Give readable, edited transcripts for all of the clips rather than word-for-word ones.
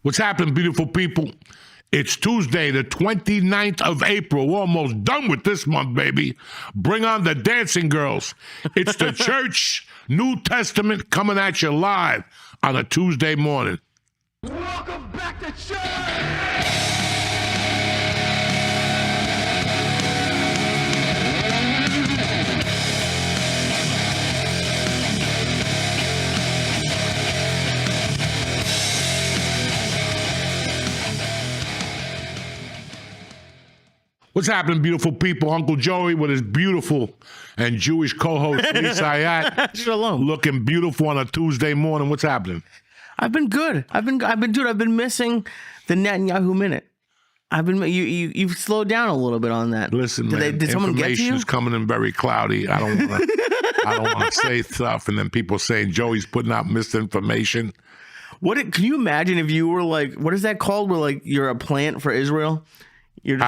What's happening, beautiful people? It's Tuesday, the 29th of April. We're almost done with this month, baby. Bring on the dancing girls. It's the Church New Testament coming at you live on a Tuesday morning. Welcome back to church! What's happening, beautiful people? Uncle Joey with his beautiful and Jewish co-host, Lisa Ayat. Shalom. Looking beautiful on a Tuesday morning. What's happening? I've been good. I've been missing the Netanyahu minute. You've slowed down a little bit on that. Listen, man, did someone get to you? information is coming in very cloudy. I don't want to say stuff, and then people saying Joey's putting out misinformation. Can you imagine if you were like, what is that called? Where like you're a plant for Israel? You're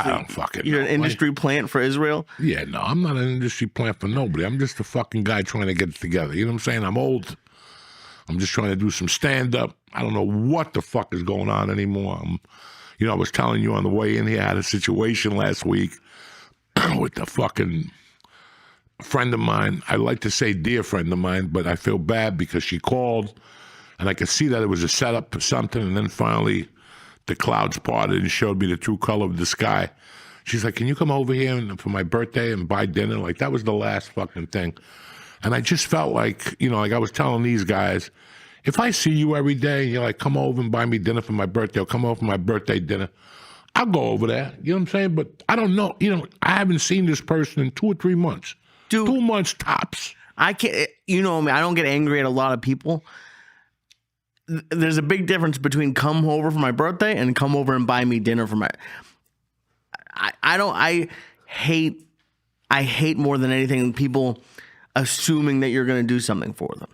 You're an industry plant for Israel? Yeah, no, I'm not an industry plant for nobody. I'm just a fucking guy trying to get it together. You know what I'm saying? I'm old. I'm just trying to do some stand-up. I don't know what the fuck is going on anymore. I was telling you on the way in here, I had a situation last week with the fucking friend of mine. I like to say dear friend of mine, but I feel bad because she called, and I could see that it was a setup for something, and then finally the clouds parted and showed me the true color of the sky. She's like, can you come over here for my birthday and buy dinner? Like, that was the last fucking thing. And I just felt like, like I was telling these guys, if I see you every day and you're like, come over and buy me dinner for my birthday or come over for my birthday dinner, I'll go over there. You know what I'm saying? But I don't know. I haven't seen this person in 2 or 3 months. Dude, 2 months tops. I can't, I don't get angry at a lot of people. There's a big difference between come over for my birthday and come over and buy me dinner for my. I hate more than anything people assuming that you're going to do something for them.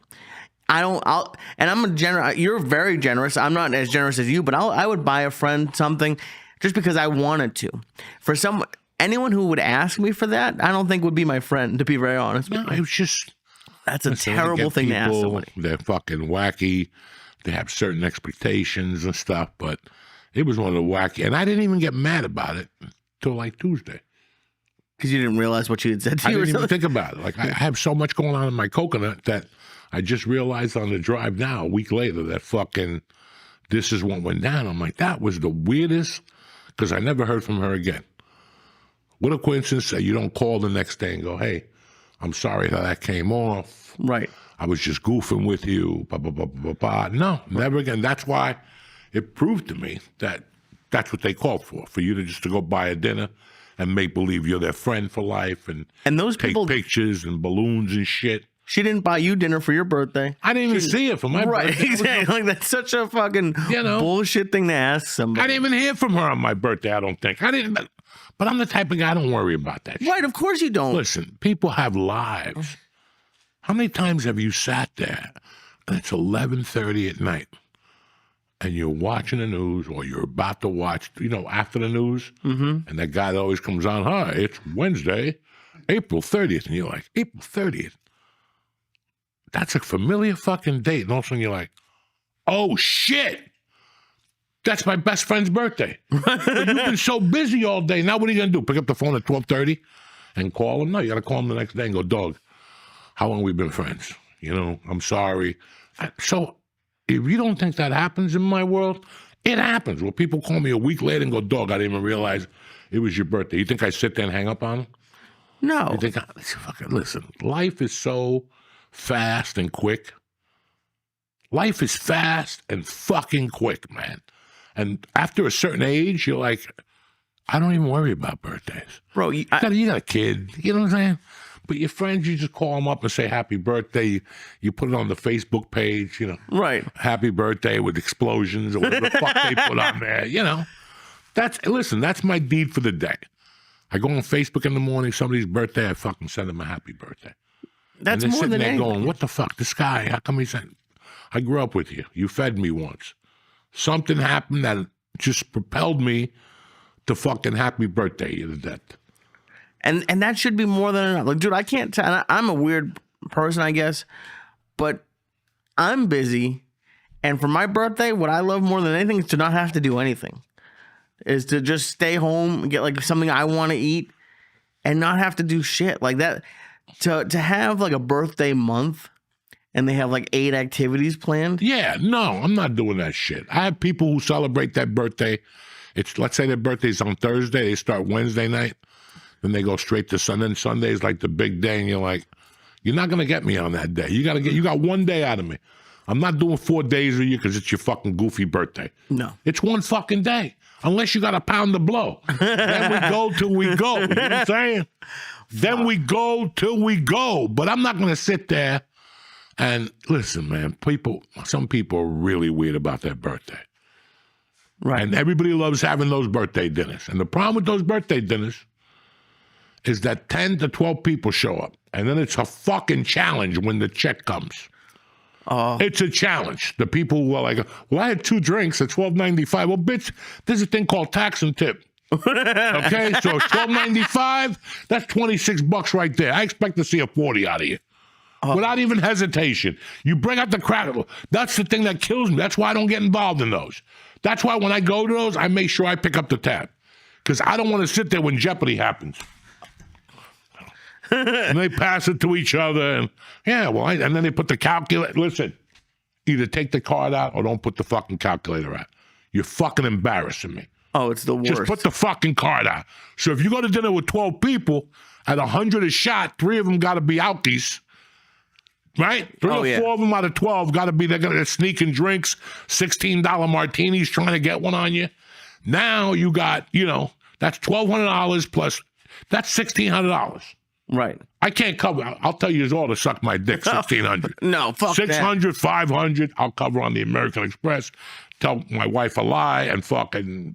You're very generous. I'm not as generous as you, but I would buy a friend something just because I wanted to. For anyone who would ask me for that, I don't think would be my friend, to be very honest with you. It was just. That's a terrible thing to ask somebody. They're fucking wacky. They have certain expectations and stuff, but it was one of the wacky. And I didn't even get mad about it until like Tuesday. Because you didn't realize what she had said to you? I didn't even think about it. Like, I have so much going on in my coconut that I just realized on the drive now, a week later, that fucking this is what went down. I'm like, that was the weirdest, because I never heard from her again. What a coincidence that you don't call the next day and go, hey, I'm sorry how that came off. Right. I was just goofing with you, blah, blah, blah, blah, blah. No, never again. That's why it proved to me that that's what they called for you to just to go buy a dinner and make believe you're their friend for life and those take people, pictures and balloons and shit. She didn't buy you dinner for your birthday. I didn't even see it for my birthday. Right, exactly. Like, that's such a fucking bullshit thing to ask somebody. I didn't even hear from her on my birthday, I don't think. But I'm the type of guy, I don't worry about that shit. Right, of course you don't. Listen, people have lives. How many times have you sat there and it's 11:30 at night and you're watching the news or you're about to watch, after the news, and that guy that always comes on, hi, it's Wednesday, April 30th. And you're like, April 30th? That's a familiar fucking date. And all of a sudden you're like, oh, shit. That's my best friend's birthday. But you've been so busy all day. Now what are you going to do? Pick up the phone at 12:30 and call him? No, you got to call him the next day and go, dog, how long we been friends? I'm sorry. So if you don't think that happens in my world, it happens. Well, people call me a week later and go, dog, I didn't even realize it was your birthday. You think I sit there and hang up on them? No. You think, listen, life is so fast and quick. Life is fast and fucking quick, man. And after a certain age, you're like, I don't even worry about birthdays. Bro, you got a kid. You know what I'm saying? But your friends, you just call them up and say happy birthday. You put it on the Facebook page, Right. Happy birthday with explosions or whatever the fuck they put on there, That's my deed for the day. I go on Facebook in the morning, somebody's birthday, I fucking send them a happy birthday. That's and more than anything. anything. Going, what the fuck? This guy, how come he said, I grew up with you. You fed me once. Something happened that just propelled me to fucking happy birthday to that. And that should be more than enough. Like, dude, I can't tell. I'm a weird person, I guess, but I'm busy And for my birthday, what I love more than anything is to not have to do anything. Is to just stay home, get like something I want to eat, and not have to do shit like that. To have like a birthday month, and they have like 8 activities planned. Yeah, no, I'm not doing that shit. I have people who celebrate that birthday. Let's say their birthday's on Thursday. They start Wednesday night, then they go straight to Sunday. And Sunday is like the big day, and you're like, you're not gonna get me on that day. You got one day out of me. I'm not doing 4 days a year because it's your fucking goofy birthday. No, it's one fucking day. Unless you got a pound to blow. Then we go till we go. You know what I'm saying? Then we go till we go. But I'm not going to sit there and listen, man. Some people are really weird about their birthday. right? And everybody loves having those birthday dinners. And the problem with those birthday dinners is that 10 to 12 people show up. And then it's a fucking challenge when the check comes. Oh, It's a challenge. The people who are like, well, I had 2 drinks at $12.95. Well, bitch, there's a thing called tax and tip. Okay, so $12.95, that's $26 right there. I expect to see a 40 out of you. Without even hesitation. You bring out the crowd. That's the thing that kills me. That's why I don't get involved in those. That's why when I go to those, I make sure I pick up the tab. Because I don't want to sit there when Jeopardy happens. And they pass it to each other. And and then they put the calculator. Listen, either take the card out or don't put the fucking calculator out. You're fucking embarrassing me. oh, it's the worst. Just put the fucking card out. So if you go to dinner with 12 people, at 100 a shot, 3 of them got to be alkies. Right? 3 or 4 of them out of 12 got to be, they're going to sneaking drinks, $16 martinis, trying to get one on you. Now you got, that's $1,200 plus, that's $1,600. Right. I can't cover. I'll tell you all to suck my dick. $1,600. No, fuck 600, 500. I'll cover on the American Express. Tell my wife a lie and fucking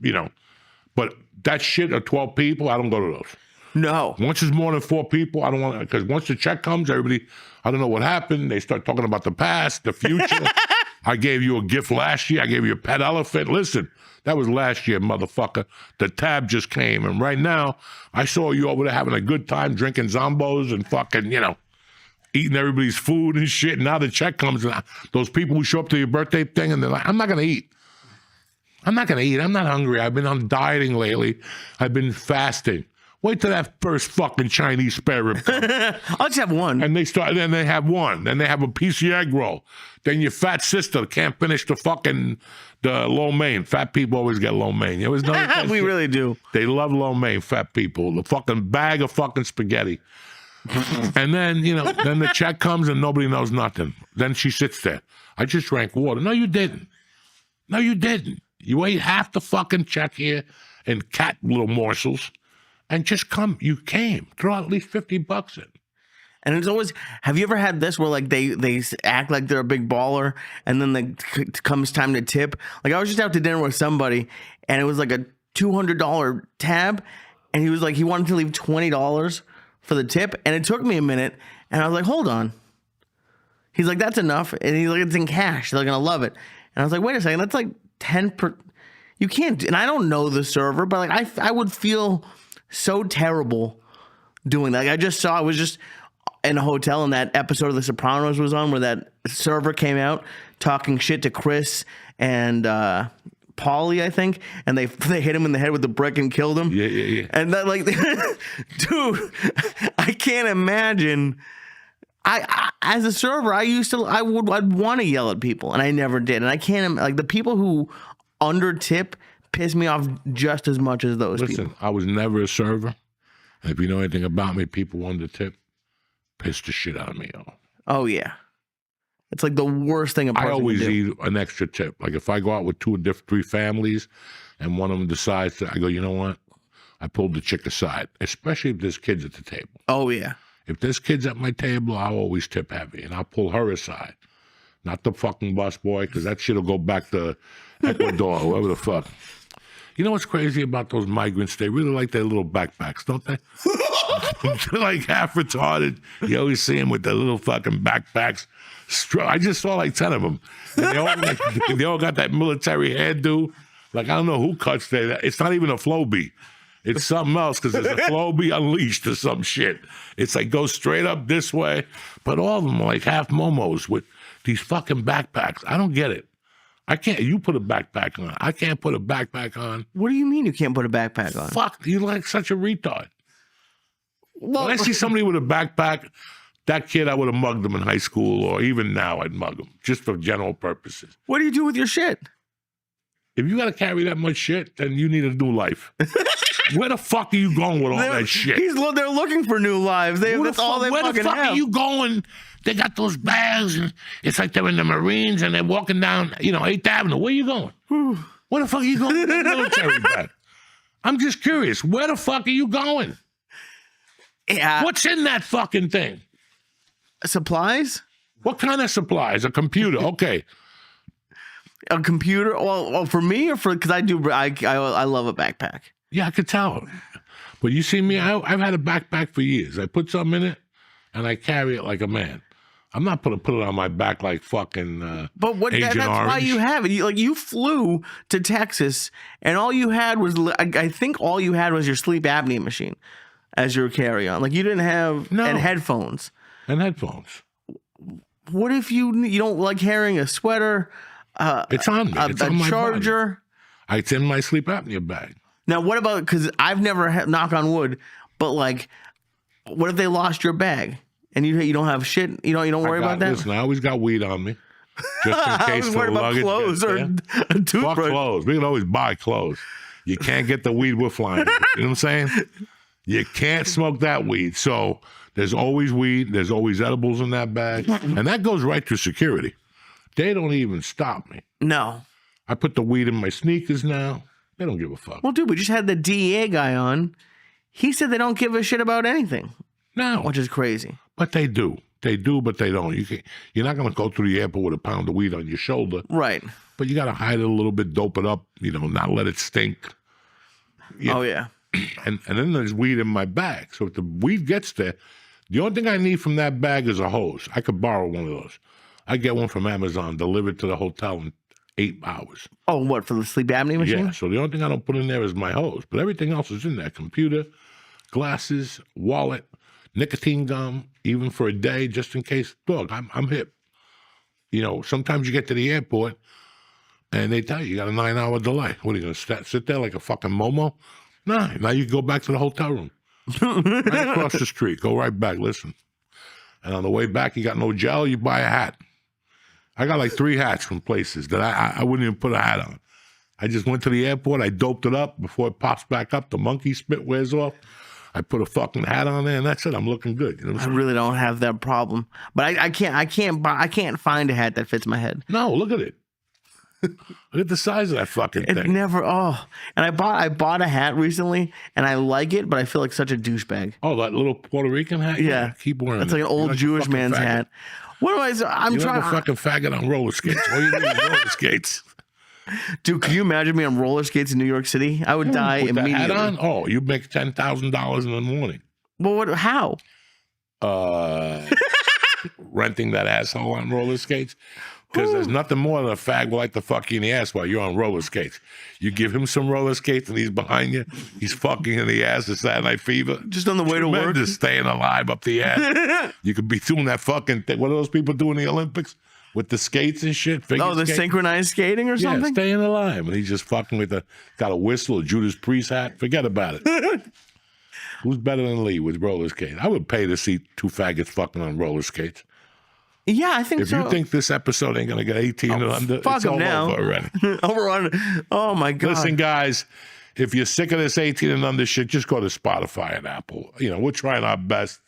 But that shit of 12 people, I don't go to those. No. Once it's more than 4 people, I don't want to. Because once the check comes, everybody, I don't know what happened. They start talking about the past, the future. I gave you a gift last year. I gave you a pet elephant. Listen. That was last year, motherfucker. The tab just came. And right now, I saw you over there having a good time drinking Zombos and fucking, eating everybody's food and shit. And now the check comes and those people who show up to your birthday thing and they're like, I'm not going to eat. I'm not going to eat. I'm not hungry. I've been on dieting lately. I've been fasting. Wait till that first fucking Chinese spare rib comes. I'll just have one. And then they have one. Then they have a piece of egg roll. Then your fat sister can't finish the lo mein. Fat people always get lo mein. You always know that We shit? really do. They love lo mein, fat people. The fucking bag of fucking spaghetti. And then, then the check comes and nobody knows nothing. Then she sits there. I just drank water. No, you didn't. No, you didn't. You ate half the fucking check here in cat little morsels. And just come. You came. Throw out at least $50 in. And it's always, have you ever had this where like they act like they're a big baller and then comes time to tip? Like I was just out to dinner with somebody and it was like a $200 tab and he was like, he wanted to leave $20 for the tip. And it took me a minute and I was like, hold on. He's like, that's enough. And he's like, it's in cash. They're going to love it. And I was like, wait a second. That's like 10%. You can't, and I don't know the server, but like I would feel so terrible doing that. Like I was just in a hotel and that episode of The Sopranos was on where that server came out talking shit to Chris and Paulie, I think, and they hit him in the head with the brick and killed him. Yeah. And that like, dude, I can't imagine. I as a server, I'd want to yell at people and I never did. And I can't, like the people who under tip piss me off just as much as those people. Listen, I was never a server. And if you know anything about me, people under tip piss the shit out of me, yo. Oh, yeah. It's like the worst thing a person I always can do. eat an extra tip. Like if I go out with 2 or 3 families and one of them decides I go, you know what? I pulled the chick aside, especially if there's kids at the table. Oh, yeah. If there's kids at my table, I'll always tip heavy and I'll pull her aside. Not the fucking busboy, because that shit will go back to Ecuador, whoever the fuck. You know what's crazy about those migrants? They really like their little backpacks, don't they? They're like half retarded. You always see them with their little fucking backpacks. I just saw like 10 of them. And they all got that military hairdo. Like, I don't know who cuts that. It's not even a Flowbee. It's something else because it's a Flowbee Unleashed or some shit. It's like go straight up this way. But all of them are like half momos with these fucking backpacks. I don't get it. I can't. You put a backpack on. I can't put a backpack on. What do you mean you can't put a backpack on? Fuck, you like such a retard. Well, When I see somebody with a backpack, that kid, I would have mugged him in high school, or even now I'd mug him, just for general purposes. what do you do with your shit? If you got to carry that much shit, then you need a new life. Where the fuck are you going with all that shit? They're looking for new lives. That's all they Where fucking the fuck have. are you going? They got those bags, and it's like they're in the Marines, and they're walking down, 8th Avenue. Where you going? Where the fuck are you going with that military bag? I'm just curious. Where the fuck are you going? Yeah. What's in that fucking thing? Supplies? What kind of supplies? A computer. Okay. A computer? Well, for me or because I love a backpack. Yeah, I could tell. But you see me, I've had a backpack for years. I put something in it, and I carry it like a man. I'm not going to put it on my back like fucking But Agent that's Orange. why you have it. You flew to Texas, and all you had was, I think all you had was your sleep apnea machine as your carry-on. Like, you didn't have, and headphones. And headphones. What if you don't like carrying a sweater, It's on me. It's on my charger? body. It's in my sleep apnea bag. Now, what about, because I've never had, knock on wood, but like, what if they lost your bag and you don't have shit? You don't worry about that? Listen, I always got weed on me. Just in I case was the worried about luggage clothes gets or there. a Fuck toothbrush. clothes. We can always buy clothes. You can't get the weed we're flying. You know what I'm saying? You can't smoke that weed. So there's always weed. There's always edibles in that bag. And that goes right through security. They don't even stop me. No. I put the weed in my sneakers now. They don't give a fuck. Well, dude, we just had the DEA guy on. He said they don't give a shit about anything, No, which is crazy. but they do. They do, but they don't. You're not going to go through the airport with a pound of weed on your shoulder. Right. But you got to hide it a little bit, dope it up, not let it stink. Oh, yeah. And then there's weed in my bag. So if the weed gets there, the only thing I need from that bag is a hose. I could borrow one of those. I get one from Amazon, delivered to the hotel in 8 hours. Oh, what, for the sleep apnea machine? Yeah, so the only thing I don't put in there is my hose. But everything else is in there. Computer, glasses, wallet, nicotine gum, even for a day, just in case. Look, I'm hip. Sometimes you get to the airport and they tell you got a 9-hour delay. What are you going to sit there like a fucking Momo? No, now you go back to the hotel room. Right across the street. Go right back, listen. And on the way back, you got no gel, you buy a hat. I got like 3 hats from places that I wouldn't even put a hat on. I just went to the airport, I doped it up. Before it pops back up, the monkey spit wears off. I put a fucking hat on there, and that's it. I'm looking good. You know what I I'm saying? really don't have that problem, but I can't find a hat that fits my head. No, look at it. Look at the size of that fucking It thing. never. Oh, and I bought a hat recently, and I like it, but I feel like such a douchebag. Oh, that little Puerto Rican hat? Yeah. Keep wearing It's it. like an You're old a Jewish fucking man's faggot. hat. What am I? I'm You're trying. like a fucking faggot on roller skates. All you need is roller skates. Dude, can you imagine me on roller skates in New York City? I would die With that immediately. hat on? Oh, you make $10,000 in the morning. Well, what? How? Renting that asshole on roller skates. Because there's nothing more than a fag will like to fuck you in the ass while you're on roller skates. You give him some roller skates and he's behind you. He's fucking in the ass. It's Saturday Night Fever. Just on the way to work. Tremendous, staying alive up the ass. You could be doing that fucking thing. What are those people doing in the Olympics? With the skates and shit? Oh, the synchronized skating or Yeah, something? staying alive. And he's just fucking with got a whistle, a Judas Priest hat. Forget about it. Who's better than Lee with roller skates? I would pay to see 2 faggots fucking on roller skates. Yeah, I think If so. you think this episode ain't going to get 18 and under, fuck it's 'em all now. over already. Oh my God. Listen, guys, if you're sick of this 18 and under shit, just go to Spotify and Apple. We're trying our best,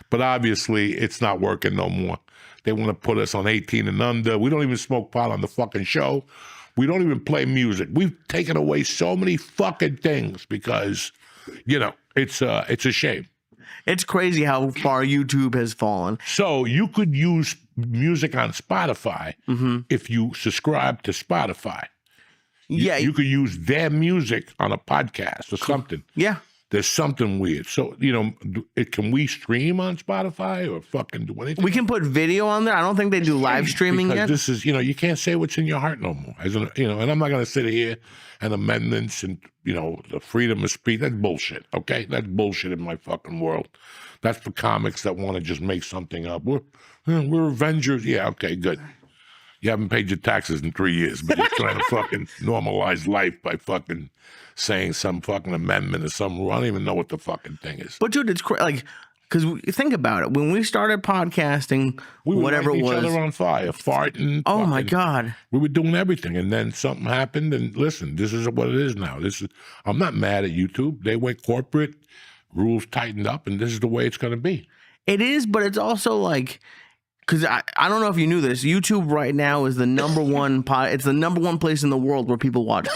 but obviously it's not working no more. They want to put us on 18 and under. We don't even smoke pot on the fucking show. We don't even play music. We've taken away so many fucking things because, it's a shame. It's crazy how far YouTube has fallen. So you could use music on Spotify if you subscribe to Spotify. Yeah. You could use their music on a podcast or something. Yeah. There's something weird. So, can we stream on Spotify or fucking do anything? We can put video on there. I don't think they do live streaming because yet. this is, you can't say what's in your heart no more. And I'm not going to sit here and amendments and, the freedom of speech. That's bullshit, okay? That's bullshit in my fucking world. That's for comics that want to just make something up. We're Avengers. Yeah, okay, good. You haven't paid your taxes in 3 years, but you're trying to fucking normalize life by fucking saying some fucking amendment or some. I don't even know what the fucking thing is. But dude, it's like, because think about it. When we started podcasting, We were whatever it lighting each was, other on fire, farting. oh my fucking- God. We were doing everything, and then something happened. And listen, this is what it is now. I'm not mad at YouTube. They went corporate, rules tightened up, and this is the way it's going to be. It is, but it's also like, because I don't know if you knew this. YouTube right now is the number one it's the number one place in the world where people watch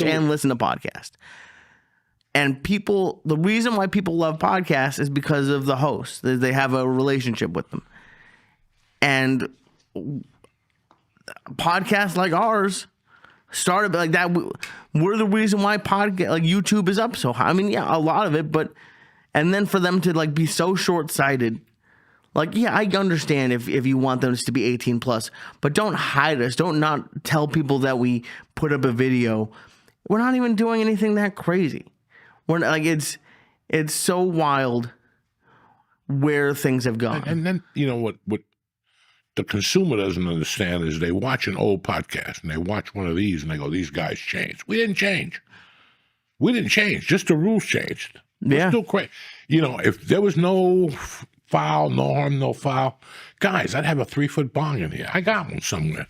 and listen to podcasts. And the reason why people love podcasts is because of the hosts. They have a relationship with them. And podcasts like ours started like that. We're the reason why YouTube is up so high. I mean, yeah, a lot of it, but and then for them to like be so short-sighted. Like, yeah, I understand if you want them to be 18 plus, but don't hide us. Don't not tell people that we put up a video. We're not even doing anything that crazy. We're not, like, it's so wild where things have gone. And then, you know, what the consumer doesn't understand is they watch an old podcast and they watch one of these and they go, these guys changed. We didn't change. We didn't change. Just the rules changed. We're still crazy. You know, if there was no foul, no harm, no foul, guys, I'd have a 3-foot bong in here. I got one somewhere.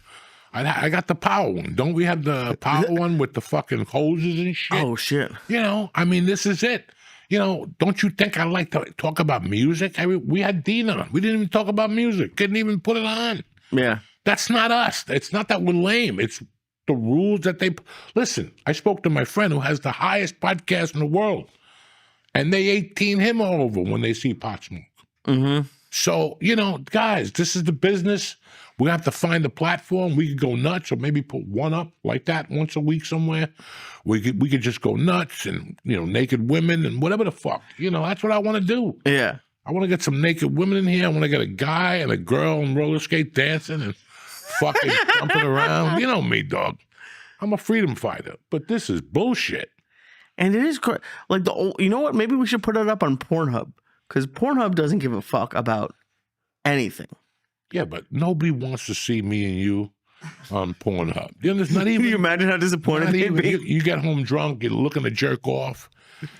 I got the power one. Don't we have the power one with the fucking hoses and shit? Oh, shit. You know, I mean, this is it. You know, don't you think I like to talk about music? I mean, we had Dean on. We didn't even talk about music. Couldn't even put it on. Yeah. That's not us. It's not that we're lame. It's the rules that they... Listen, I spoke to my friend who has the highest podcast in the world, and they 18 him over when they see Pot Smoke. Mm-hmm. So, you know, guys, this is the business. We have to find a platform. We could go nuts or maybe put one up like that once a week somewhere. We could just go nuts and, you know, naked women and whatever the fuck. You know, that's what I want to do. Yeah. I want to get some naked women in here. I want to get a guy and a girl on roller skate dancing and fucking jumping around. You know me, dog. I'm a freedom fighter. But this is bullshit. And it is like you know what? Maybe we should put it up on Pornhub. Because Pornhub doesn't give a fuck about anything. Yeah, but nobody wants to see me and you on Pornhub. You know, not even, Can you imagine how disappointed they'd be? You get home drunk, you're looking to jerk off,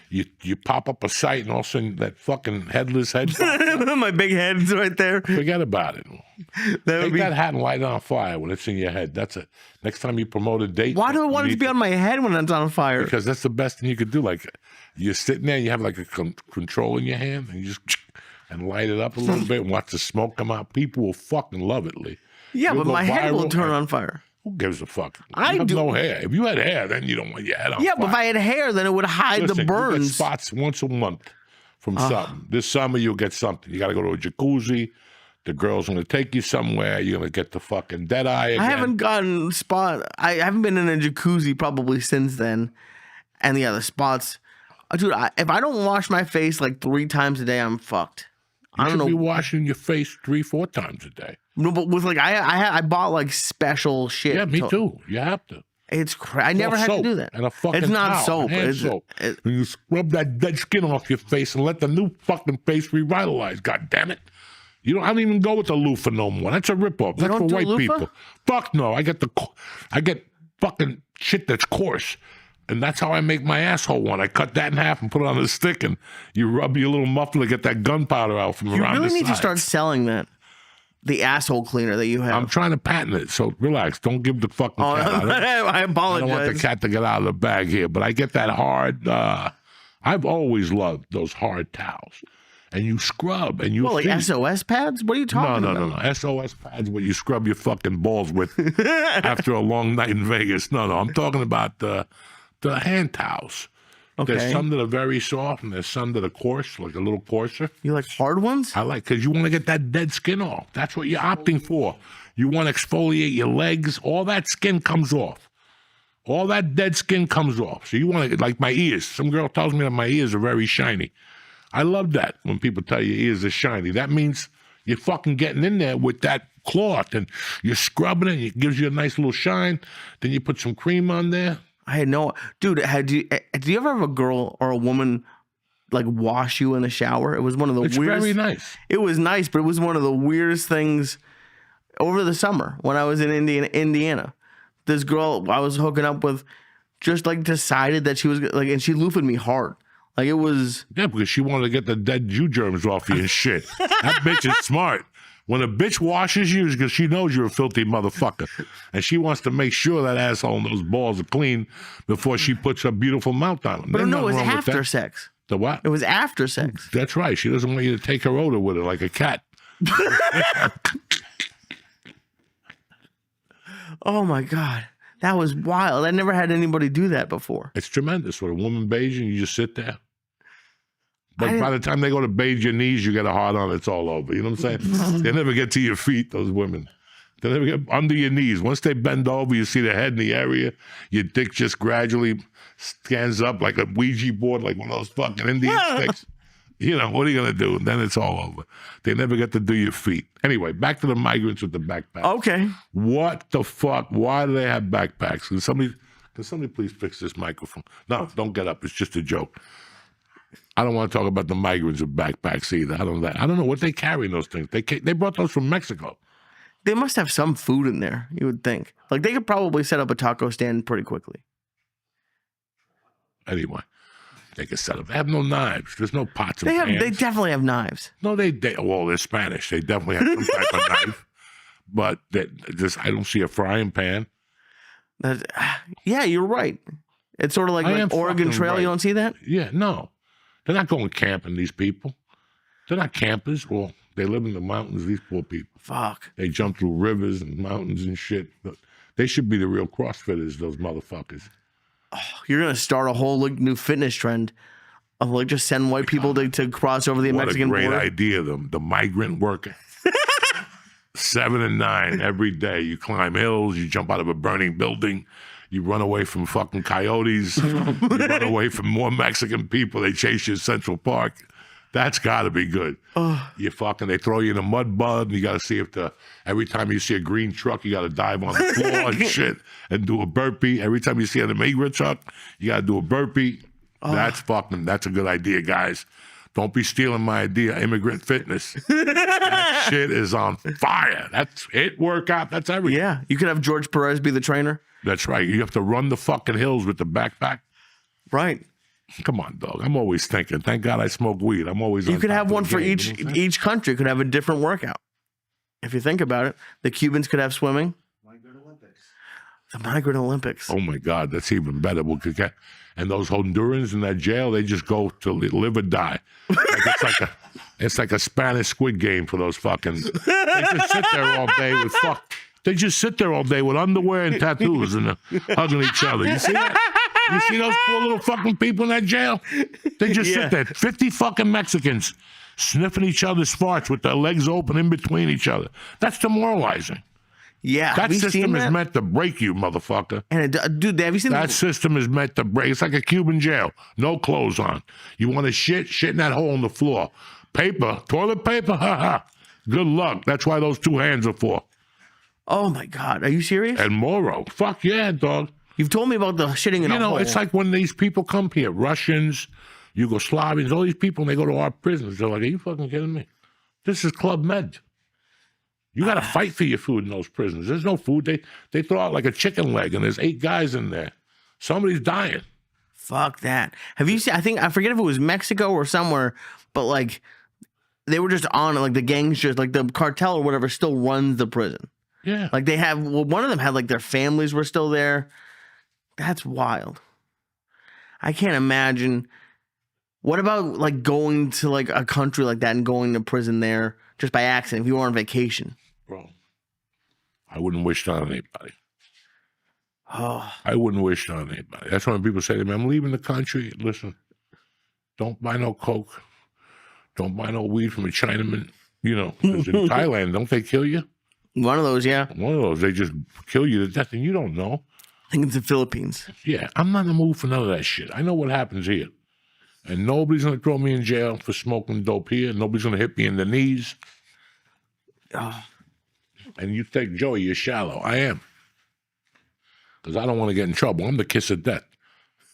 you pop up a site, and all of a sudden that fucking headless head. My big head's right there. Forget about it. Take that hat and light it on fire when it's in your head. That's it. Next time you promote a date. Why do I want it to be on my head when it's on fire? Because that's the best thing you could do. Like, you're sitting there, you have like a control in your hand, and you just and light it up a little bit and watch the smoke come out. People will fucking love it, Lee. Yeah, You'll but go my head will viral. turn on fire. Who gives a fuck? I You have do. no hair. If you had hair, then you don't want your head on Yeah, fire. but if I had hair, then it would hide Listen, the you get burns. spots once a month from something. This summer, you'll get something. You got to go to a jacuzzi. The girl's going to take you somewhere. You're going to get the fucking dead eye again. I haven't gotten I haven't been in a jacuzzi probably since then. And yeah, the spots. Dude, if I don't wash my face like 3 times a day, I'm fucked. You I don't should be know. washing your face 3-4 times a day. No, but with like I bought like special shit. Yeah, me too. You have to. It's I never had to Soap do that. And a fucking It's not towel, soap. and hand It's, soap. it- And you scrub that dead skin off your face and let the new fucking face revitalize. God damn it. I don't even go with the loofah no more. That's a ripoff. That's don't for do white loofah? people. Fuck no. I get fucking shit that's coarse. And that's how I make my asshole one. I cut that in half and put it on a stick, and you rub your little muffler, get that gunpowder out from you around really the need to sides. start selling that. The asshole cleaner that you have. I'm trying to patent it, so relax. Don't give the fucking Oh, cat. I I apologize. don't want the cat to get out of the bag here, but I get that hard. I've always loved those hard towels. And you scrub and you Well, like feel- SOS pads? What are you talking about? No. SOS pads where you scrub your fucking balls with after a long night in Vegas. No. I'm talking about the hand towels. Okay. There's some that are very soft and there's some that are coarse, like a little coarser. You like hard ones? I like, because you want to get that dead skin off. That's what you're opting for. You want to exfoliate your legs. All that skin comes off. All that dead skin comes off. So you want to, like my ears. Some girl tells me that my ears are very shiny. I love that when people tell you your ears are shiny. That means you're fucking getting in there with that cloth and you're scrubbing it and it gives you a nice little shine. Then you put some cream on there. I had no... Dude, did you ever have a girl or a woman like wash you in the shower? It was one of the It's weirdest... very nice. It was nice, but it was one of the weirdest things. over the summer when I was in Indiana. This girl I was hooking up with just like decided that she was like, and she loofed me hard. Like it was. Yeah, because she wanted to get the dead Jew germs off you and shit. That bitch is smart. When a bitch washes you, it's because she knows you're a filthy motherfucker. And she wants to make sure that asshole and those balls are clean before she puts her beautiful mouth on them. But There's no, it was nothing wrong with after that. sex. The what? It was after sex. That's right. She doesn't want you to take her odor with her like a cat. Oh my God. That was wild. I never had anybody do that before. It's tremendous. When a woman bathes you, you just sit there. But by the time they go to bathe your knees, you get a hard on, it's all over. You know what I'm saying? They never get to your feet, those women. They never get under your knees. Once they bend over, you see the head in the area. Your dick just gradually stands up like a Ouija board, like one of those fucking Indian sticks. You know, what are you going to do? And then it's all over. They never get to do your feet. Anyway, back to the migrants with the backpacks. Okay. What the fuck? Why do they have backpacks? Can somebody please fix this microphone? No, don't get up. It's just a joke. I don't want to talk about the migrants with backpacks either. I don't know what they carry in those things. They brought those from Mexico. They must have some food in there, you would think. Like they could probably set up a taco stand pretty quickly. Anyway, they can set up. They have no knives. There's no pots and pans. They definitely have knives. No, well, they're Spanish. They definitely have some type of knife. But I don't see a frying pan. Yeah, you're right. It's sort of like Oregon Trail. Right. You don't see that? Yeah, no. They're not going camping, these people. They're not campers. Well, they live in the mountains, these poor people. Fuck. They jump through rivers and mountains and shit. But they should be the real CrossFitters, those motherfuckers. Oh, you're going to start a whole new fitness trend of like just send white people to cross over the Mexican border. What a great idea, the migrant worker. 7 and 9 every day. You climb hills, you jump out of a burning building, you run away from fucking coyotes, you run away from more Mexican people, they chase you in Central Park. That's got to be good. They throw you in a mud bud, and you got to see if every time you see a green truck, you got to dive on the floor and shit and do a burpee. Every time you see an immigrant truck, you got to do a burpee. That's a good idea, guys. Don't be stealing my idea, immigrant fitness. That shit is on fire. That's it, workout. That's everything. Yeah, you could have George Perez be the trainer. That's right. You have to run the fucking hills with the backpack. Right. Come on, dog. I'm always thinking. Thank God I smoke weed. I'm always. You could have one for each country. Could have a different workout. If you think about it, the Cubans could have swimming. Migrant Olympics. The Migrant Olympics. Oh my God, that's even better. And those Hondurans in that jail, they just go to live or die. It's like a Spanish Squid Game for those fucking. They just sit there all day with They just sit there all day with underwear and tattoos and hugging each other. You see that? You see those poor little fucking people in that jail? They just sit there, 50 fucking Mexicans sniffing each other's farts with their legs open in between each other. That's demoralizing. Yeah, that system is meant to break you, motherfucker. And dude, have you seen that system is meant to break? It's like a Cuban jail, no clothes on. You want to shit in that hole in the floor. Paper, toilet paper, good luck. That's why those 2 hands are for. Oh my God, are you serious? And Moro, fuck yeah, dog. You've told me about the shitting in a hole. It's like when these people come here, Russians, Yugoslavians, all these people, and they go to our prisons. They're like, are you fucking kidding me? This is Club Med. You got to fight for your food in those prisons. There's no food. They throw out like a chicken leg, and there's 8 guys in there. Somebody's dying. Fuck that. Have you seen, I forget if it was Mexico or somewhere, but like they were just on it, like the gangs just, like the cartel or whatever still runs the prison. Yeah. Like they have, one of them had like their families were still there. That's wild. I can't imagine. What about like going to like a country like that and going to prison there just by accident if you were on vacation? Bro, I wouldn't wish that on anybody. Oh. I wouldn't wish that on anybody. That's when people say to me, I'm leaving the country. Listen, don't buy no coke. Don't buy no weed from a Chinaman. 'cause in Thailand, don't they kill you? One of those, yeah. One of those, they just kill you to death and you don't know. I think it's the Philippines. Yeah, I'm not in the mood for none of that shit. I know what happens here. And nobody's going to throw me in jail for smoking dope here. Nobody's going to hit me in the knees. Oh. And you think, Joey, you're shallow. I am. Because I don't want to get in trouble. I'm the kiss of death.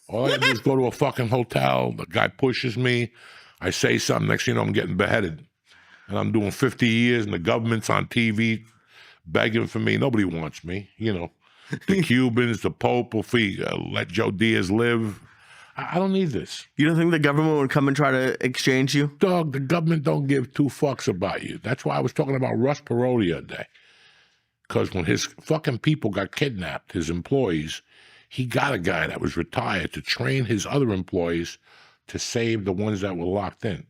All I have to do is go to a fucking hotel. The guy pushes me. I say something. Next thing you know, I'm getting beheaded. And I'm doing 50 years and the government's on TV begging for me. Nobody wants me, The Cubans, the Pope will let Joe Diaz live. I don't need this. You don't think the government would come and try to exchange you? Dog, the government don't give two fucks about you. That's why I was talking about Russ Perot the other day. Because when his fucking people got kidnapped, his employees, he got a guy that was retired to train his other employees to save the ones that were locked in.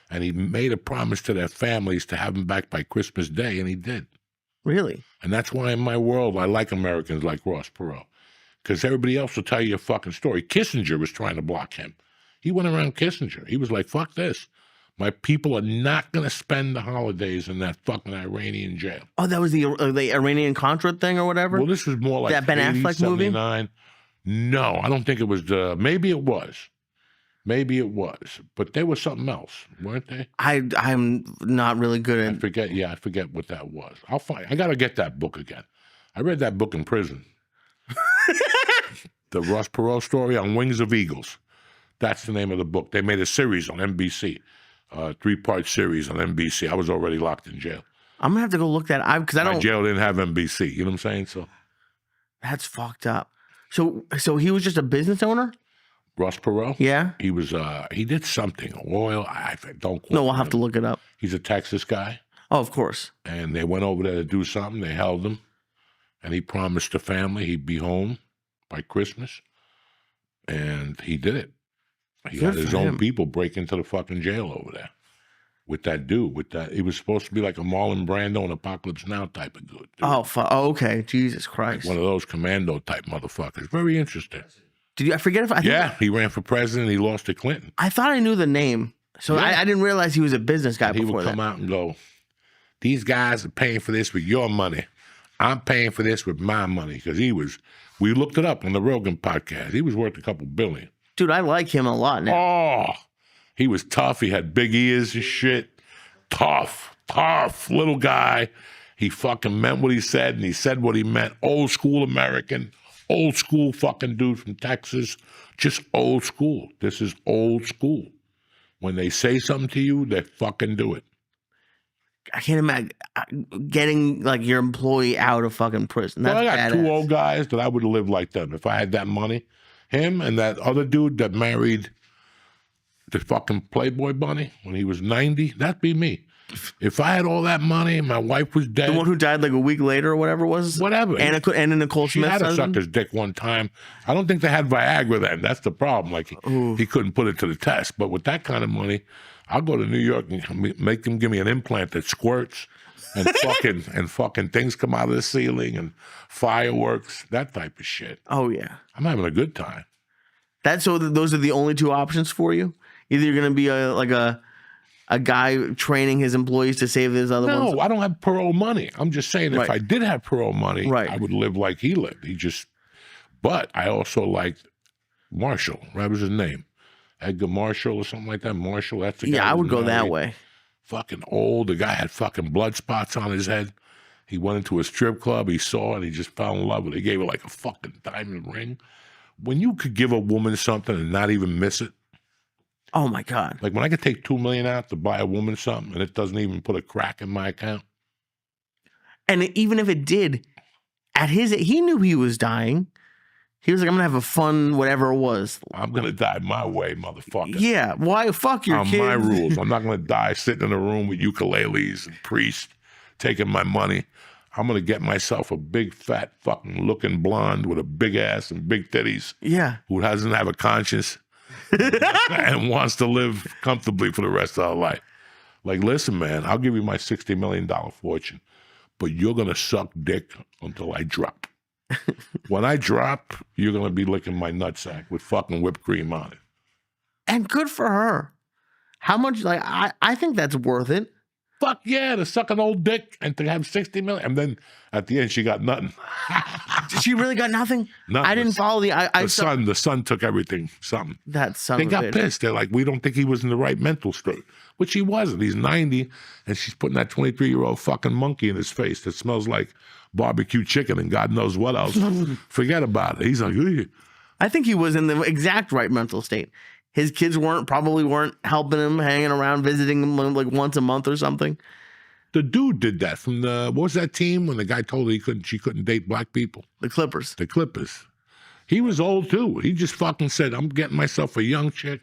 And he made a promise to their families to have them back by Christmas Day, and he did. Really? And that's why in my world, I like Americans like Ross Perot. Because everybody else will tell you a fucking story. Kissinger was trying to block him. He went around Kissinger. He was like, fuck this. My people are not going to spend the holidays in that fucking Iranian jail. Oh, that was the Iranian-Contra thing or whatever? Well, this was more like that Ben 80, Affleck 79. Movie? No, I don't think it was maybe it was. Maybe it was. But there was something else, weren't they? I'm not really good at... I forget what that was. I got to get that book again. I read that book in prison. The Ross Perot story on Wings of Eagles. That's the name of the book. They made a series on NBC, 3-part series on NBC. I was already locked in jail. I'm gonna have to go look that up because I don't. My jail didn't have NBC. You know what I'm saying? So that's fucked up. So he was just a business owner. Ross Perot. Yeah. He was. He did something. Oil. I don't. No, we'll have to look it up. He's a Texas guy. Oh, of course. And they went over there to do something. They held him, and he promised the family he'd be home by Christmas, and he did it. He had his own people break into the fucking jail over there with that dude. He was supposed to be like a Marlon Brando and Apocalypse Now type of dude. Oh, okay. Jesus Christ. Like one of those commando type motherfuckers. Very interesting. Did you? I forget if I. He ran for president. He lost to Clinton. I thought I knew the name, so yeah. I didn't realize he was a business guy. He would come out and go, "These guys are paying for this with your money. I'm paying for this with my money." Because we looked it up on the Rogan podcast. He was worth a couple billion. Dude, I like him a lot now. Oh, he was tough. He had big ears and shit. Tough little guy. He fucking meant what he said, and he said what he meant. Old school American, old school fucking dude from Texas. Just old school. This is old school. When they say something to you, they fucking do it. I can't imagine getting like your employee out of fucking prison. That's I got badass. 2 old guys that I would live like them if I had that money. Him and that other dude that married the fucking Playboy bunny when he was 90, that'd be me. If I had all that money and my wife was dead. The one who died like a week later or whatever it was? Whatever. Anna Nicole Smith. She had to suck his dick one time. I don't think they had Viagra then. That's the problem. Like he couldn't put it to the test. But with that kind of money, I'll go to New York and make them give me an implant that squirts and fucking things come out of the ceiling and fireworks, that type of shit. Oh yeah. I'm having a good time. Those are the only 2 options for you? Either you're gonna be a guy training his employees to save his other ones? No, I don't have Perot money. I'm just saying if I did have Perot money, I would live like he lived. But I also liked Marshall. What was his name? Edgar Marshall or something like that. Marshall, that's the guy. Yeah, I would go that way. Fucking old. The guy had fucking blood spots on his head. He went into a strip club. He saw it. He just fell in love with it. He gave her like a fucking diamond ring. When you could give a woman something and not even miss it. Oh my God. Like when I could take $2 million out to buy a woman something and it doesn't even put a crack in my account. And even if it did, he knew he was dying. He was like, I'm gonna have a fun whatever it was. I'm gonna die my way, motherfucker. Yeah, why? Fuck your kids. On my rules. I'm not gonna die sitting in a room with ukuleles and priests taking my money. I'm gonna get myself a big, fat, fucking looking blonde with a big ass and big titties. Yeah. Who doesn't have a conscience and wants to live comfortably for the rest of her life. Like, listen, man, I'll give you my $60 million fortune, but you're gonna suck dick until I drop. When I drop, you're going to be licking my nutsack with fucking whipped cream on it. And good for her. How much, like, I think that's worth it. Fuck yeah, to suck an old dick and to have 60 million. And then at the end, she got nothing. She really got nothing? Nothing. I didn't follow the son took everything, something. That son They of a got bitch. pissed. They're like, we don't think he was in the right mental state. Which he wasn't. He's 90, and she's putting that 23-year-old fucking monkey in his face that smells like barbecue chicken and God knows what else. Forget about it. He's like, "Ugh." I think he was in the exact right mental state. His kids probably weren't helping him, hanging around, visiting him like once a month or something. The dude did that from what was that team when the guy told her she couldn't date black people? The Clippers. The Clippers. He was old too. He just fucking said, I'm getting myself a young chick.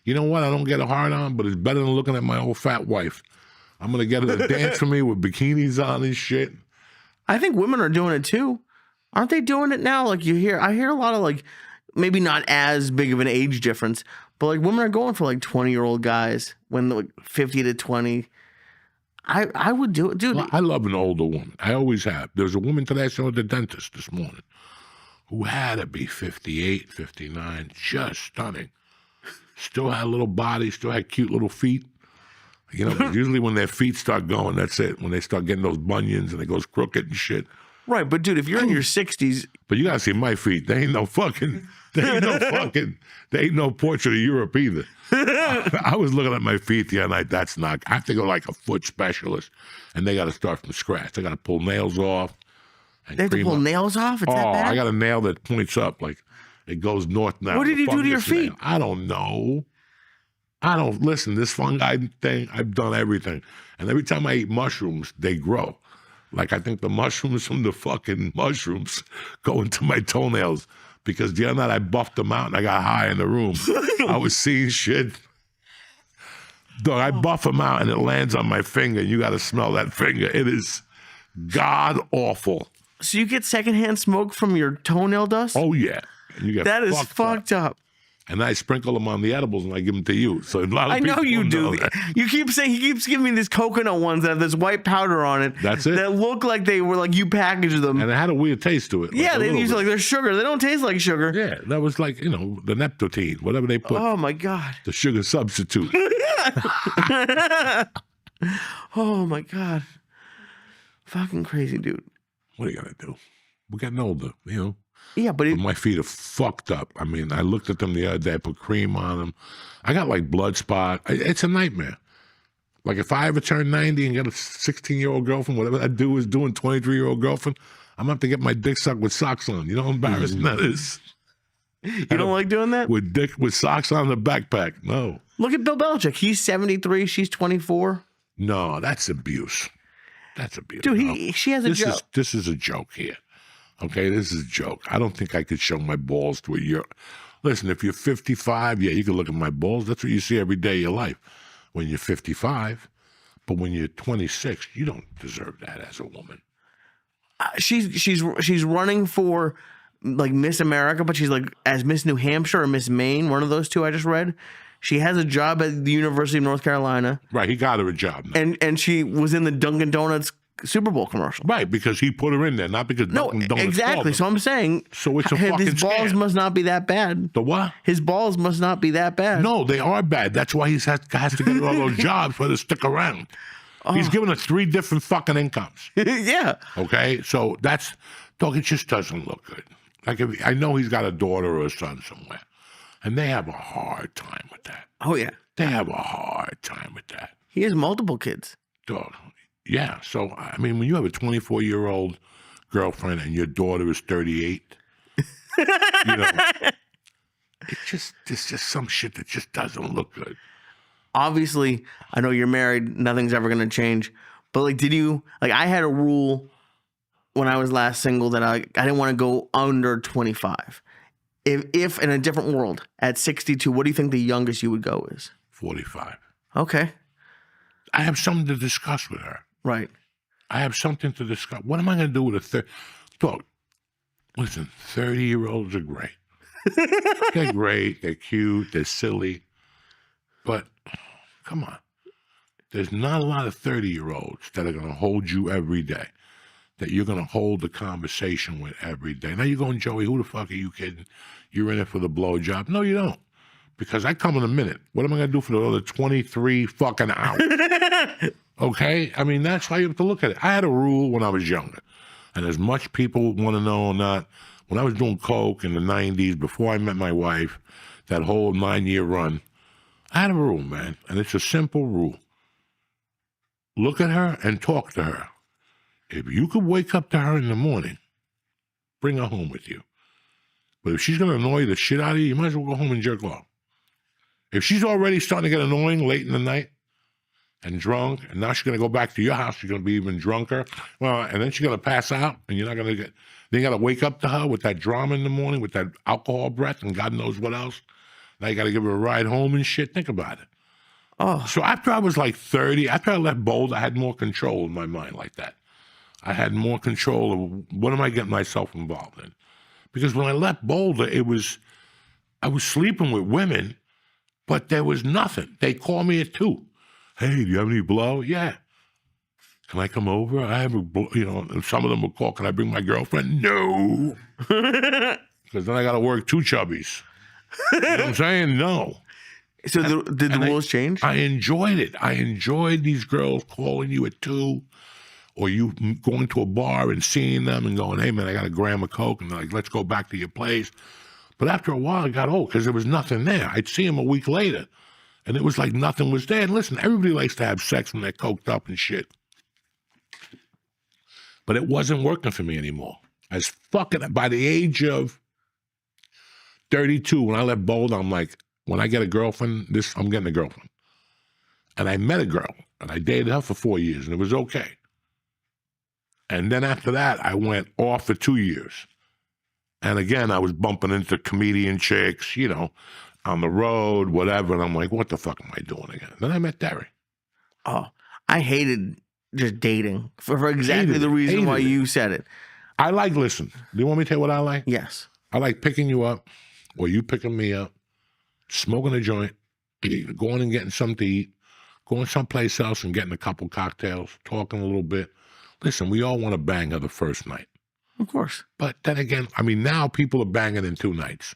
You know what? I don't get a hard on, but it's better than looking at my old fat wife. I'm going to get her to dance for me with bikinis on and shit. I think women are doing it too. Aren't they doing it now? Like I hear a lot of like, maybe not as big of an age difference, but like women are going for like 20-year-old guys when like 50 to 20. I would do it, dude. Well, I love an older woman. I always have. There was a woman today I saw at the dentist this morning who had to be 58, 59, just stunning. Still had a little body, still had cute little feet. You know, usually when their feet start going, that's it. When they start getting those bunions and it goes crooked and shit. Right, but dude, if you're in your 60s. But you gotta see my feet. They ain't no portrait of Europe either. I was looking at my feet the other night. That's not, I have to go like a foot specialist and they gotta start from scratch. They gotta pull nails off. They have to pull nails off? It's that bad? I got a nail that points up like it goes north now. What did you do to your feet? Nail. I don't know. Listen, this fungi thing, I've done everything. And every time I eat mushrooms, they grow. Like I think the mushrooms from the fucking mushrooms go into my toenails because the other night I buffed them out and I got high in the room. I was seeing shit. Dog, I buff them out and it lands on my finger. You got to smell that finger. It is god awful. So you get secondhand smoke from your toenail dust? Oh, yeah. And you get that is fucked up. And I sprinkle them on the edibles and I give them to you. So a lot of I know people you do. That. You keep saying, he keeps giving me these coconut ones that have this white powder on it. That's it. That look like they were like you packaged them. And it had a weird taste to it. Yeah, they use like they're sugar. They don't taste like sugar. Yeah, that was like, you know, the Neptotine, whatever they put. Oh my God. The sugar substitute. Oh my God. Fucking crazy, dude. What are you going to do? We're getting older, you know. Yeah, but my feet are fucked up. I mean, I looked at them the other day. I put cream on them. I got like blood spot. It's a nightmare. Like if I ever turn 90 and get a 16-year-old girlfriend, whatever that dude is doing, 23-year-old girlfriend, I'm going to have to get my dick sucked with socks on. You know how embarrassing that is? You don't like doing that? With socks on the backpack. No. Look at Bill Belichick. He's 73. She's 24. No, that's abuse. That's abuse. Dude, she has a joke. This is a joke here. Okay, this is a joke. I don't think I could show my balls to a year. Listen, if you're 55, yeah, you can look at my balls. That's what you see every day of your life when you're 55. But when you're 26, you don't deserve that as a woman. She's running for like Miss America, but she's like as Miss New Hampshire or Miss Maine, one of those two I just read. She has a job at the University of North Carolina. Right, he got her a job now. And she was in the Dunkin' Donuts Super Bowl commercial. Right, because he put her in there, not because Dunkin' Donuts exactly. So I'm saying, so it's a fucking his balls scam. must not be that bad. The what? His balls must not be that bad. No, they are bad. That's why he has to get all those jobs for her to stick around. He's giving her 3 different fucking incomes. Yeah. Okay, so that's, dog, it just doesn't look good. Like, I know he's got a daughter or a son somewhere, and they have a hard time with that. Oh, yeah. They have a hard time with that. He has multiple kids. Dog, yeah. So, I mean, when you have a 24-year-old girlfriend and your daughter is 38, you know, it's just some shit that just doesn't look good. Obviously, I know you're married. Nothing's ever going to change. But, like, I had a rule when I was last single that I didn't want to go under 25. If in a different world, at 62, what do you think the youngest you would go is? 45. Okay. I have something to discuss with her. Right. I have something to discuss. What am I going to do with a Dog, listen, 30-year-olds are great. They're great. They're cute. They're silly. But, come on. There's not a lot of 30-year-olds that are going to hold you every day, that you're going to hold the conversation with every day. Now you're going, Joey, who the fuck are you kidding? You're in it for the blowjob. No, you don't. Because I come in a minute. What am I going to do for the other 23 fucking hours? Okay? I mean, that's how you have to look at it. I had a rule when I was younger. And as much people want to know or not, when I was doing coke in the 90s, before I met my wife, that whole 9-year run, I had a rule, man. And it's a simple rule. Look at her and talk to her. If you could wake up to her in the morning, bring her home with you. But if she's going to annoy the shit out of you, you might as well go home and jerk off. If she's already starting to get annoying late in the night, and drunk, and now she's gonna go back to your house. She's gonna be even drunker. Well, and then she's gonna pass out, and you're not gonna get. Then you gotta wake up to her with that drama in the morning, with that alcohol breath, and God knows what else. Now you gotta give her a ride home and shit. Think about it. Oh, So after I was like 30, after I left Boulder, I had more control in my mind like that. I had more control of what am I getting myself involved in. Because when I left Boulder, I was sleeping with women, but there was nothing. They call me at 2. Hey, do you have any blow? Yeah. Can I come over? I have a blow, and some of them would call, can I bring my girlfriend? No. Because then I got to work 2 chubbies. You know what I'm saying? No. so did the rules change? I enjoyed it. I enjoyed these girls calling you at 2, or you going to a bar and seeing them and going, hey, man, I got a gram of Coke, and they're like, let's go back to your place. But after a while, I got old because there was nothing there. I'd see them a week later, and it was like nothing was there. And listen, everybody likes to have sex when they're coked up and shit. But it wasn't working for me anymore. I was fucking, by the age of 32, when I left Boulder, I'm like, when I get a girlfriend, I'm getting a girlfriend. And I met a girl, and I dated her for 4 years, and it was okay. And then after that, I went off for 2 years. And again, I was bumping into comedian chicks, on the road, whatever. And I'm like, what the fuck am I doing again? Then I met Derry. Oh, I hated just dating for exactly the reason why you said it. Listen, do you want me to tell you what I like? Yes. I like picking you up, or you picking me up, smoking a joint, going and getting something to eat, going someplace else and getting a couple cocktails, talking a little bit. Listen, we all want to bang her the first night. Of course. But then again, now people are banging in 2 nights.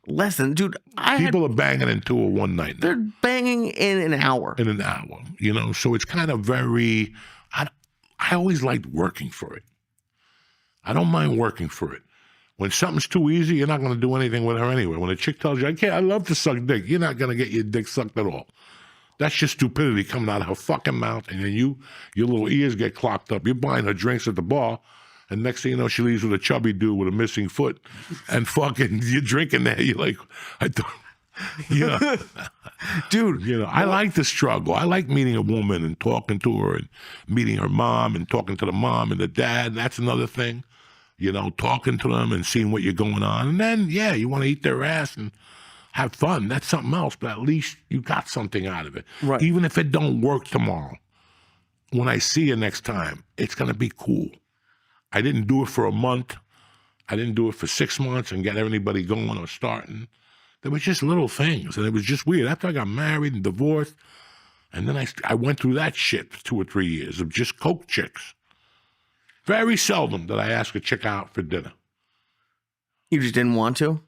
Listen, dude, People are banging in 2 or 1 night now. They're banging in an hour. In an hour, So it's kind of very, I always liked working for it. I don't mind working for it. When something's too easy, you're not going to do anything with her anyway. When a chick tells you, I love to suck dick, you're not going to get your dick sucked at all. That's just stupidity coming out of her fucking mouth, and then your little ears get clogged up. You're buying her drinks at the bar, and next thing you know, she leaves with a chubby dude with a missing foot, and fucking you're drinking there. You're like, dude. I like the struggle. I like meeting a woman and talking to her, and meeting her mom and talking to the mom and the dad. That's another thing. Talking to them and seeing what you're going on, and then you want to eat their ass and have fun. That's something else, but at least you got something out of it. Right. Even if it don't work tomorrow, when I see you next time, it's going to be cool. I didn't do it for a month. I didn't do it for 6 months and get everybody going or starting. There was just little things, and it was just weird. After I got married and divorced, and then I went through that shit for 2 or 3 years of just coke chicks. Very seldom did I ask a chick out for dinner. You just didn't want to?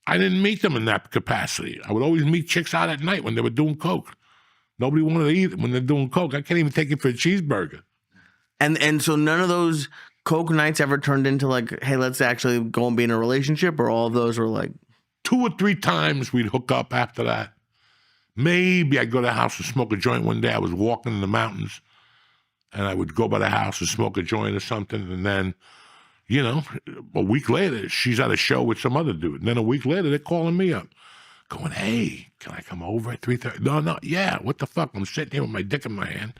I didn't meet them in that capacity. I would always meet chicks out at night when they were doing coke. Nobody wanted to eat when they're doing coke. I can't even take you for a cheeseburger. And so none of those coke nights ever turned into like, hey, let's actually go and be in a relationship, or all of those were like 2 or 3 times we'd hook up after that. Maybe I'd go to the house and smoke a joint one day. I was walking in the mountains, and I would go by the house and smoke a joint or something, and then, a week later, she's at a show with some other dude. And then a week later, they're calling me up, going, hey, can I come over at 3:30? No, yeah, what the fuck? I'm sitting here with my dick in my hand.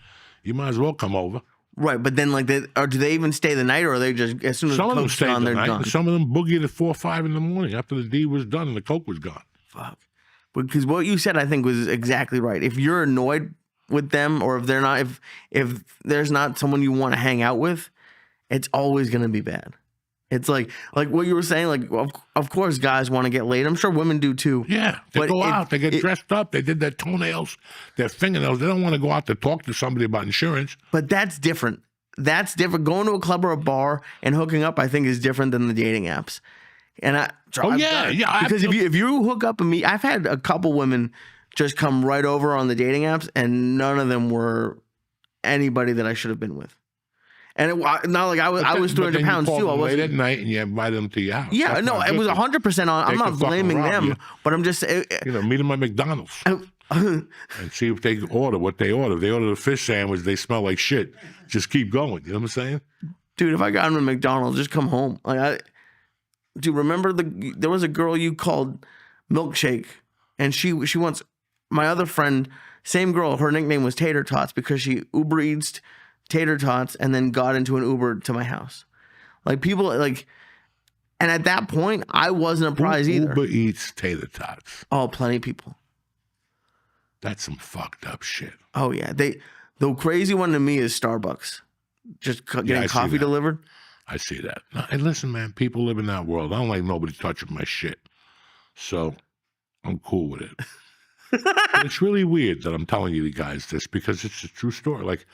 You might as well come over. Right, but then or do they even stay the night, or are they just, as soon as some the of them coke's stayed gone, the they're night, done? and some of them boogied at 4 or 5 in the morning after the deed was done and the coke was gone. Fuck. Because what you said, I think, was exactly right. If you're annoyed with them, or if they're not, if there's not someone you want to hang out with, it's always going to be bad. It's like what you were saying, like, of course guys want to get laid. I'm sure women do too. Yeah, they go out, they get dressed up, they did their toenails, their fingernails. They don't want to go out to talk to somebody about insurance. But that's different. That's different. Going to a club or a bar and hooking up, I think, is different than the dating apps. And because if you hook up and meet, I've had a couple women just come right over on the dating apps, and none of them were anybody that I should have been with. And not like I was 200 pounds too. I was late at night, and you invited them to your house. Yeah, That's no, it was 100% on. I'm not blaming them, but I'm just meet them at McDonald's and see if they order what they order. If they order a fish sandwich, they smell like shit. Just keep going. You know what I'm saying? Dude, if I got them at McDonald's, just come home. Dude, remember there was a girl you called Milkshake, and she wants, my other friend Same girl. Her nickname was Tater Tots because she Uber Eats tater tots and then got into an Uber to my house. Like people like, and at that point, I wasn't a prize either. Uber Eats tater tots. Oh, plenty of people. That's some fucked up shit. Oh yeah, the crazy one to me is Starbucks, just getting coffee delivered. I see that. No, and listen, man, people live in that world. I don't like nobody touching my shit, so I'm cool with it. But it's really weird that I'm telling you guys this because it's a true story. Like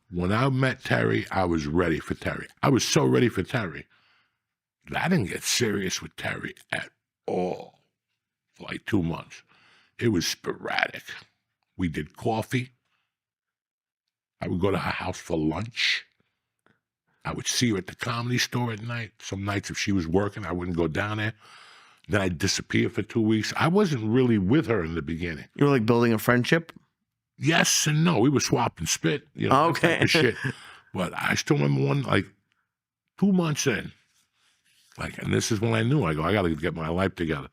when I met Terry, I was ready for Terry. I was so ready for Terry that I didn't get serious with Terry at all for like 2 months. It was sporadic. We did coffee. I would go to her house for lunch. I would see her at the Comedy Store at night. Some nights if she was working, I wouldn't go down there. Then I'd disappear for 2 weeks. I wasn't really with her in the beginning. You were like building a friendship? Yes and no. We were swapping spit, you know, that type of shit. But I still remember one, like 2 months in, like, and this is when I knew, I go, I got to get my life together.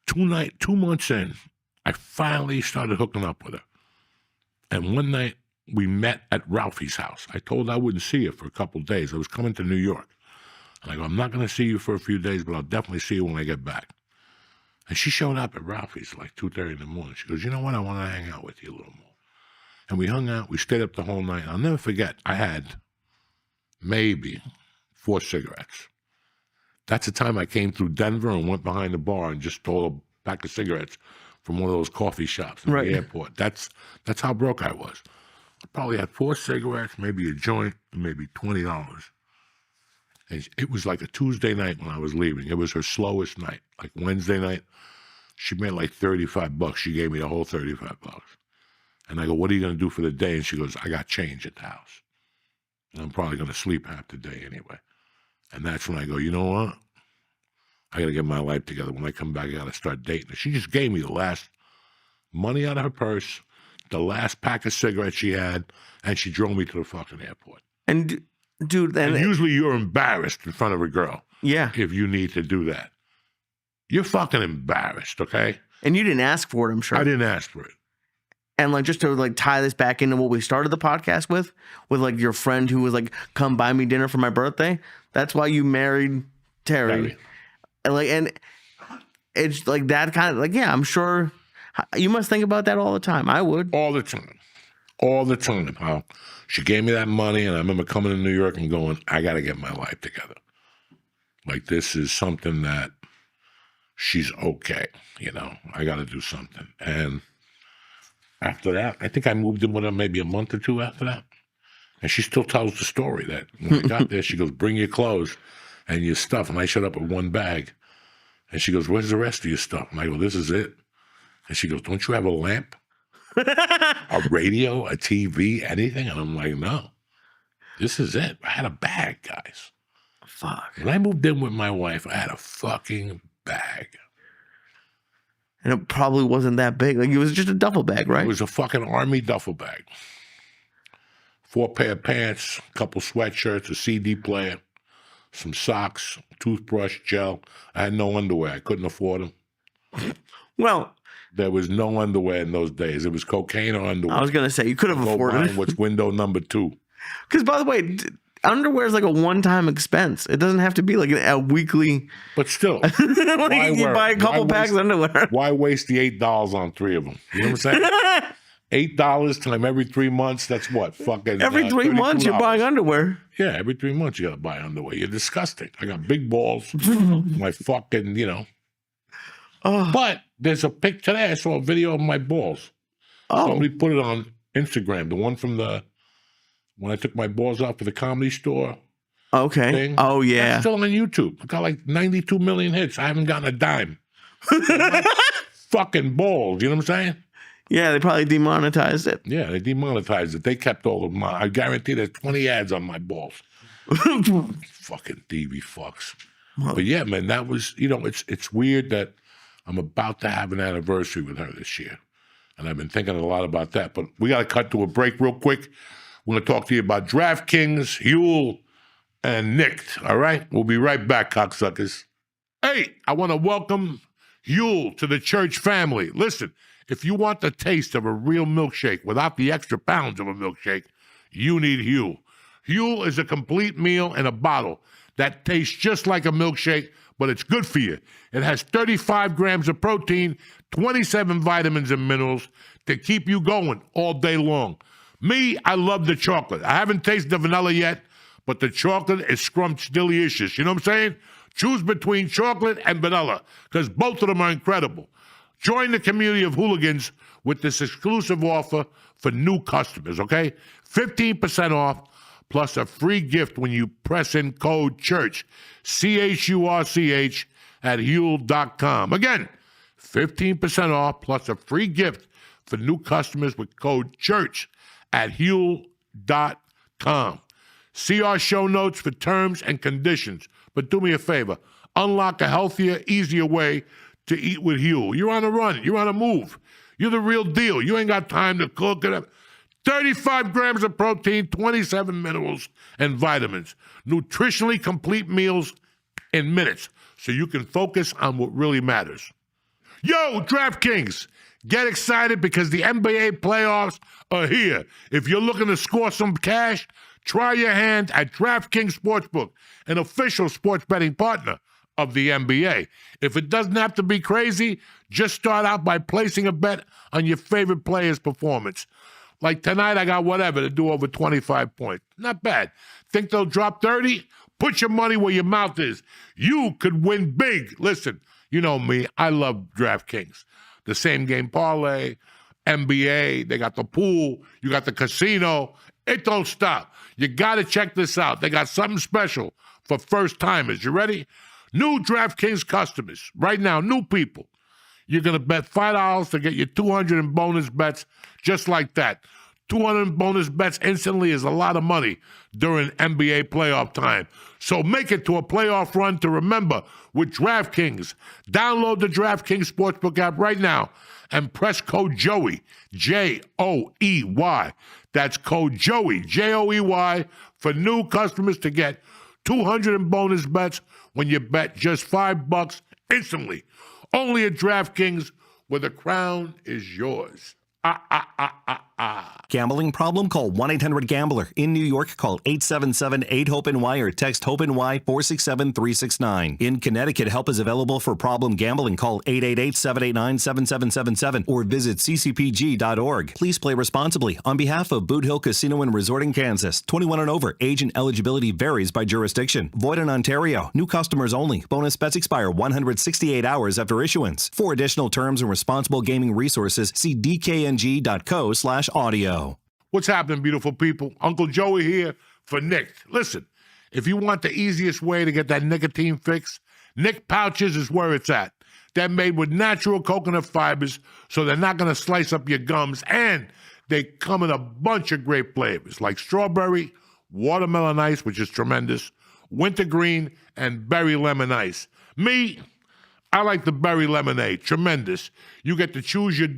2 months in, I finally started hooking up with her. And one night, we met at Ralphie's house. I told her I wouldn't see her for a couple of days. I was coming to New York. And I go, I'm not going to see you for a few days, but I'll definitely see you when I get back. And she showed up at Ralphie's like 2:30 in the morning. She goes, you know what? I want to hang out with you a little more. And we hung out. We stayed up the whole night. I'll never forget. I had maybe 4 cigarettes. That's the time I came through Denver and went behind the bar and just stole a pack of cigarettes from one of those coffee shops in the airport. That's how broke I was. I probably had 4 cigarettes, maybe a joint, and maybe $20. And it was like a Tuesday night when I was leaving. It was her slowest night. Like Wednesday night, she made like $35. She gave me the whole $35. And I go, what are you going to do for the day? And she goes, I got change at the house. And I'm probably going to sleep half the day anyway. And that's when I go, you know what? I got to get my life together. When I come back, I got to start dating her. She just gave me the last money out of her purse, the last pack of cigarettes she had, and she drove me to the fucking airport. And dude, then and usually you're embarrassed in front of a girl. Yeah. If you need to do that. You're fucking embarrassed, okay? And you didn't ask for it, I'm sure. I didn't ask for it. And like just to like tie this back into what we started the podcast with like your friend who was like, come buy me dinner for my birthday. That's why you married Terry. And it's like that kind of like, yeah, I'm sure you must think about that all the time. I would. All the time. All the time. How she gave me that money, and I remember coming to New York and going, I got to get my life together. Like, this is something that she's okay. You know, I got to do something. And after that, I think I moved in with her maybe a month or two after that. And she still tells the story that when I got there, she goes, bring your clothes and your stuff. And I showed up with one bag. And she goes, where's the rest of your stuff? And I go, this is it. And she goes, don't you have a lamp? A radio, a TV, anything? And I'm like, no, this is it. I had a bag, guys. Fuck. When I moved in with my wife, I had a fucking bag. And it probably wasn't that big. Like, it was just a duffel bag, right? It was a fucking army duffel bag. 4 pair of pants, a couple sweatshirts, a CD player, some socks, toothbrush, gel. I had no underwear. I couldn't afford them. Well, there was no underwear in those days. It was cocaine or underwear. I was going to say, you could have afforded it. What's window number 2? Because, by the way, underwear is like a one-time expense. It doesn't have to be like a weekly. But still, like you buy a couple packs of underwear. Why waste the $8 on 3 of them? You know what I'm saying? $8 time every 3 months. That's what? Fucking every 3 months you're buying underwear. Yeah, every 3 months you got to buy underwear. You're disgusting. I got big balls. My fucking, you know. Oh. But there's a pic today. I saw a video of my balls. Oh. Somebody put it on Instagram. The one from when I took my balls off for the Comedy Store. Okay. Thing. Oh, yeah. That's still on YouTube. I got like 92 million hits. I haven't gotten a dime. Fucking balls. You know what I'm saying? Yeah, they probably demonetized it. Yeah, they demonetized it. They kept all of my. I guarantee there's 20 ads on my balls. Fucking TV fucks. But yeah, man, that was, you know, it's weird that I'm about to have an anniversary with her this year. And I've been thinking a lot about that. But we got to cut to a break real quick. We're going to talk to you about DraftKings, Huel, and Nicked. All right? We'll be right back, cocksuckers. Hey, I want to welcome Huel to the church family. Listen, if you want the taste of a real milkshake without the extra pounds of a milkshake, you need Huel. Huel is a complete meal in a bottle that tastes just like a milkshake, but it's good for you. It has 35 grams of protein, 27 vitamins and minerals to keep you going all day long. Me, I love the chocolate. I haven't tasted the vanilla yet, but the chocolate is scrumptious. You know what I'm saying? Choose between chocolate and vanilla, because both of them are incredible. Join the community of hooligans with this exclusive offer for new customers, okay? 15% off plus a free gift when you press in code CHURCH, CHURCH, at Huel.com. Again, 15% off plus a free gift for new customers with code CHURCH at Huel.com. See our show notes for terms and conditions. But do me a favor, unlock a healthier, easier way to eat with Huel. You're on a run. You're on a move. You're the real deal. You ain't got time to cook it. 35 grams of protein, 27 minerals and vitamins. Nutritionally complete meals in minutes so you can focus on what really matters. Yo, DraftKings, get excited because the NBA playoffs are here. If you're looking to score some cash, try your hand at DraftKings Sportsbook, an official sports betting partner of the NBA. If it doesn't have to be crazy, just start out by placing a bet on your favorite player's performance. Like tonight, I got whatever to do over 25 points. Not bad. Think they'll drop 30? Put your money where your mouth is. You could win big. Listen, you know me. I love DraftKings. The same game parlay, NBA, they got the pool, you got the casino. It don't stop. You got to check this out. They got something special for first-timers. You ready? New DraftKings customers. Right now, new people. You're going to bet $5 to get you 200 in bonus bets just like that. 200 in bonus bets instantly is a lot of money during NBA playoff time. So make it to a playoff run to remember with DraftKings. Download the DraftKings Sportsbook app right now and press code JOEY, J-O-E-Y. That's code JOEY, J-O-E-Y, for new customers to get 200 in bonus bets when you bet just $5 instantly. Only at DraftKings, where the crown is yours. Gambling problem? Call 1-800-GAMBLER. In New York, call 877-8-HOPE-NY or text HOPE-NY 467-369. In Connecticut, help is available for problem gambling. Call 888-789-7777 or visit ccpg.org. Please play responsibly. On behalf of Boot Hill Casino and Resort in Kansas, 21 and over. Age and eligibility varies by jurisdiction. Void in Ontario. New customers only. Bonus bets expire 168 hours after issuance. For additional terms and responsible gaming resources, see dkng.co/audio. What's happening, beautiful people? Uncle Joey here for Nick. Listen, if you want the easiest way to get that nicotine fix, Nick Pouches is where it's at. They're made with natural coconut fibers, so they're not going to slice up your gums, and they come in a bunch of great flavors like strawberry, watermelon ice, which is tremendous, wintergreen, and berry lemon ice. Me, I like the berry lemonade. Tremendous. You get to choose your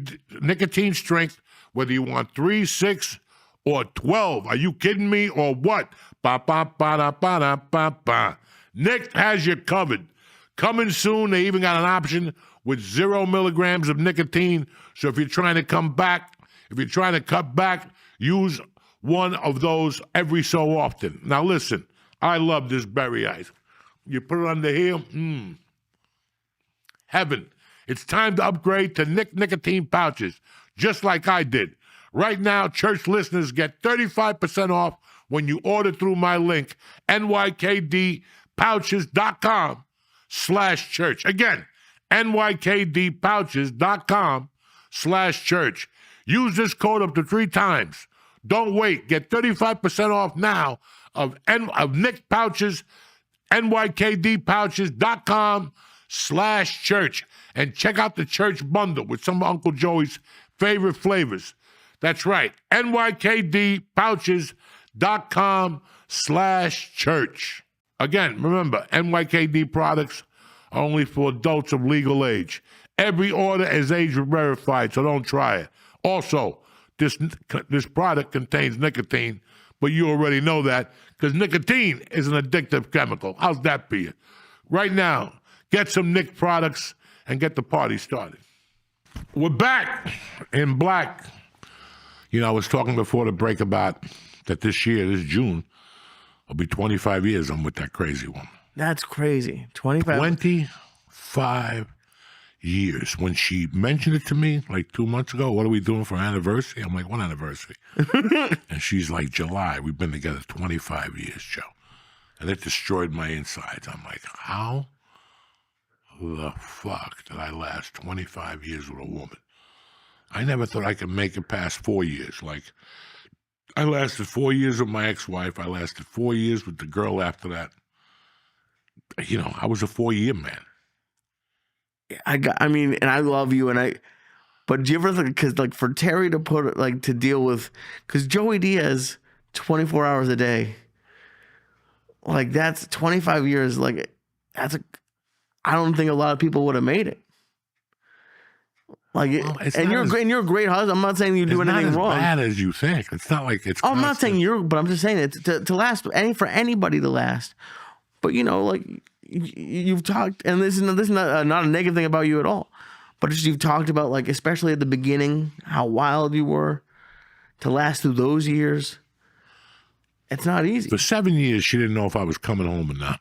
nicotine strength, whether you want 3, 6, or 12. Are you kidding me or what? Ba-ba-ba-da-ba-da-ba-ba. Nick has you covered. Coming soon, they even got an option with 0 milligrams of nicotine. So if you're trying to come back, if you're trying to cut back, use one of those every so often. Now listen, I love this berry ice. You put it under here, heaven. It's time to upgrade to Nick nicotine pouches, just like I did. Right now, church listeners get 35% off when you order through my link, nykdpouches.com/church. Again, nykdpouches.com/church. Use this code up to 3 times. Don't wait. Get 35% off now of Nick Pouches, nykdpouches.com/church. And check out the church bundle with some of Uncle Joey's favorite flavors. That's right, nykdpouches.com/church. Again, remember, NYKD products are only for adults of legal age. Every order is age verified, so don't try it. Also, this product contains nicotine, but you already know that because nicotine is an addictive chemical. How's that for you? Right now, get some Nick products and get the party started. We're back in black. You know, I was talking before the break about that this year, this June, will be 25 years I'm with that crazy woman. That's crazy. 25. 25 years. When she mentioned it to me like 2 months ago, what are we doing for our anniversary? I'm like, what anniversary? And she's like, July. We've been together 25 years, Joe. And it destroyed my insides. I'm like, how the fuck did I last 25 years with a woman? I never thought I could make it past 4 years. Like, I lasted 4 years with my ex-wife. I lasted 4 years with the girl after that. You know, I was a 4-year man. I mean, and I love you, but do you ever think, because like for Terry to put like to deal with, because Joey Diaz, 24 hours a day, like that's 25 years. Like I don't think a lot of people would have made it. Like, and you're a great husband. I'm not saying you do anything wrong. It's not as bad as you think. It's not like it's. Oh, I'm not saying but I'm just saying it's to last. For anybody to last. But you know, like you've talked, and this is not a negative thing about you at all. But just you've talked about, like, especially at the beginning, how wild you were to last through those years. It's not easy. For 7 years, she didn't know if I was coming home or not.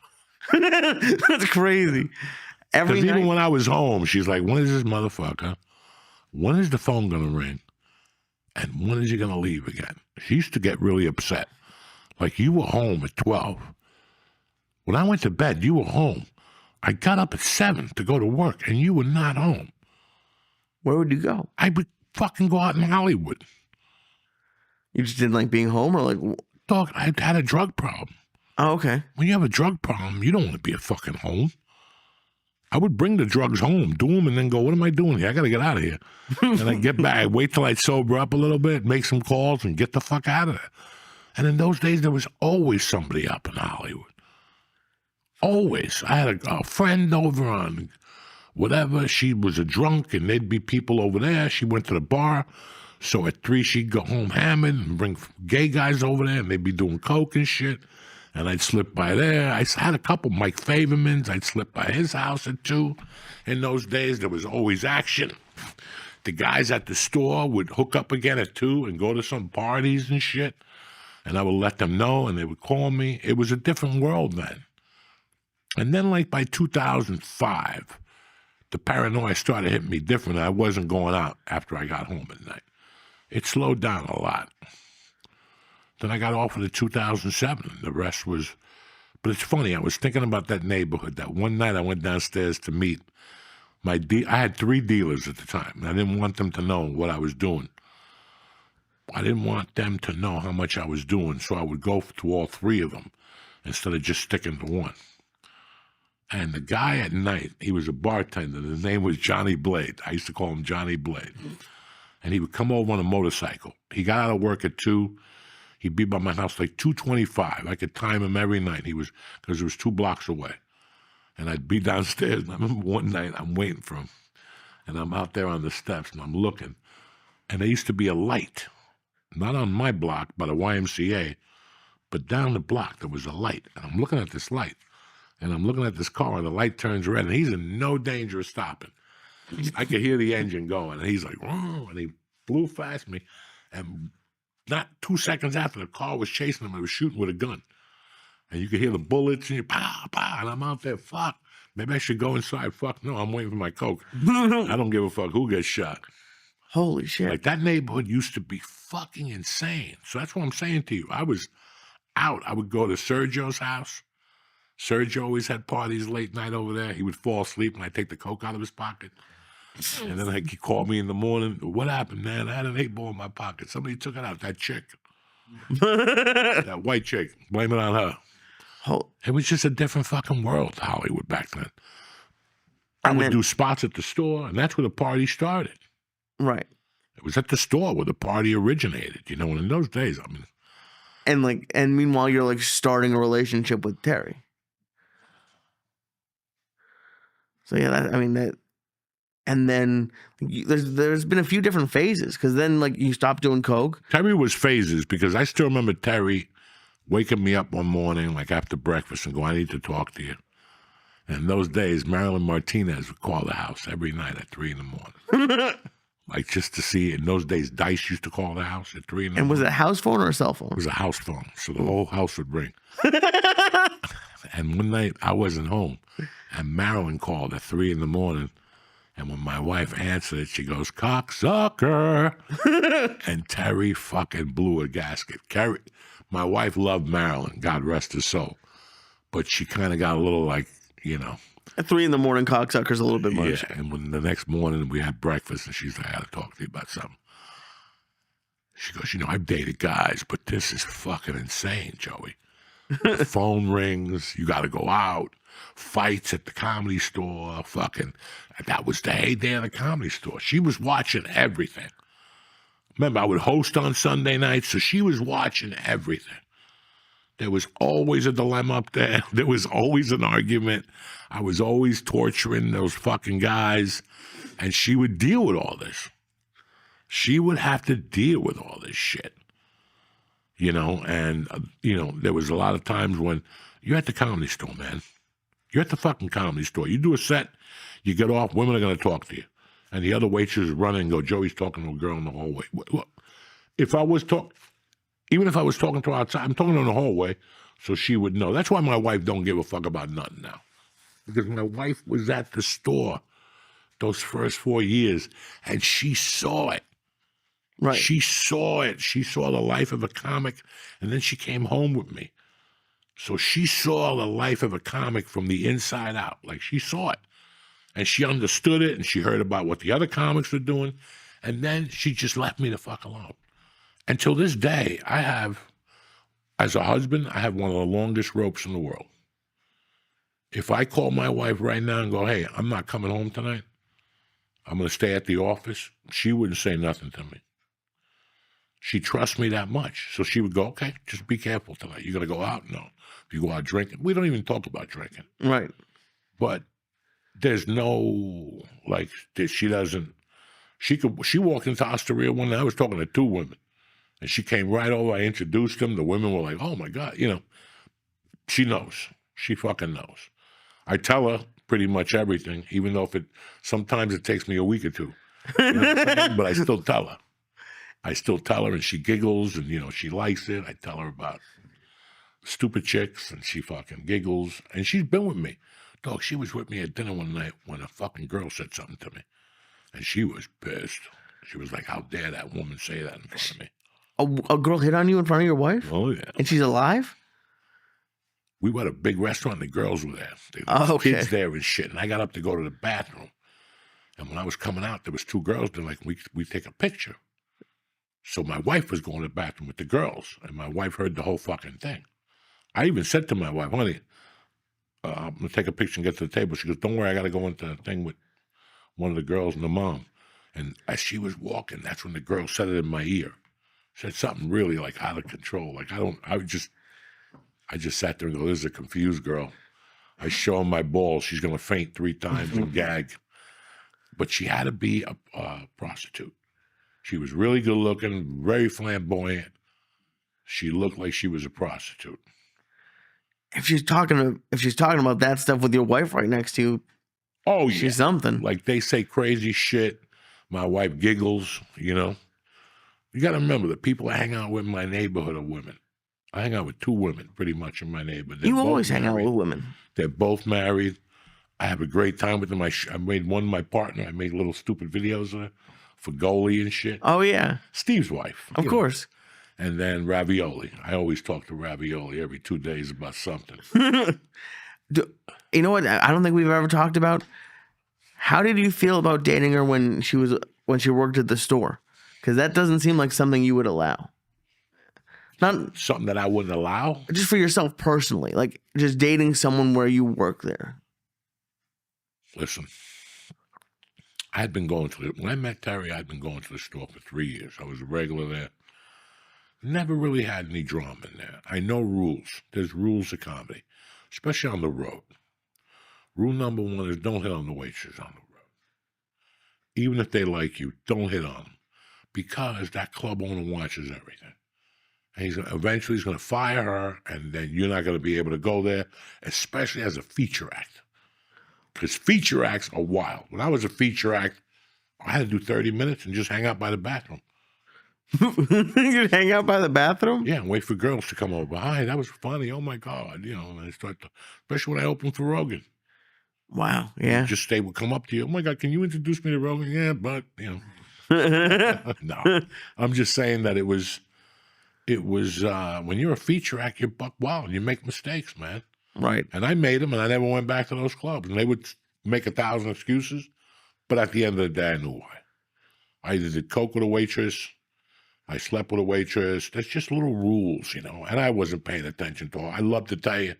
That's crazy. Because even when I was home, she's like, when is this motherfucker? When is the phone going to ring? And when is he going to leave again? She used to get really upset. Like, you were home at 12. When I went to bed, you were home. I got up at 7 to go to work, and you were not home. Where would you go? I would fucking go out in Hollywood. You just didn't like being home, or like? Dog, I had a drug problem. Oh, okay. When you have a drug problem, you don't want to be at fucking home. I would bring the drugs home, do them, and then go, what am I doing here? I got to get out of here. And I get back, wait till I'd sober up a little bit, make some calls, and get the fuck out of there. And in those days, there was always somebody up in Hollywood. Always. I had a friend over on whatever. She was a drunk, and there'd be people over there. She went to the bar. So at 3, she'd go home hammered and bring gay guys over there, and they'd be doing coke and shit. And I'd slip by there. I had a couple Mike Favormans. I'd slip by his house at 2. In those days, there was always action. The guys at the store would hook up again at 2 and go to some parties and shit. And I would let them know, and they would call me. It was a different world then. And then, like, by 2005, the paranoia started hitting me different. I wasn't going out after I got home at night. It slowed down a lot. Then I got offered in 2007. The rest was... But it's funny, I was thinking about that neighborhood. That one night I went downstairs to meet I had 3 dealers at the time, and I didn't want them to know what I was doing. I didn't want them to know how much I was doing, so I would go to all 3 of them instead of just sticking to one. And the guy at night, he was a bartender. His name was Johnny Blade. I used to call him Johnny Blade. And he would come over on a motorcycle. He got out of work at 2. He'd be by my house like 2:25. I could time him every night. Because it was 2 blocks away. And I'd be downstairs. And I remember one night I'm waiting for him. And I'm out there on the steps and I'm looking. And there used to be a light. Not on my block, by the YMCA. But down the block there was a light. And I'm looking at this light. And I'm looking at this car, and the light turns red, and he's in no danger of stopping. I could hear the engine going, and he's like, whoa, and he flew past me. And not 2 seconds after, the car was chasing him. It was shooting with a gun. And you could hear the bullets, and you pow, pow, and I'm out there, fuck. Maybe I should go inside. Fuck, no, I'm waiting for my coke. I don't give a fuck who gets shot. Holy shit. Like, that neighborhood used to be fucking insane. So that's what I'm saying to you. I was out. I would go to Sergio's house. Sergio always had parties late night over there. He would fall asleep, and I'd take the coke out of his pocket. And then he'd call me in the morning. What happened, man? I had an 8-ball in my pocket. Somebody took it out. That chick. That white chick. Blame it on her. It was just a different fucking world, Hollywood, back then. I would do spots at the store, and that's where the party started. Right. It was at the store where the party originated, you know, and in those days, I mean. And meanwhile, you're like starting a relationship with Terry. So yeah, and then there's been a few different phases, because then like you stopped doing coke. Terry was phases, because I still remember Terry waking me up one morning like after breakfast and going, I need to talk to you. And in those days, Marilyn Martinez would call the house every night at 3 in the morning. Like, just to see it. In those days, Dice used to call the house at 3 in the And was morning. it a house phone or a cell phone? It was a house phone, so the whole house would ring. And one night, I wasn't home, and Marilyn called at 3 in the morning, and when my wife answered it, she goes, "Cocksucker!" And Terry fucking blew a gasket. My wife loved Marilyn, God rest her soul, but she kind of got a little like, you know. At 3 in the morning, cocksucker's a little bit much. Yeah, and when the next morning we had breakfast, and she's like, "I got to talk to you about something." She goes, "You know, I've dated guys, but this is fucking insane, Joey. The phone rings, you got to go out, fights at the Comedy Store, fucking." That was the heyday of the Comedy Store. She was watching everything. Remember, I would host on Sunday nights, so she was watching everything. There was always a dilemma up there. There was always an argument. I was always torturing those fucking guys, and she would deal with all this. She would have to deal with all this shit, you know, and, there was a lot of times when you're at the Comedy Store, man. You're at the fucking Comedy Store. You do a set, you get off, women are going to talk to you. And the other waitresses run in and go, "Joey's talking to a girl in the hallway." Look, even if I was talking to her outside, I'm talking to her in the hallway, so she would know. That's why my wife don't give a fuck about nothing now. Because my wife was at the store those first 4 years, and she saw it. Right. She saw it. She saw the life of a comic, and then she came home with me. So she saw the life of a comic from the inside out. Like, she saw it. And she understood it, and she heard about what the other comics were doing, and then she just left me the fuck alone. Until this day, I have, as a husband, I have one of the longest ropes in the world. If I call my wife right now and go, "Hey, I'm not coming home tonight, I'm going to stay at the office," she wouldn't say nothing to me. She trusts me that much. So she would go, "Okay, just be careful tonight. You're going to go out?" "No." "If you go out drinking?" We don't even talk about drinking. Right. But there's no, like, she doesn't, she walked into Osteria one night. I was talking to 2 women, and she came right over. I introduced them. The women were like, "Oh my God," she knows. She fucking knows. I tell her pretty much everything, even though sometimes it takes me a week or 2. You know what I'm saying? But I still tell her. And she giggles, and, she likes it. I tell her about stupid chicks, and she fucking giggles. And she's been with me. Dog, she was with me at dinner one night when a fucking girl said something to me. And she was pissed. She was like, "How dare that woman say that in front of me?" A girl hit on you in front of your wife? Oh, yeah. And she's alive? We were at a big restaurant, and the girls were there. There Oh, was okay. kids there and shit. And I got up to go to the bathroom. And when I was coming out, there was 2 girls. They're like, we take a picture. So my wife was going to the bathroom with the girls, and my wife heard the whole fucking thing. I even said to my wife, "Honey, I'm going to take a picture and get to the table." She goes, "Don't worry, I got to go into the thing with one of the girls and the mom." And as she was walking, that's when the girl said it in my ear. Said something really like out of control. Like, I just sat there and go, "This is a confused girl." I show her my balls. She's going to faint 3 times and gag. But she had to be a prostitute. She was really good looking, very flamboyant. She looked like she was a prostitute. If she's talking about that stuff with your wife right next to you, Oh, yeah. she's something. Like, they say crazy shit. My wife giggles, You got to remember, the people I hang out with in my neighborhood are women. I hang out with 2 women pretty much in my neighborhood. They're You both always hang out married. with women. They're both married. I have a great time with them. I made one my partner. I made little stupid videos of her for goalie and shit. Oh, yeah. Steve's wife. Of course. And then Ravioli. I always talk to Ravioli every 2 days about something. You know what? I don't think we've ever talked about. How did you feel about dating her when she worked at the store? Because that doesn't seem like something you would allow. Not Something that I wouldn't allow. just for yourself personally, like just dating someone where you work there. Listen, when I met Terry, I'd been going to the store for 3 years. I was a regular there. Never really had any drama in there. I know rules. There's rules of comedy, especially on the road. Rule number 1 is don't hit on the waitresses on the road. Even if they like you, don't hit on them, because that club owner watches everything. And eventually he's going to fire her, and then you're not going to be able to go there, especially as a feature act. Because feature acts are wild. When I was a feature act, I had to do 30 minutes and just hang out by the bathroom. You'd hang out by the bathroom? Yeah, and wait for girls to come over. Hi, that was funny. Oh my God. And I start to, especially when I opened for Rogan. Wow. Yeah. Just they would come up to you. Oh my God, can you introduce me to Rogan? Yeah, but no. I'm just saying that it was when you're a feature act, you're buck wild and you make mistakes, man. Right. And I made them, and I never went back to those clubs. And they would make 1,000 excuses, but at the end of the day, I knew why. I either did coke with a waitress, I slept with a waitress. That's just little rules, And I wasn't paying attention to it. I love to tell you,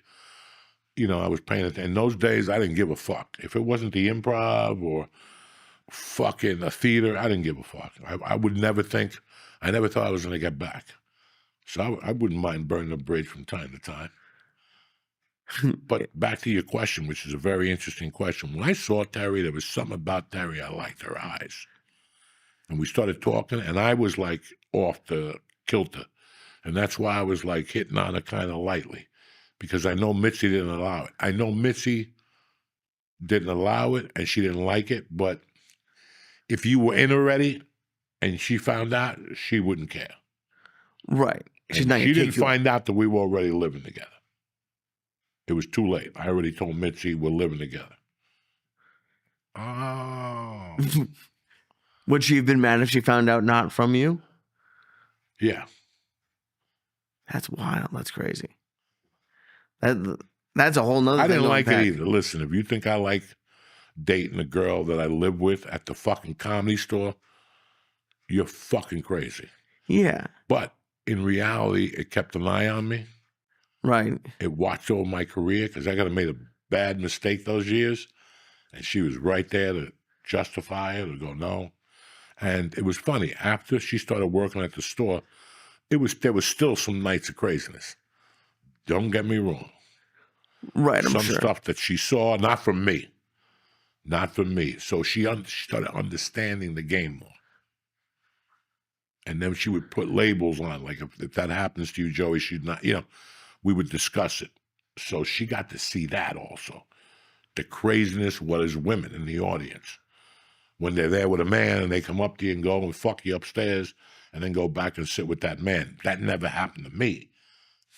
I was paying attention. In those days, I didn't give a fuck. If it wasn't the improv or fucking a theater, I didn't give a fuck. I would never think. I never thought I was going to get back. So I wouldn't mind burning a bridge from time to time. But back to your question, which is a very interesting question. When I saw Terry, there was something about Terry I liked, her eyes. And we started talking, and I was like off the kilter. And that's why I was like hitting on her kind of lightly, because I know Mitzi didn't allow it. I know Mitzi didn't allow it, and she didn't like it. But if you were in already and she found out, she wouldn't care. Right. She didn't find out that we were already living together. It was too late. I already told Mitzi we're living together. Oh. Would she have been mad if she found out not from you? Yeah. That's wild. That's crazy. That's a whole nother I thing. didn't like it either. Listen, if you think I like dating a girl that I live with at the fucking Comedy Store, you're fucking crazy. Yeah. But in reality, it kept an eye on me. Right. It watched over my career because I could have made a bad mistake those years. And she was right there to justify it or go, no. And it was funny. After she started working at the store, there was still some nights of craziness. Don't get me wrong. Right, I'm some sure. stuff that she saw, not from me. Not from me. So she started understanding the game more. And then she would put labels on, like if that happens to you, Joey, she'd not, we would discuss it. So she got to see that also. The craziness, what is women in the audience. When they're there with a man and they come up to you and go and fuck you upstairs and then go back and sit with that man. That never happened to me.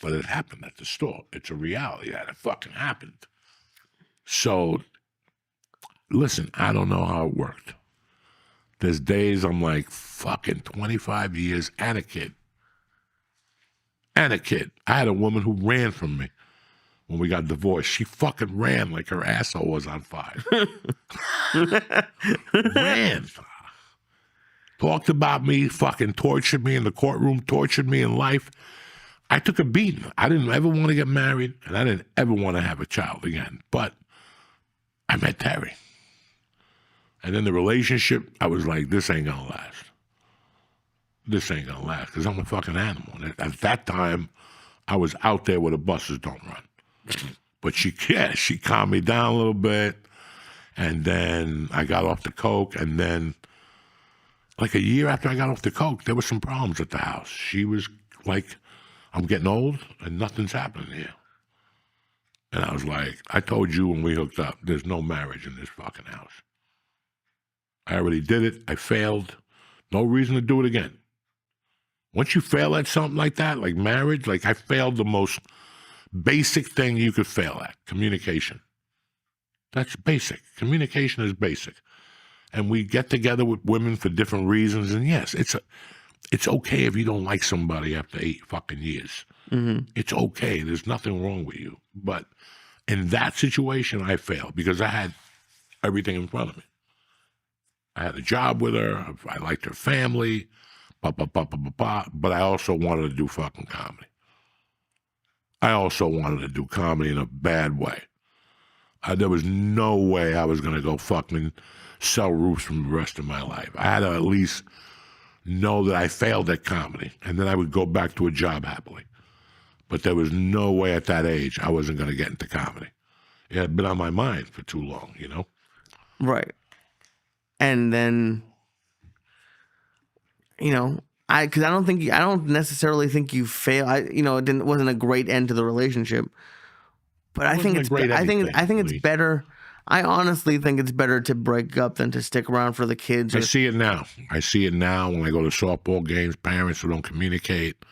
But it happened at the store. It's a reality that it fucking happened. So, listen, I don't know how it worked. There's days I'm like, fucking 25 years and a kid. And a kid. I had a woman who ran from me when we got divorced. She fucking ran like her asshole was on fire. Ran. Talked about me, fucking tortured me in the courtroom, tortured me in life. I took a beating. I didn't ever want to get married, and I didn't ever want to have a child again. But I met Terry. And in the relationship, I was like, this ain't going to last. This ain't going to last because I'm a fucking animal. And at that time, I was out there where the buses don't run. But she calmed me down a little bit. And then I got off the coke. And then, like a year after I got off the coke, there were some problems at the house. She was like, I'm getting old and nothing's happening here. And I was like, I told you when we hooked up, there's no marriage in this fucking house. I already did it. I failed. No reason to do it again. Once you fail at something like that, like marriage, like I failed the most basic thing you could fail at, communication. That's basic. Communication is basic. And we get together with women for different reasons. And yes, it's okay if you don't like somebody after 8 fucking years. Mm-hmm. It's okay. There's nothing wrong with you. But in that situation, I failed because I had everything in front of me. I had a job with her. I liked her family. But I also wanted to do fucking comedy. I also wanted to do comedy in a bad way. There was no way I was going to go fucking sell roofs for the rest of my life. I had to at least know that I failed at comedy, and then I would go back to a job happily. But there was no way at that age I wasn't going to get into comedy. It had been on my mind for too long, Right. And then, because I don't necessarily think you fail. It wasn't a great end to the relationship, but I think it's better. I honestly think it's better to break up than to stick around for the kids. I see it now. I see it now when I go to softball games, parents who don't communicate.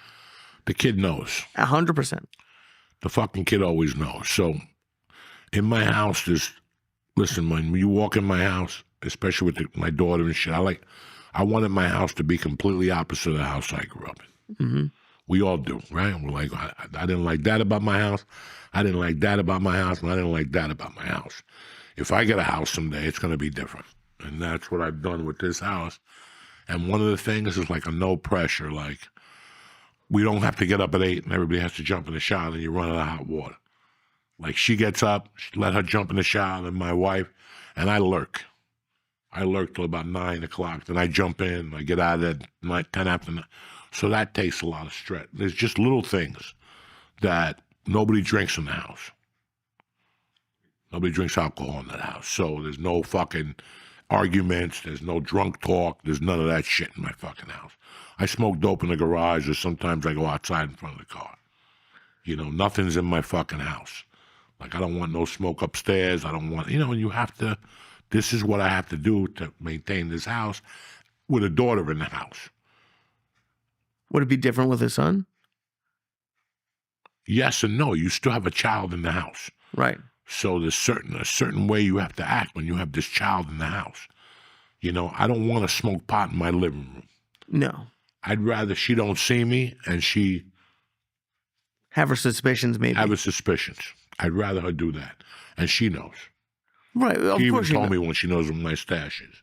The kid knows. 100%. The fucking kid always knows. So in my house, listen, when you walk in my house, especially with my daughter and shit, I wanted my house to be completely opposite of the house I grew up in. Mm-hmm. We all do, right? We're like, I didn't like that about my house. I didn't like that about my house, and I didn't like that about my house. If I get a house someday, it's going to be different. And that's what I've done with this house. And one of the things is like a no pressure, like we don't have to get up at 8 and everybody has to jump in the shower and you run out of hot water. Like she gets up, let her jump in the shower, and my wife, and I lurk. I lurk till about 9 o'clock. Then I jump in, I get out at 10 after 9. So that takes a lot of stress. There's just little things that nobody drinks in the house. Nobody drinks alcohol in that house. So there's no fucking arguments. There's no drunk talk. There's none of that shit in my fucking house. I smoke dope in the garage, or sometimes I go outside in front of the car. You know, nothing's in my fucking house. Like, I don't want no smoke upstairs. I don't want, and you have to, this is what I have to do to maintain this house with a daughter in the house. Would it be different with a son? Yes and no. You still have a child in the house. Right. So there's a certain way you have to act when you have this child in the house. I don't want to smoke pot in my living room. No. I'd rather she don't see me and she have her suspicions, maybe. Have her suspicions. I'd rather her do that. And she knows. Right. Of She even course told me when she knows what my stash is.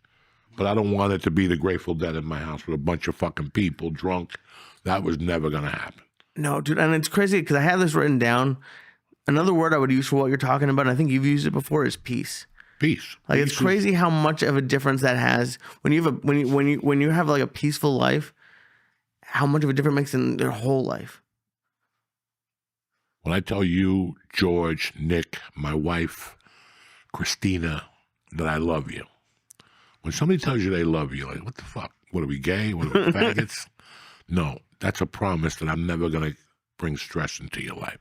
But I don't want it to be the Grateful Dead in my house with a bunch of fucking people drunk. That was never going to happen. No, dude. And it's crazy because I have this written down. Another word I would use for what you're talking about, and I think you've used it before, is peace. Peace. Like, Peace it's crazy how much of a difference that has when you have when you have like a peaceful life. How much of a difference it makes in their whole life. When I tell you, George, Nick, my wife, Christina, that I love you. When somebody tells you they love you, like, what the fuck? What, are we gay? What, are we faggots? No, that's a promise that I'm never going to bring stress into your life.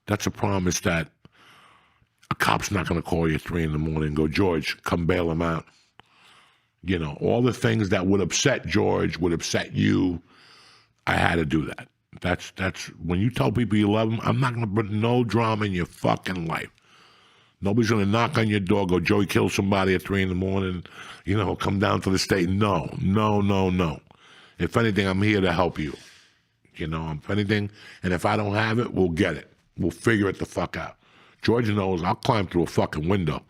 That's a promise that a cop's not going to call you at 3 a.m. and go, George, come bail him out. All the things that would upset George, would upset you, I had to do that. That's when you tell people you love them, I'm not going to put no drama in your fucking life. Nobody's going to knock on your door, go, Joey killed somebody at 3 a.m, come down to the state. No. If anything, I'm here to help you. If anything, and if I don't have it, we'll get it. We'll figure it the fuck out. George knows I'll climb through a fucking window.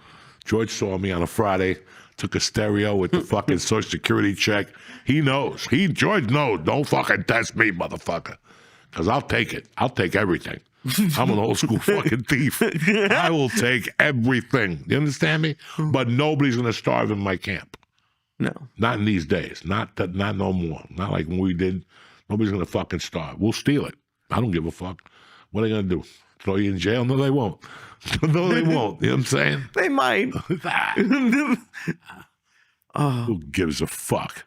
George saw me on a Friday, took a stereo with the fucking Social Security check. He knows. George knows. Don't fucking test me, motherfucker. Because I'll take it. I'll take everything. I'm an old school fucking thief. I will take everything. You understand me? But nobody's going to starve in my camp. No. Not in these days. Not no more. Not like when we did. Nobody's going to fucking starve. We'll steal it. I don't give a fuck. What are they going to do? Throw you in jail? No, they won't. No, they won't. You know what I'm saying? They might. Who gives a fuck?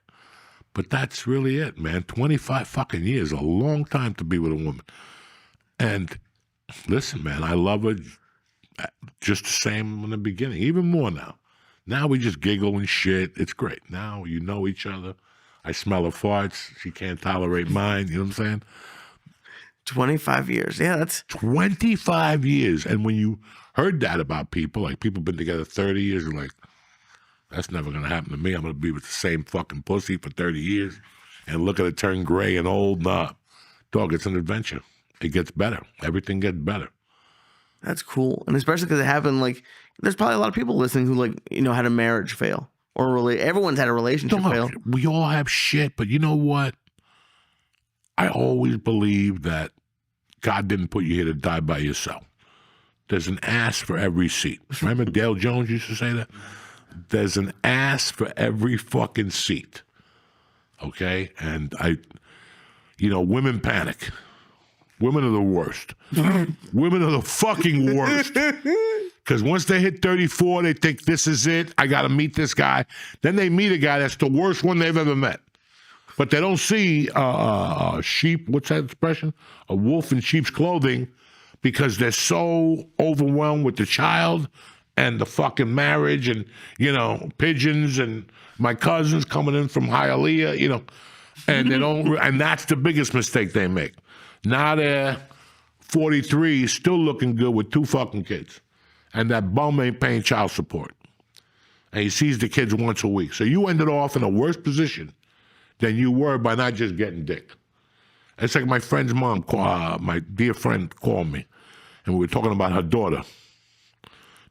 But that's really it, man. 25 fucking years, a long time to be with a woman. And listen, man, I love her just the same in the beginning, even more now. Now we just giggle and shit. It's great. Now you know each other. I smell her farts. She can't tolerate mine. You know what I'm saying? 25 years. Yeah, that's 25 years. And when you heard that about people, like people been together 30 years, you're like, that's never going to happen to me. I'm going to be with the same fucking pussy for 30 years and look at it turn gray and old. Nah, dog, it's an adventure. It gets better. Everything gets better. That's cool. And especially because it happened, like, there's probably a lot of people listening who, like, had a marriage fail or really everyone's had a relationship fail. We all have shit, but you know what? I always believe that God didn't put you here to die by yourself. There's an ass for every seat. Remember Dale Jones used to say that? There's an ass for every fucking seat. Okay? And women panic. Women are the worst. Women are the fucking worst. Because once they hit 34, they think this is it. I got to meet this guy. Then they meet a guy that's the worst one they've ever met. But they don't see sheep, what's that expression? A wolf in sheep's clothing, because they're so overwhelmed with the child and the fucking marriage and, pigeons and my cousins coming in from Hialeah, and they don't, and that's the biggest mistake they make. Now they're 43, still looking good with 2 fucking kids. And that bum ain't paying child support. And he sees the kids once a week. So you ended off in a worse position than you were by not just getting dick. It's like my friend's mom, my dear friend, called me, and we were talking about her daughter,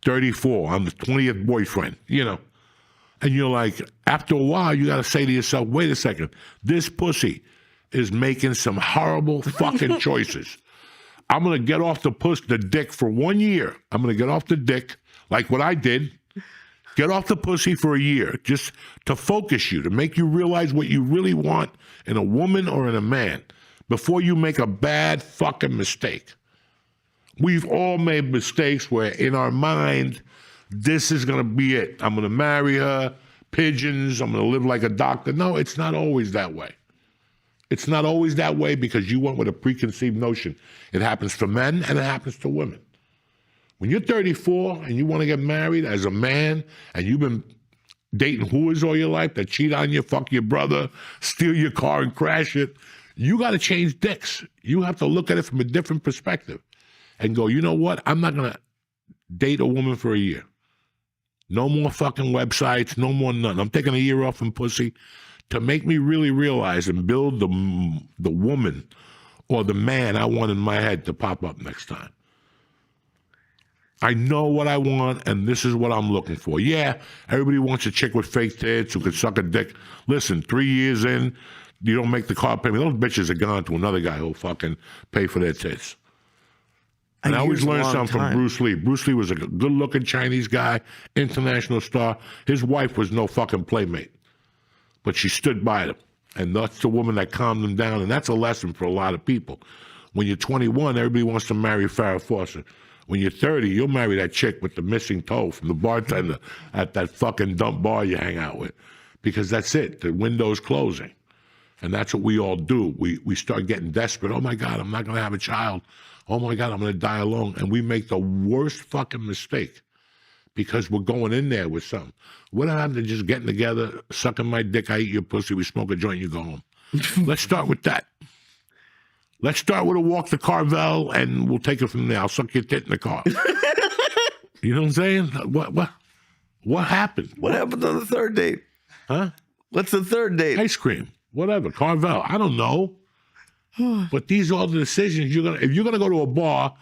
34, I'm the 20th boyfriend, And you're like, after a while, you got to say to yourself, wait a second, this pussy is making some horrible fucking choices. I'm going to get off the dick for 1 year. I'm going to get off the dick, like what I did. Get off the pussy for a year, just to focus you, to make you realize what you really want in a woman or in a man before you make a bad fucking mistake. We've all made mistakes where in our mind, this is going to be it. I'm going to marry her, pigeons, I'm going to live like a doctor. No, it's not always that way. It's not always that way because you went with a preconceived notion. It happens for men and it happens to women. When you're 34 and you want to get married as a man and you've been dating whores all your life that cheat on you, fuck your brother, steal your car and crash it, you got to change dicks. You have to look at it from a different perspective and go, you know what? I'm not going to date a woman for a year. No more fucking websites, no more nothing. I'm taking a year off from pussy to make me really realize and build the woman or the man I want in my head to pop up next time. I know what I want, and this is what I'm looking for. Yeah, everybody wants a chick with fake tits who could suck a dick. Listen, 3 years in, you don't make the car payment. Those bitches are gone to another guy who'll fucking pay for their tits. And I always learned something from Bruce Lee. Bruce Lee was a good-looking Chinese guy, international star. His wife was no fucking playmate, but she stood by him. And that's the woman that calmed him down, and that's a lesson for a lot of people. When you're 21, everybody wants to marry Farrah Fawcett. When you're 30, you'll marry that chick with the missing toe from the bartender at that fucking dump bar you hang out with. Because that's it. The window's closing. And that's what we all do. We start getting desperate. Oh, my God, I'm not going to have a child. Oh, my God, I'm going to die alone. And we make the worst fucking mistake because we're going in there with something. What happened to just getting together, sucking my dick, I eat your pussy, we smoke a joint, you go home. Let's start with that. Let's start with a walk to Carvel, and we'll take it from there. I'll suck your tit in the car. You know what I'm saying? What happened? What happened on the third date? Huh? What's the third date? Ice cream. Whatever. Carvel. I don't know. But these are all the decisions if you're gonna go to a bar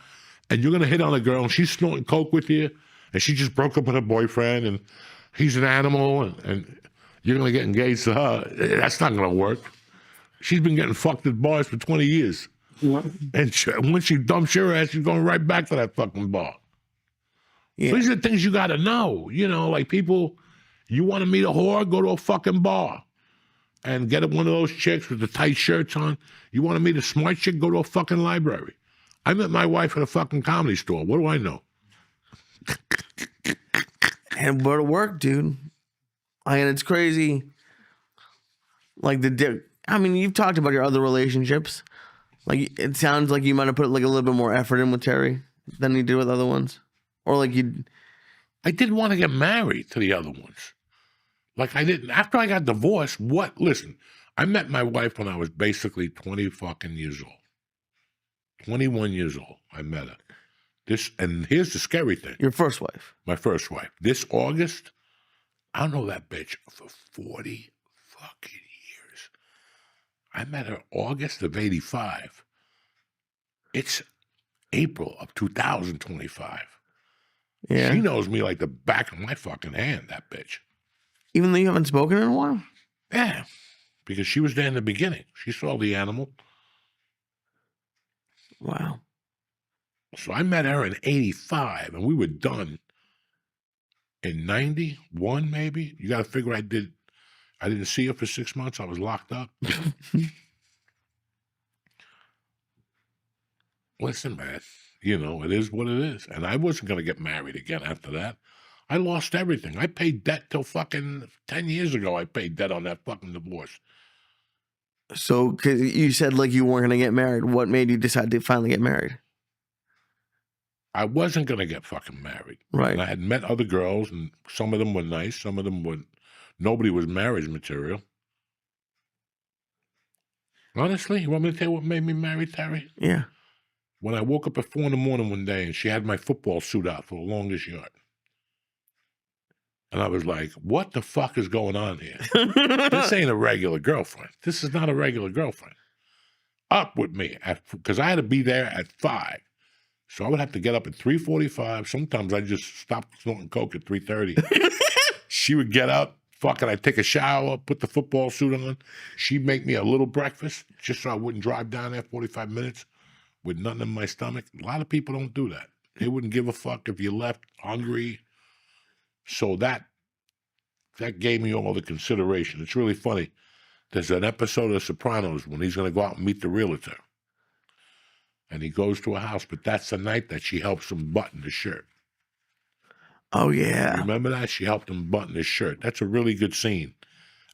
and you're gonna hit on a girl and she's snorting coke with you and she just broke up with her boyfriend and he's an animal and you're gonna get engaged to her, that's not gonna work. She's been getting fucked at bars for 20 years. What? And when she dumps your ass, she's going right back to that fucking bar. Yeah. So these are the things you got to know. Like people, you want to meet a whore, go to a fucking bar and get one of those chicks with the tight shirts on. You want to meet a smart chick, go to a fucking library. I met my wife at a fucking comedy store. What do I know? And go to work, dude. And it's crazy. Like you've talked about your other relationships. Like it sounds like you might have put like a little bit more effort in with Terry than you did with other ones, or like you. I didn't want to get married to the other ones. Like I didn't. After I got divorced, what? Listen, I met my wife when I was basically 20 fucking years old. 21 years old, I met her. And here's the scary thing. Your first wife. My first wife. This August, I don't know that bitch for 40 fucking years. I met her August of 85. It's April of 2025. Yeah. She knows me like the back of my fucking hand, that bitch. Even though you haven't spoken in a while? Yeah. Because she was there in the beginning. She saw the animal. Wow. So I met her in 85, and we were done in 91, maybe. You got to figure I didn't see her for 6 months. I was locked up. Listen, man, it is what it is. And I wasn't going to get married again after that. I lost everything. I paid debt till fucking 10 years ago. I paid debt on that fucking divorce. So, cause you said like you weren't going to get married. What made you decide to finally get married? I wasn't going to get fucking married. Right. And I had met other girls, and some of them were nice. Some of them were, nobody was marriage material. Honestly, you want me to tell you what made me marry Terry? Yeah. When I woke up at 4 a.m. one day and she had my football suit out for the longest yard. And I was like, what the fuck is going on here? This ain't a regular girlfriend. This is not a regular girlfriend. Up with me, because I had to be there at 5. So I would have to get up at 3:45. Sometimes I just stop smoking coke at 3:30. She would get up, fucking, I'd take a shower, put the football suit on. She'd make me a little breakfast just so I wouldn't drive down there 45 minutes with nothing in my stomach. A lot of people don't do that. They wouldn't give a fuck if you left hungry. So that gave me all the consideration. It's really funny. There's an episode of The Sopranos when he's going to go out and meet the realtor. And he goes to a house, but that's the night that she helps him button his shirt. Oh, yeah. Remember that? She helped him button his shirt. That's a really good scene.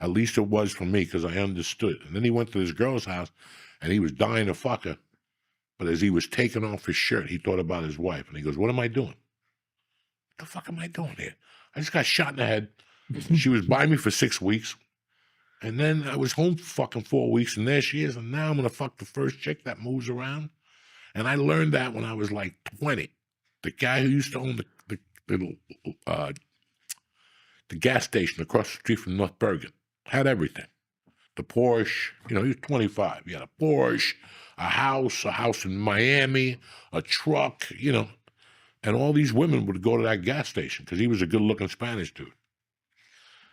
At least it was for me, because I understood. And then he went to this girl's house, and he was dying to fuck her. But as he was taking off his shirt, he thought about his wife. And he goes, what am I doing? What the fuck am I doing here? I just got shot in the head. She was by me for 6 weeks. And then I was home for fucking 4 weeks, and there she is. And now I'm going to fuck the first chick that moves around. And I learned that when I was like 20. The guy who used to own the gas station across the street from North Bergen had everything. The Porsche, he was 25. He had a Porsche, a house in Miami, a truck, And all these women would go to that gas station because he was a good-looking Spanish dude.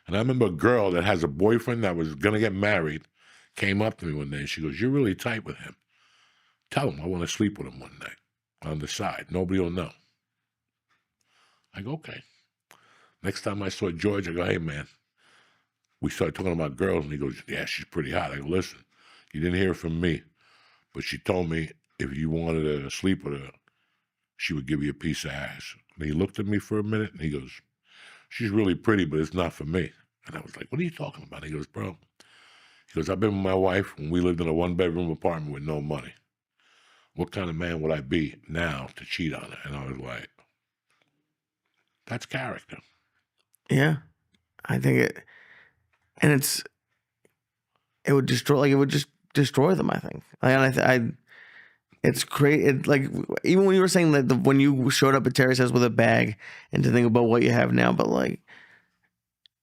And I remember a girl that has a boyfriend that was going to get married came up to me one day, and she goes, you're really tight with him. Tell him I want to sleep with him one night on the side. Nobody will know. I go, okay. Next time I saw George, I go, hey, man. We started talking about girls, and he goes, yeah, she's pretty hot. I go, listen, you didn't hear from me, but she told me if you wanted to sleep with her, she would give you a piece of ass. And he looked at me for a minute, and he goes, she's really pretty, but it's not for me. And I was like, what are you talking about? He goes, bro. He goes, I've been with my wife when we lived in a one-bedroom apartment with no money. What kind of man would I be now to cheat on her? And I was like, that's character. Yeah. I think it would destroy, it would just destroy them, I think. It's great. Even when you were saying that when you showed up at Terry's house with a bag and to think about what you have now, but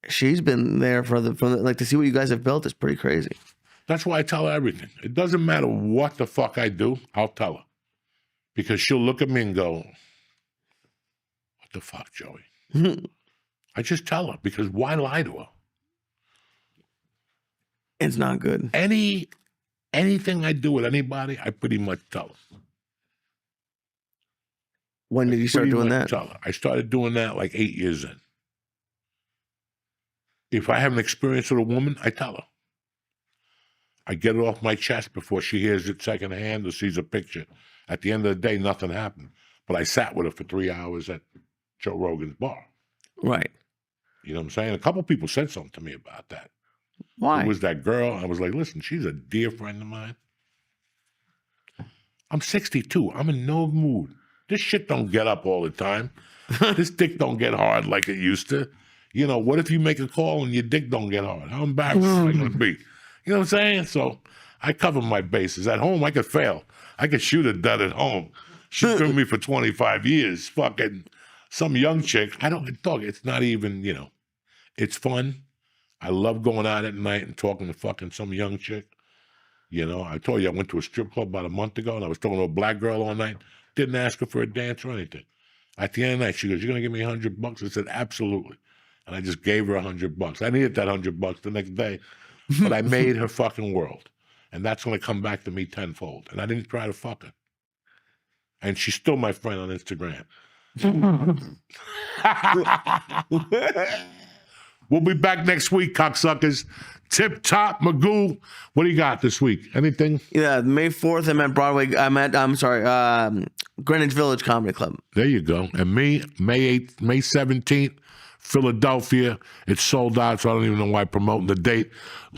she's been there from the to see what you guys have built is pretty crazy. That's why I tell her everything. It doesn't matter what the fuck I do, I'll tell her. Because she'll look at me and go, what the fuck, Joey? I just tell her, because why lie to her? It's not good. Anything I do with anybody, I pretty much tell her. When did you start doing that? Tell her. I started doing that like 8 years in. If I have an experience with a woman, I tell her. I get it off my chest before she hears it secondhand or sees a picture. At the end of the day, nothing happened. But I sat with her for 3 hours at Joe Rogan's bar. Right. You know what I'm saying? A couple people said something to me about that. Why? It was that girl. I was like, listen, she's a dear friend of mine. I'm 62. I'm in no mood. This shit don't get up all the time. This dick don't get hard like it used to. What if you make a call and your dick don't get hard? How embarrassed am I going to be? You know what I'm saying? So I cover my bases. At home, I could fail. I could shoot a dud at home. She's been with me for 25 years. Fucking some young chick. I don't talk. It's not even, it's fun. I love going out at night and talking to fucking some young chick. I told you I went to a strip club about a month ago and I was talking to a black girl all night. Didn't ask her for a dance or anything. At the end of the night, she goes, you're going to give me $100? I said, absolutely. And I just gave her $100. I needed that $100 the next day. But I made her fucking world. And that's going to come back to me tenfold. And I didn't try to fuck her. And she's still my friend on Instagram. We'll be back next week, cocksuckers. Tip Top Magoo. What do you got this week? Anything? Yeah, May 4th, I'm at Broadway. Greenwich Village Comedy Club. There you go. And me, May 8th, May 17th, Philadelphia. It's sold out, so I don't even know why I'm promoting the date.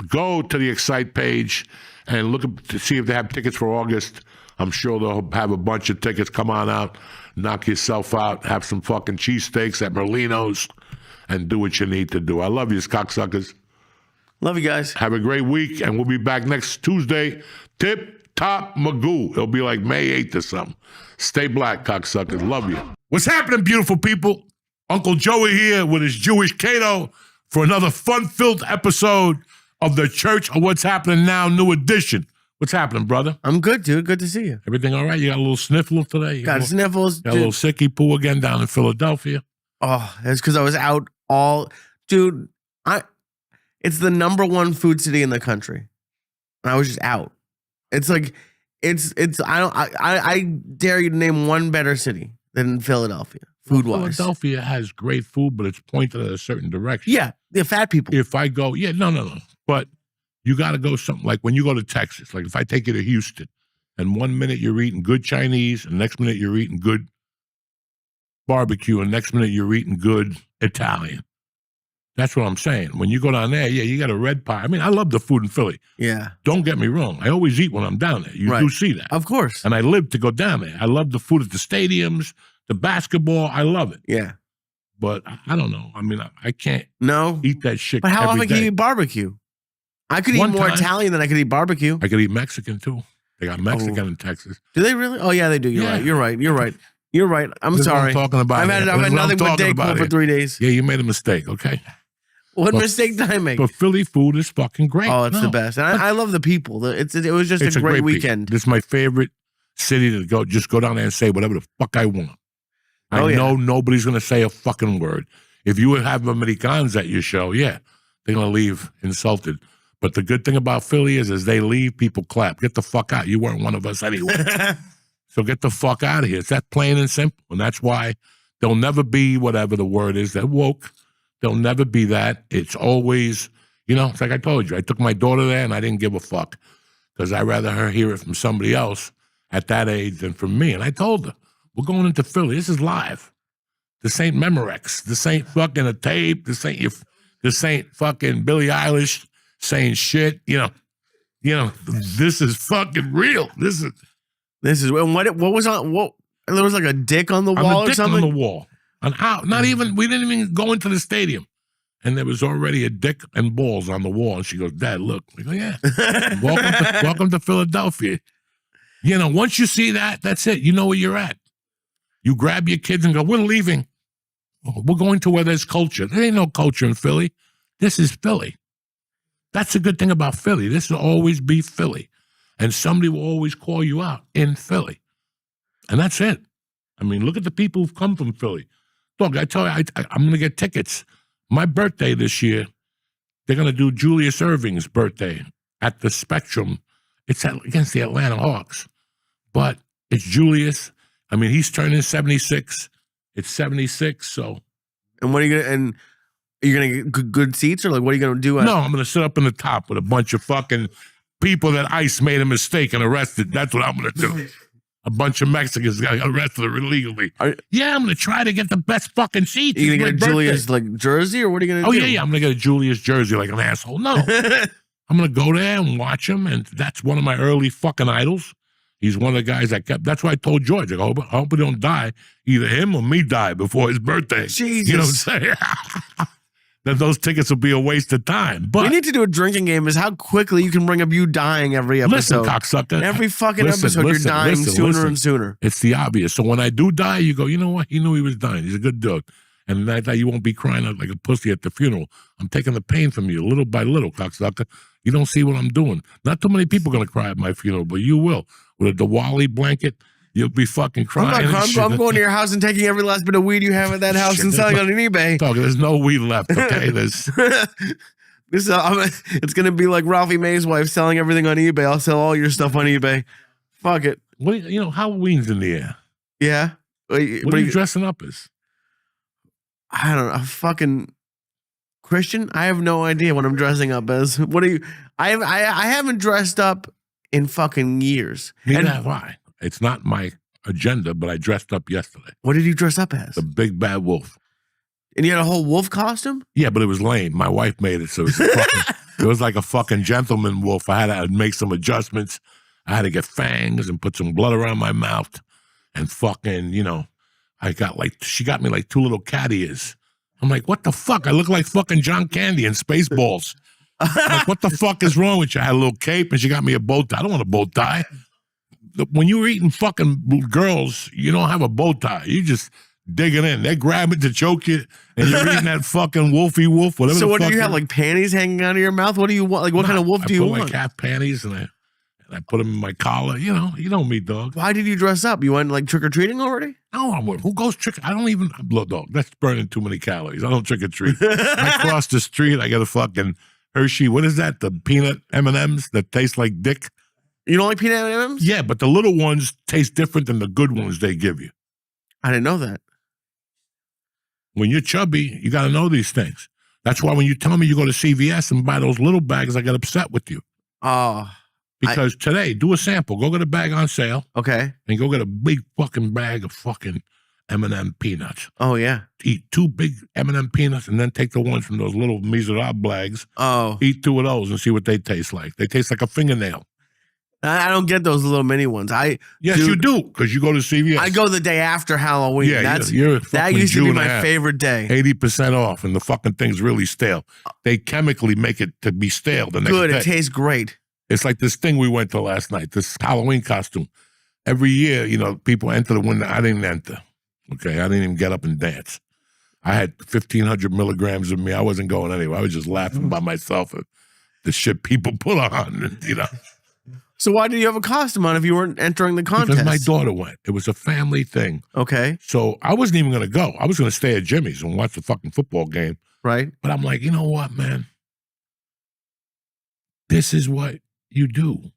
Go to the Excite page and look to see if they have tickets for August. I'm sure they'll have a bunch of tickets. Come on out, knock yourself out, have some fucking cheesesteaks at Merlino's, and do what you need to do. I love you, cocksuckers. Love you guys. Have a great week, and we'll be back next Tuesday. Tip top Magoo. It'll be like May 8th or something. Stay black, cocksuckers. Love you. What's happening, beautiful people? Uncle Joey here with his Jewish Cato for another fun-filled episode of the Church of What's Happening Now, new edition. What's happening, brother? I'm good, dude. Good to see you. Everything all right? You got a little sniffle today? Got sniffles. Got a little sicky poo again down in Philadelphia? Oh, that's because I was out all, dude. It's the #1 food city in the country, and I was just out. It's like, I dare you to name one better city than Philadelphia, food-wise. Philadelphia has great food, but it's pointed at a certain direction. Yeah, the fat people. If I go, no. But you got to go something like when you go to Texas, like if I take you to Houston, and 1 minute you're eating good Chinese, and next minute you're eating good barbecue, and next minute you're eating good Italian. That's what I'm saying. When you go down there, you got a red pie. I mean, I love the food in Philly. Yeah. Don't get me wrong. I always eat when I'm down there. You do see that. Of course. And I live to go down there. I love the food at the stadiums, the basketball. I love it. Yeah. But I don't know. I mean, I can't No. eat that shit But how every often can day. you eat barbecue? I could eat One more time. Italian than I could eat barbecue. I could eat Mexican, too. They got Mexican in Texas. Do they really? Oh, yeah, they do. Yeah. You're right. I'm This is what sorry. I'm talking about. I've had This is what I'm nothing but talking day about cool for here. 3 days. Yeah, you made a mistake, okay? What But- mistake did I make? But Philly food is fucking great. Oh, it's No, the best. And I love the people. It was just It's a great beat. weekend. This is my favorite city to go. Just go down there and say whatever the fuck I want. Oh, I yeah. know nobody's going to say a fucking word. If you have Americans at your show, yeah, they're going to leave insulted. But the good thing about Philly is they leave, people clap. Get the fuck out. You weren't one of us anyway. So get the fuck out of here. It's that plain and simple. And that's why there'll never be whatever the word is, that woke. There'll never be that. It's always, it's like I told you. I took my daughter there and I didn't give a fuck because I'd rather her hear it from somebody else at that age than from me. And I told her, we're going into Philly. This is live. This ain't Memorex. This ain't fucking a tape. This ain't fucking Billie Eilish saying shit. This is fucking real. This is what was on what? There was like a dick on the I'm wall a or dick something. on the wall. And out. We didn't even go into the stadium. And there was already a dick and balls on the wall. And she goes, Dad, look. I go, yeah. welcome to Philadelphia. Once you see that, that's it. You know where you're at. You grab your kids and go, we're leaving. We're going to where there's culture. There ain't no culture in Philly. This is Philly. That's the good thing about Philly. This will always be Philly. And somebody will always call you out in Philly. And that's it. I mean, look at the people who've come from Philly. Look, I tell you, I'm going to get tickets. My birthday this year, they're going to do Julius Erving's birthday at the Spectrum. It's against the Atlanta Hawks. But it's Julius. I mean, he's turning 76. It's 76, so. And what are you gonna? And are you gonna get good seats, or like what are you gonna do? No, I'm going to sit up in the top with a bunch of fucking people that ICE made a mistake and arrested. That's what I'm going to do. A bunch of Mexicans got arrested illegally. Yeah, I'm going to try to get the best fucking seats. Are you gonna It's get my a Julius birthday. like jersey, or what are you gonna do? Yeah. I'm going to get a Julius jersey like an asshole. No. I'm going to go there and watch him, and that's one of my early fucking idols. He's one of the guys I kept. That's why I told George, I hope he don't die. Either him or me die before his birthday. Jesus. You know what I'm saying? That those tickets will be a waste of time. But we need to do a drinking game. Is how quickly you can bring up you dying every episode. listen, cocksucker. Every fucking Listen, episode, listen, you're dying listen, sooner listen. and sooner. It's the obvious. So when I do die, you go, you know what? He knew he was dying. He's a good dude. And I thought you won't be crying out like a pussy at the funeral. I'm taking the pain from you little by little, cocksucker. You don't see what I'm doing. Not too many people are going to cry at my funeral, but you will. With a Diwali blanket, you'll be fucking crying. I'm going to your house and taking every last bit of weed you have at that house and selling it on eBay. There's no weed left, okay? There's It's going to be like Ralphie May's wife selling everything on eBay. I'll sell all your stuff on eBay. Fuck it. Halloween's in the air. Yeah. What are you dressing up as? I don't know. Fucking Christian? I have no idea what I'm dressing up as. What are you? I haven't dressed up in fucking years. Neither have I. It's not my agenda, but I dressed up yesterday. What did you dress up as? The big bad wolf. And you had a whole wolf costume? Yeah, but it was lame. My wife made it, so it was like a fucking gentleman wolf. I had to make some adjustments. I had to get fangs and put some blood around my mouth and fucking, she got me like 2 little cat ears. I'm like, what the fuck? I look like fucking John Candy in Spaceballs. Like, what the fuck is wrong with you? I had a little cape and she got me a bow tie. I don't want a bow tie. When you're eating fucking girls, you don't have a bow tie. You just dig it in. They grab it to choke you and you're eating that fucking wolfy wolf, whatever. So the what fuck do you have, like panties hanging out of your mouth? What do you want? Like what kind of wolf do you I put want? my cat panties and I put them in my collar. You know me, dog. Why did you dress up? You went like trick-or-treating already? No, who goes trick? I don't even, blood dog. That's burning too many calories. I don't trick or treat. I cross the street. I get a fucking Hershey. What is that? The peanut M&Ms that taste like dick. You don't like peanut M&Ms? Yeah, but the little ones taste different than the good ones they give you. I didn't know that. When you're chubby, you got to know these things. That's why when you tell me you go to CVS and buy those little bags, I get upset with you. Oh. Because today, do a sample. Go get a bag on sale. Okay. And go get a big fucking bag of fucking M&M peanuts. Oh, yeah. Eat 2 big M&M peanuts and then take the ones from those little miserable bags. Oh. Eat 2 of those and see what they taste like. They taste like a fingernail. I don't get those little mini ones. Yes, you do, because you go to CVS. I go the day after Halloween. Yeah, you're a that fucking used to Jew be and a my half. favorite day. 80% off, and the fucking thing's really stale. They chemically make it to be stale the next Good. day. It tastes great. It's like this thing we went to last night, this Halloween costume. Every year, people enter the window. I didn't enter. Okay, I didn't even get up and dance. I had 1,500 milligrams of me. I wasn't going anywhere. I was just laughing by myself at the shit people put on, So why did you have a costume on if you weren't entering the contest? Because my daughter went. It was a family thing. Okay. So I wasn't even going to go. I was going to stay at Jimmy's and watch the fucking football game. Right. But I'm like, you know what, man? This is what you do.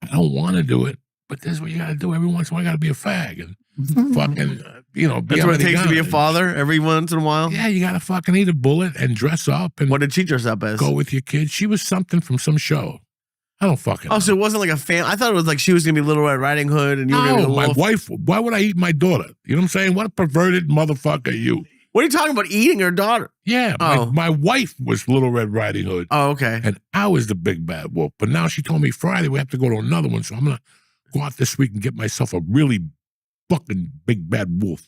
I don't want to do it, but this is what you got to do. Every once in a while, you got to be a fag and fucking, be That's what it takes to be a father every once in a while? Yeah, you got to fucking eat a bullet and dress up. And what did she dress up as? Go with your kids. She was something from some show. I don't fucking know. So it wasn't like a fan. I thought it was like she was going to be Little Red Riding Hood and you were going to be my wife. Why would I eat my daughter? You know what I'm saying? What a perverted motherfucker you. What are you talking about, eating her daughter? Yeah, my wife was Little Red Riding Hood. Oh, okay. And I was the big bad wolf. But now she told me Friday we have to go to another one. So I'm going to go out this week and get myself a really fucking big bad wolf.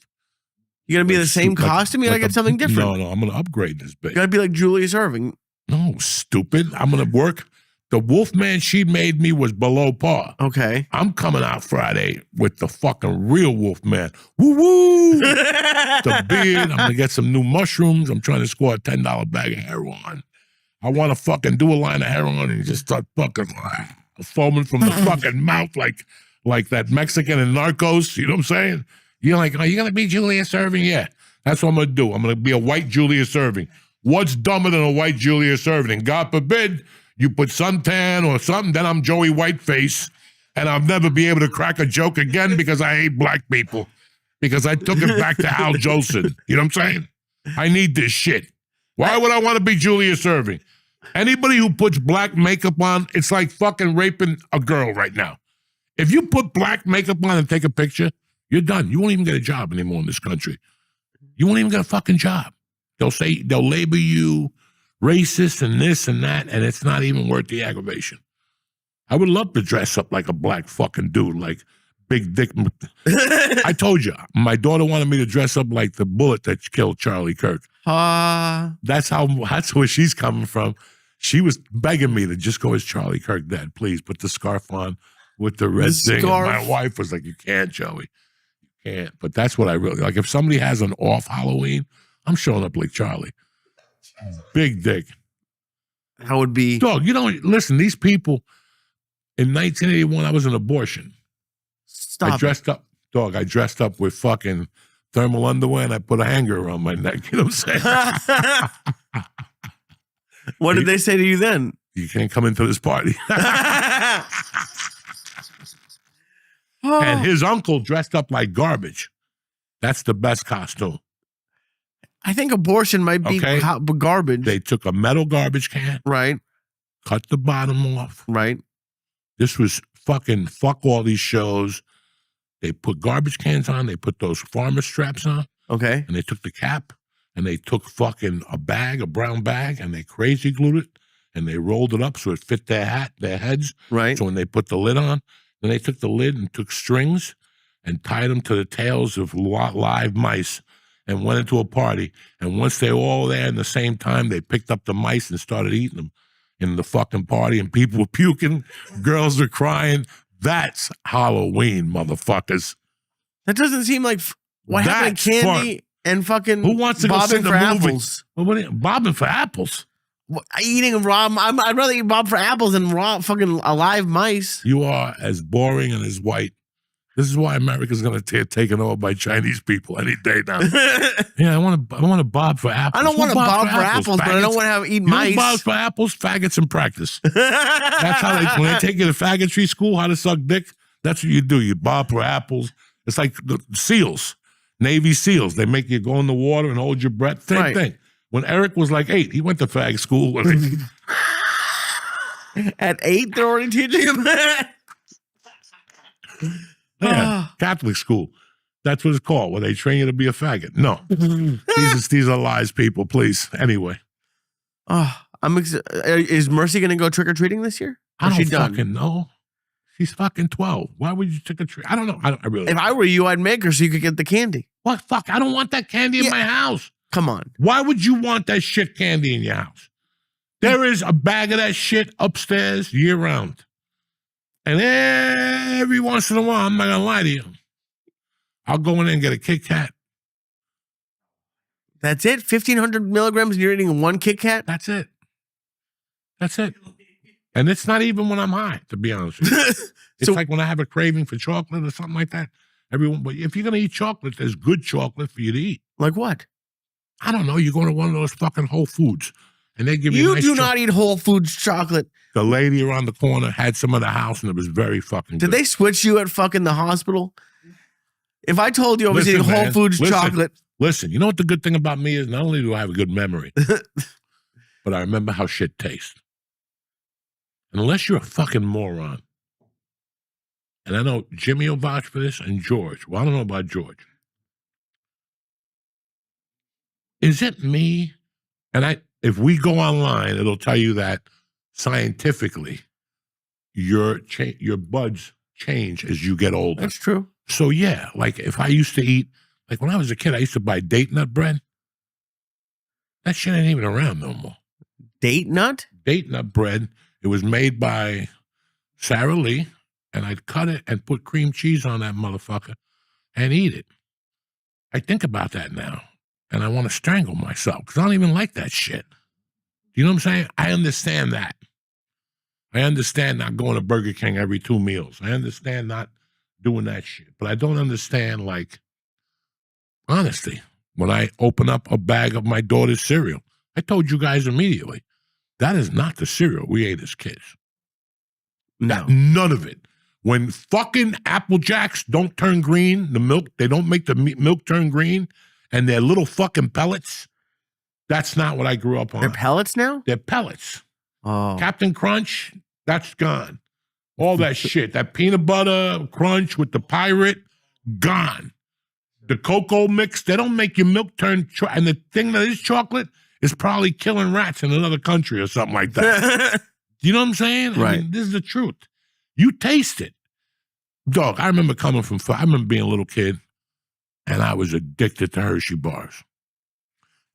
You going to be the same costume? You got to get something different. No, I'm going to upgrade this bitch. You got to be like Julius Irving. No, stupid. I'm going to work. The Wolfman she made me was below par. Okay. I'm coming out Friday with the fucking real Wolfman. Woo-woo! The beard. I'm going to get some new mushrooms. I'm trying to score a $10 bag of heroin. I want to fucking do a line of heroin and just start fucking foaming from the fucking mouth like that Mexican in Narcos. You know what I'm saying? You're like, are you going to be Julius Irving? Yeah. That's what I'm going to do. I'm going to be a white Julius Irving. What's dumber than a white Julius Irving? And God forbid you put suntan or something, then I'm Joey Whiteface, and I'll never be able to crack a joke again because I hate black people. Because I took it back to Al Jolson. You know what I'm saying? I need this shit. Why would I want to be Julius Irving? Anybody who puts black makeup on, it's like fucking raping a girl right now. If you put black makeup on and take a picture, you're done. You won't even get a job anymore in this country. You won't even get a fucking job. They'll label you racist and this and that, and it's not even worth the aggravation. I would love to dress up like a black fucking dude, like Big Dick. I told you, my daughter wanted me to dress up like the bullet that killed Charlie Kirk. That's where she's coming from. She was begging me to just go as Charlie Kirk, Dad. Please put the scarf on with the red thing. And my wife was like, you can't, Joey. You can't. But that's what I really like. If somebody has an off Halloween, I'm showing up like Charlie. Big dick. That would be. Dog, listen, these people, in 1981, I was an abortion. Stop. I dressed up with fucking thermal underwear and I put a hanger around my neck. You know what I'm saying? What did they say to you then? You can't come into this party. And his uncle dressed up like garbage. That's the best costume. I think abortion might be garbage. They took a metal garbage can. Right. Cut the bottom off. Right. This was fucking fuck all these shows. They put garbage cans on. They put those farmer straps on. Okay. And they took the cap and they took fucking a brown bag, and they crazy glued it. and they rolled it up so it fit their heads. Right. So when they put the lid on, then they took the lid and took strings and tied them to the tails of live mice and went into a party. And once they were all there in the same time, they picked up the mice and started eating them in the fucking party, and people were puking, girls are crying. That's Halloween, motherfuckers. That doesn't seem like what happened to That's Candy and fucking Who wants to go see bobbing the for movie? apples. Bobbing for apples? Eating raw, I'd rather eat bob for apples than raw fucking alive mice. You are as boring and as white. This is why America's going to get taken over by Chinese people any day now. Yeah, I want to bob for apples. I don't want to bob for apples, but I don't want to have eat mice. Bob for apples, faggots in practice. That's how when they take you to faggotry school, how to suck dick, that's what you do. You bob for apples. It's like the SEALs, Navy SEALs. They make you go in the water and hold your breath. Same thing. When Eric was like 8, he went to fag school. At 8, they're already teaching him that? Yeah, Catholic school. That's what it's called, where they train you to be a faggot. No. these are lies, people, please. Anyway. Is Mercy going to go trick-or-treating this year? I don't fucking know. She's fucking 12. Why would you trick or treat? I don't know. I really. If I were you, I'd make her so you could get the candy. What? Fuck, I don't want that candy in my house. Come on. Why would you want that shit candy in your house? There is a bag of that shit upstairs year round. And every once in a while, I'm not going to lie to you, I'll go in there and get a Kit Kat. That's it? 1,500 milligrams and you're eating one Kit Kat? That's it. That's it. And it's not even when I'm high, to be honest with you. It's like when I have a craving for chocolate or something like that. But if you're going to eat chocolate, there's good chocolate for you to eat. Like what? I don't know. You go to one of those fucking Whole Foods and they give you nice do not eat Whole Foods chocolate. The lady around the corner had some of the house and it was very fucking good. Did they switch you at fucking the hospital? If I told you I was eating Whole Foods chocolate. Listen, you know what the good thing about me is? Not only do I have a good memory, but I remember how shit tastes. And unless you're a fucking moron, and I know Jimmy will vouch for this and George. Well, I don't know about George. Is it me? And if we go online, it'll tell you that scientifically, your buds change as you get older. That's true. So yeah, like if I used to eat, like when I was a kid, I used to buy date nut bread. That shit ain't even around no more. Date nut? Date nut bread. It was made by Sara Lee, and I'd cut it and put cream cheese on that motherfucker and eat it. I think about that now, and I want to strangle myself because I don't even like that shit. You know what I'm saying? I understand that. I understand not going to Burger King every 2 meals. I understand not doing that shit. But I don't understand, like, honestly, when I open up a bag of my daughter's cereal, I told you guys immediately, that is not the cereal we ate as kids. No. None of it. When fucking Apple Jacks don't turn green, the milk, they don't make the milk turn green, and they're little fucking pellets, that's not what I grew up on. They're pellets now? They're pellets. Oh. Captain Crunch, that's gone. All that shit, that peanut butter crunch with the pirate, gone. The cocoa mix, they don't make your milk turn, and the thing that is chocolate is probably killing rats in another country or something like that. You know what I'm saying? Right. I mean, this is the truth. You taste it. Dog, I remember I remember being a little kid, and I was addicted to Hershey bars.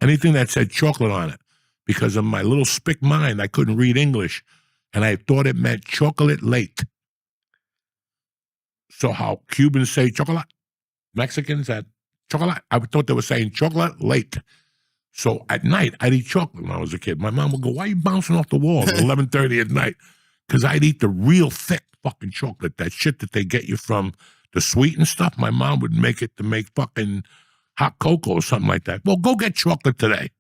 Anything that said chocolate on it, because of my little spick mind, I couldn't read English, and I thought it meant chocolate late. So how Cubans say chocolate, Mexicans at chocolate, I thought they were saying chocolate late. So at night, I'd eat chocolate when I was a kid. My mom would go, why are you bouncing off the wall at 11:30 at night? Because I'd eat the real thick fucking chocolate, that shit that they get you from the sweetened stuff. My mom would make it to make fucking hot cocoa or something like that. Well, go get chocolate today.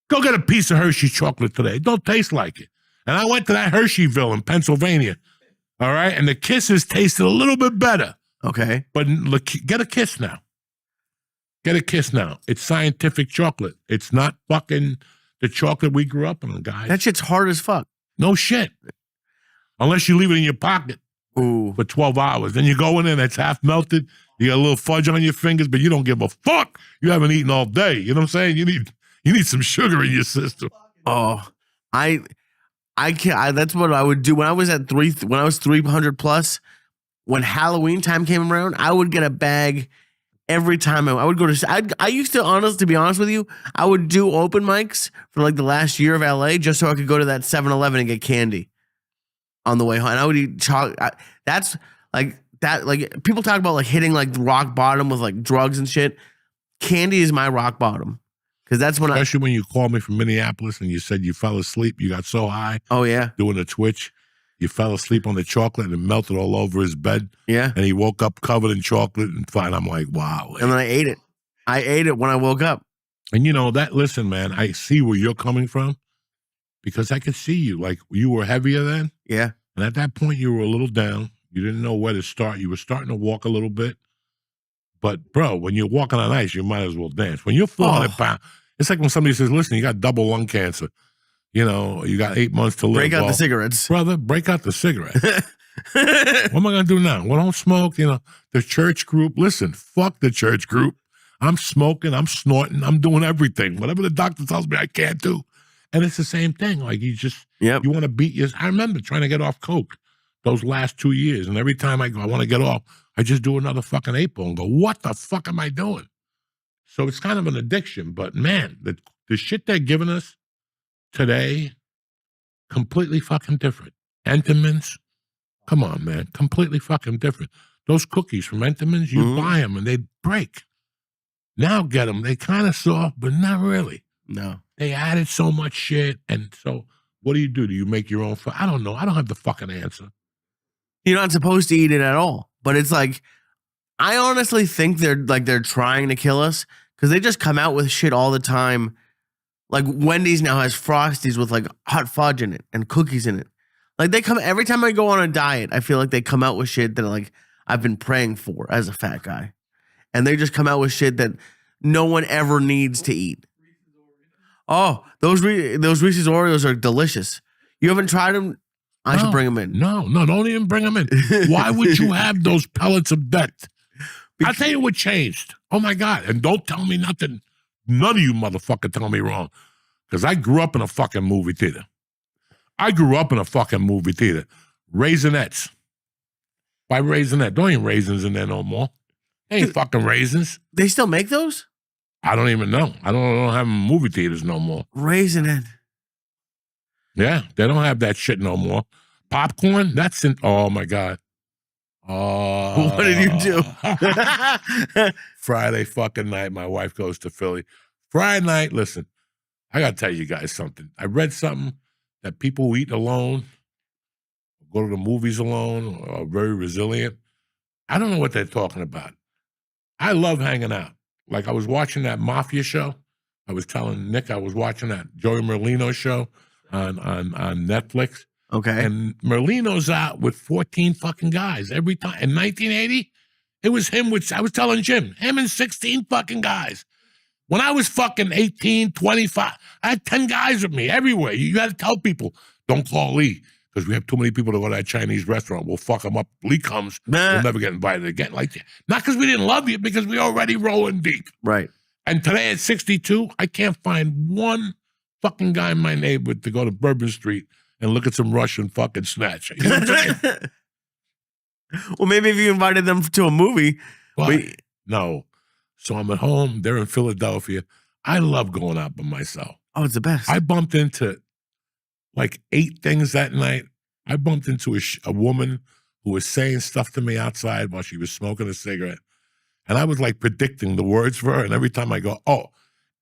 Go get a piece of Hershey chocolate today. It don't taste like it. And I went to that Hersheyville in Pennsylvania, all right? And the Kisses tasted a little bit better. Okay. But look, get a Kiss now. Get a Kiss now. It's scientific chocolate. It's not fucking the chocolate we grew up on, guys. That shit's hard as fuck. No shit. Unless you leave it in your pocket Ooh. for 12 hours. Then you go in there and it's half melted. You got a little fudge on your fingers, but you don't give a fuck. You haven't eaten all day. You know what I'm saying? You need some sugar in your system. Oh, I I can't. That's what I would do when I was at when I was 300 plus. When Halloween time came around, I would get a bag every time I would go to. I used to to be honest with you, I would do open mics for like the last year of LA just so I could go to that 7-Eleven and get candy on the way home. And I would eat chocolate. That's like that. Like people talk about like hitting like rock bottom with like drugs and shit. Candy is my rock bottom because that's when Especially when you called me from Minneapolis and you said you fell asleep. You got so high. Oh yeah, doing a Twitch. You fell asleep on the chocolate and it melted all over his bed. Yeah. And he woke up covered in chocolate and fine. I'm like, wow. And then I ate it. I ate it when I woke up. And you know, listen, man, I see where you're coming from because I could see you. Like you were heavier then. Yeah. And at that point you were a little down. You didn't know where to start. You were starting to walk a little bit. But bro, when you're walking on ice, you might as well dance. When you're 400 pounds, it's like when somebody says, listen, you got double lung cancer. You know, you got 8 months to live. Break out the cigarettes. Brother, break out the cigarette. What am I going to do now? Well, don't smoke. You know, the church group. Listen, fuck the church group. I'm smoking. I'm snorting. I'm doing everything. Whatever the doctor tells me I can't do. And it's the same thing. Like you just, you want to beat your. I remember trying to get off coke those last 2 years. And every time I go, I want to get off, I just do another fucking 8-ball and go, what the fuck am I doing? So it's kind of an addiction. But man, the shit they're giving us today, completely fucking different. Entenmann's, come on, man, completely fucking different. Those cookies from Entenmann's, you buy them and they break. Now get them, they kind of soft, but not really. No. They added so much shit, and so what do? Do you make your own? I don't know. I don't have the fucking answer. You're not supposed to eat it at all, but it's like, I honestly think they're trying to kill us because they just come out with shit all the time. Like Wendy's now has Frosties with like hot fudge in it and cookies in it. Like they come every time I go on a diet, I feel like they come out with shit that like I've been praying for as a fat guy. And they just come out with shit that no one ever needs to eat. Oh, those Reese's Oreos are delicious. You haven't tried them? I should bring them in. No, don't even bring them in. Why would you have those pellets of death? I'll tell you what changed. Oh my God. And don't tell me nothing. None of you motherfucker tell me wrong. Because I grew up in a fucking movie theater. Raisinets. Why Raisinette? There ain't raisins in there no more. They ain't fucking raisins. They still make those? I don't even know. I don't have movie theaters no more. Raisinette. Yeah, they don't have that shit no more. Popcorn? That's in, oh my God. Oh. What did you do? Friday fucking night, my wife goes to Philly. Friday night, listen, I got to tell you guys something. I read something that people who eat alone, go to the movies alone, are very resilient. I don't know what they're talking about. I love hanging out. Like I was watching that Mafia show. I was telling Nick I was watching that Joey Merlino show on Netflix. Okay. And Merlino's out with 14 fucking guys every time. In 1980, it was him with, I was telling Jim, him and 16 fucking guys. When I was fucking 18, 25, I had 10 guys with me everywhere. You got to tell people, don't call Lee because we have too many people to go to that Chinese restaurant. We'll fuck them up. Lee comes, we'll never get invited again. Like, not because we didn't love you, because we already rolling deep. Right. And today at 62, I can't find one fucking guy in my neighborhood to go to Bourbon Street and look at some Russian fucking snatch. You know what I'm saying? Well, maybe if you invited them to a movie. No. So I'm at home. They're in Philadelphia. I love going out by myself. Oh, it's the best. I bumped into like 8 things that night. I bumped into a woman who was saying stuff to me outside while she was smoking a cigarette. And I was like predicting the words for her. And every time I go, oh,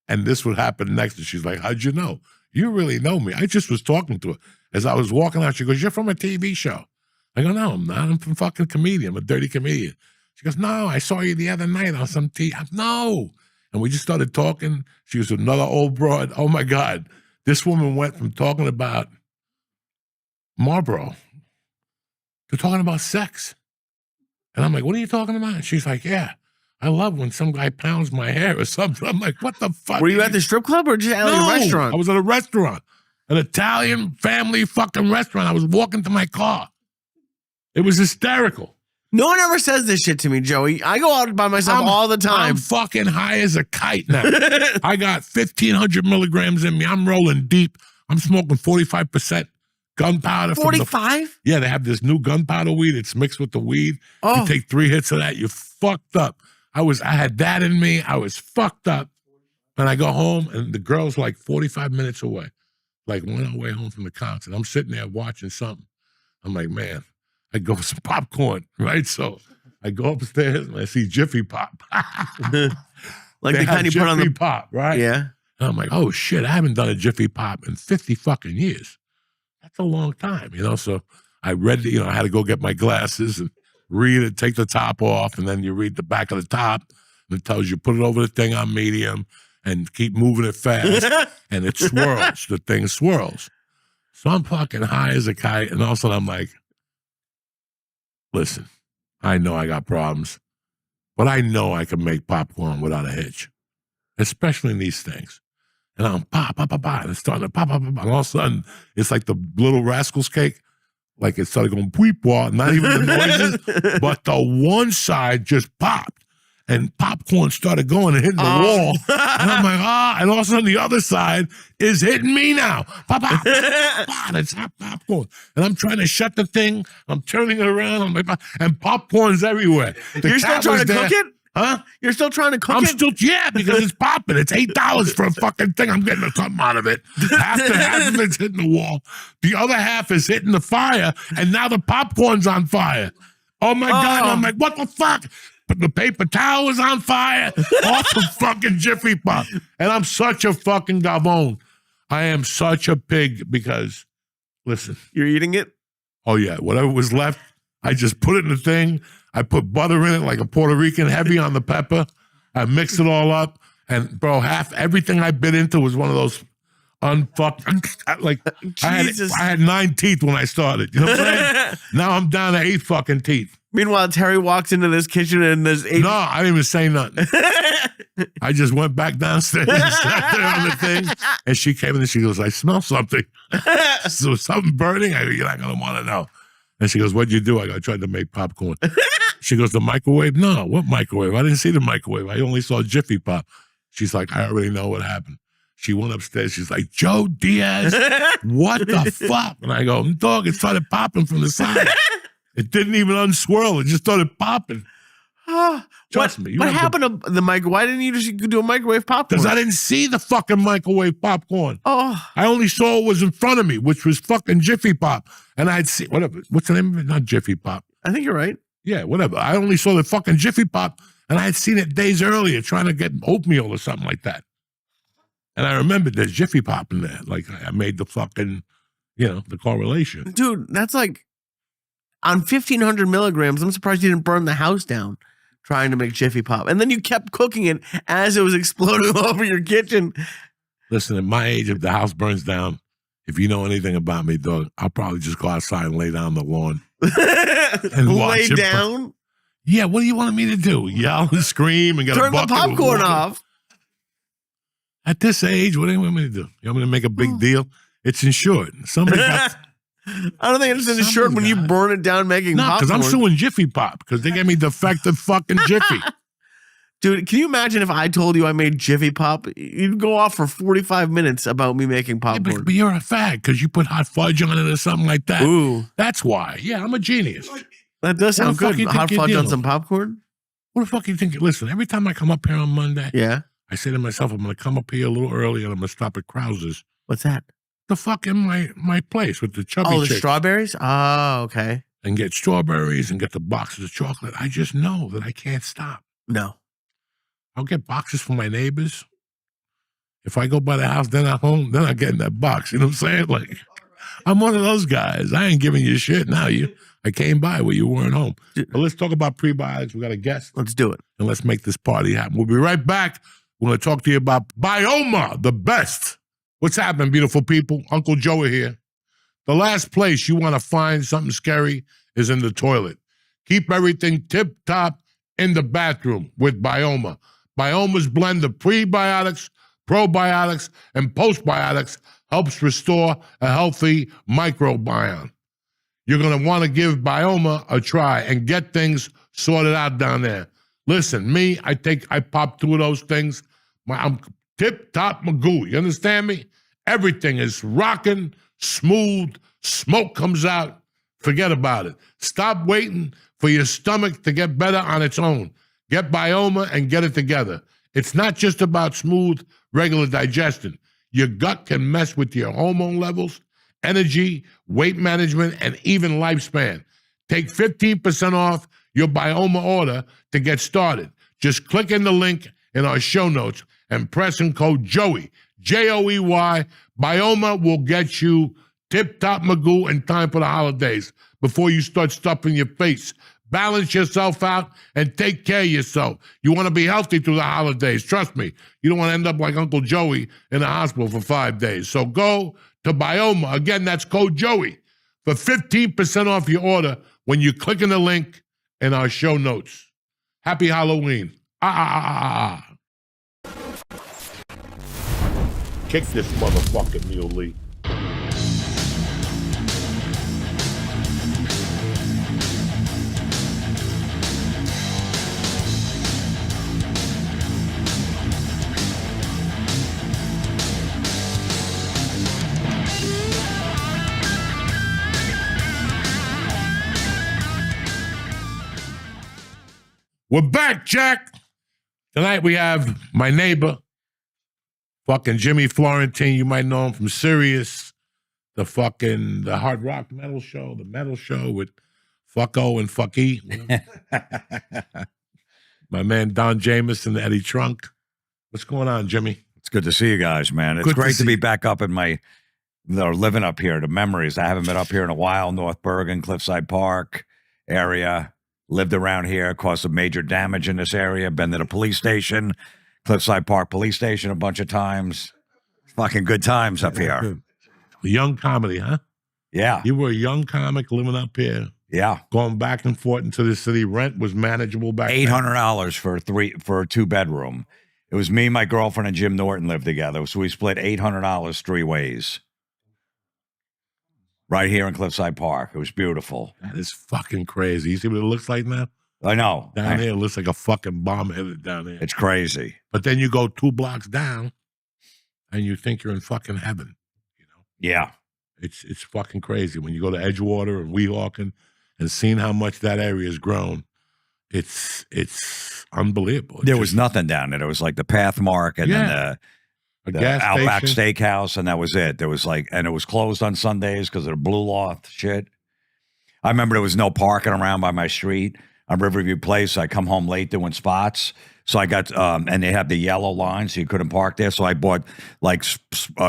and this would happen next. And she's like, how'd you know? You really know me. I just was talking to her. As I was walking out, she goes, you're from a TV show. I go, no, I'm not. I'm from fucking comedian. I'm a dirty comedian. She goes, no, I saw you the other night on some TV. No. And we just started talking. She was another old broad. Oh, my God. This woman went from talking about Marlboro to talking about sex. And I'm like, what are you talking about? And she's like, yeah, I love when some guy pounds my hair or something. I'm like, what the fuck? Were you at the strip club or just at a restaurant? I was at a restaurant, an Italian family fucking restaurant. I was walking to my car. It was hysterical. No one ever says this shit to me, Joey. I go out by myself all the time. I'm fucking high as a kite now. I got 1,500 milligrams in me. I'm rolling deep. I'm smoking 45% gunpowder. 45? Yeah, they have this new gunpowder weed. It's mixed with the weed. Oh. You take 3 hits of that, you're fucked up. I had that in me. I was fucked up. And I go home, and the girl's like 45 minutes away, like 1 hour away home from the concert. I'm sitting there watching something. I'm like, man, I go for some popcorn, right? So I go upstairs, and I see Jiffy Pop. Like the kind you put on the Pop, right? Yeah. And I'm like, oh shit, I haven't done a Jiffy Pop in 50 fucking years. That's a long time, So I read, I had to go get my glasses and read it, take the top off, and then you read the back of the top, and it tells you put it over the thing on medium and keep moving it fast, and it swirls. The thing swirls. So I'm fucking high as a kite, and all of a sudden I'm like, listen, I know I got problems, but I know I can make popcorn without a hitch, especially in these things. And I'm pop, and it's starting to pop, and all of a sudden, it's like the Little Rascals cake. Like it started going pweep-wah, not even the noises, but the one side just popped. And popcorn started going and hitting the wall. And I'm like, and all of a sudden the other side is hitting me now. Pop, pop, pop, and it's hot popcorn. And I'm trying to shut the thing. I'm turning it around. I'm like, and popcorn's everywhere. You're still trying to cook it? Huh? You're still trying to cook it? I'm still, because it's popping. It's $8 for a fucking thing. I'm getting something out of it. Half of it's hitting the wall. The other half is hitting the fire, and now the popcorn's on fire. Oh my God. And I'm like, what the fuck? But the paper towel is on fire off of fucking Jiffy Pop. And I'm such a fucking gavone. I am such a pig because, listen. You're eating it? Oh, yeah. Whatever was left, I just put it in the thing. I put butter in it like a Puerto Rican, heavy on the pepper. I mixed it all up. And, bro, everything I bit into was one of those like, I had 9 teeth when I started. You know what I'm saying? Now I'm down to 8 fucking teeth. Meanwhile, Terry walks into this kitchen and there's 8. No, I didn't even say nothing. I just went back downstairs and sat there on the thing. And she came in and she goes, I smell something. So something burning? I go, you're not going to want to know. And she goes, what'd you do? I go, I tried to make popcorn. She goes, the microwave? No, what microwave? I didn't see the microwave. I only saw Jiffy Pop. She's like, I already know what happened. She went upstairs. She's like, Joe Diaz, what the fuck? And I go, dog, it started popping from the side. It didn't even unswirl. It just started popping. Trust me. What happened to the microwave? Why didn't you just do a microwave popcorn? Because I didn't see the fucking microwave popcorn. Oh. I only saw it was in front of me, which was fucking Jiffy Pop. And I'd see, whatever. What's the name of it? Not Jiffy Pop. I think you're right. Yeah, whatever. I only saw the fucking Jiffy Pop, and I had seen it days earlier trying to get oatmeal or something like that. And I remembered there's Jiffy Pop in there. Like, I made the fucking, the correlation. Dude, that's like, on 1,500 milligrams, I'm surprised you didn't burn the house down trying to make Jiffy Pop. And then you kept cooking it as it was exploding over your kitchen. Listen, at my age, if the house burns down, if you know anything about me, dog, I'll probably just go outside and lay down on the lawn. And lay down? Yeah, what do you want me to do? Yell and scream and get Turn a bucket the popcorn of water? off. At this age, what do you want me to do? You want me to make a big deal? It's insured. Somebody got... I don't think it's insured when you burn it down making popcorn. No, because I'm suing Jiffy Pop because they gave me defective fucking Jiffy. Dude, can you imagine if I told you I made Jiffy Pop? You'd go off for 45 minutes about me making popcorn. Yeah, but you're a fag because you put hot fudge on it or something like that. Ooh. That's why. Yeah, I'm a genius. That does sound good. Hot fudge on doing? some popcorn? What the fuck you think? Listen, every time I come up here on Monday, Yeah. I say to myself, I'm going to come up here a little early and I'm going to stop at Krauser's. What's that? The fucking my place with the chubby Oh, the chicks. strawberries? Oh, okay. And get strawberries and get the boxes of chocolate. I just know that I can't stop. No. I'll get boxes from my neighbors. If I go by the house, they're not home, then I get in that box. You know what I'm saying? Like, I'm one of those guys. I ain't giving you shit now. I came by where you weren't home. But let's talk about prebiotics. We got a guest. Let's do it. And let's make this party happen. We'll be right back. We're going to talk to you about Bioma, the best. What's happening, beautiful people? Uncle Joe here. The last place you want to find something scary is in the toilet. Keep everything tip-top in the bathroom with Bioma. Bioma's blend of prebiotics, probiotics, and postbiotics helps restore a healthy microbiome. You're going to want to give Bioma a try and get things sorted out down there. Listen, me, I pop 2 of those things. I'm tip-top magoo. You understand me? Everything is rocking, smooth, Smoke comes out, forget about it. Stop waiting for your stomach to get better on its own. Get Bioma and get it together. It's not just about smooth, regular digestion. Your gut can mess with your hormone levels, energy, weight management, and even lifespan. Take 15% off your Bioma order to get started. Just click in the link in our show notes and press in code Joey, Joey. Bioma will get you tip-top magoo in time for the holidays before you start stuffing your face. Balance yourself out and take care of yourself. You want to be healthy through the holidays. Trust me. You don't want to end up like Uncle Joey in the hospital for 5 days. So go to Bioma. Again, that's code Joey for 15% off your order when you click in the link in our show notes. Happy Halloween. Kick this motherfucking Neil Lee. We're back, Jack. Tonight we have my neighbor, fucking Jimmy Florentine. You might know him from Sirius, the Hard Rock Metal Show, the Metal Show with Fucko and Fucky. My man Don Jameson, Eddie Trunk. What's going on, Jimmy? It's good to see you guys, man. It's great to be back up in living up here, the memories. I haven't been up here in a while. North Bergen, Cliffside Park area. Lived around here, caused some major damage in this area. Been to the police station, Cliffside Park Police Station a bunch of times. Fucking good times up here. Young comedy, huh? Yeah. You were a young comic living up here. Yeah. Going back and forth into the city. Rent was manageable back then. $800 for a 2-bedroom. It was me, my girlfriend, and Jim Norton lived together. So we split $800 3 ways. Right here in Cliffside Park. It was beautiful. That is fucking crazy. You see what it looks like now? I know. Down here, it looks like a fucking bomb hit it down there. It's crazy. But then you go 2 blocks down, and you think you're in fucking heaven. You know? Yeah. It's fucking crazy. When you go to Edgewater and Weehawken and seeing how much that area has grown, it's unbelievable. There was nothing down there. It was like the Pathmark and then the gas Outback station. Steakhouse, and that was it. There was and it was closed on Sundays because of the Blue Loft shit. I remember there was no parking around by my street on Riverview Place. I come home late doing spots. So I got, and they have the yellow line, so you couldn't park there. So I bought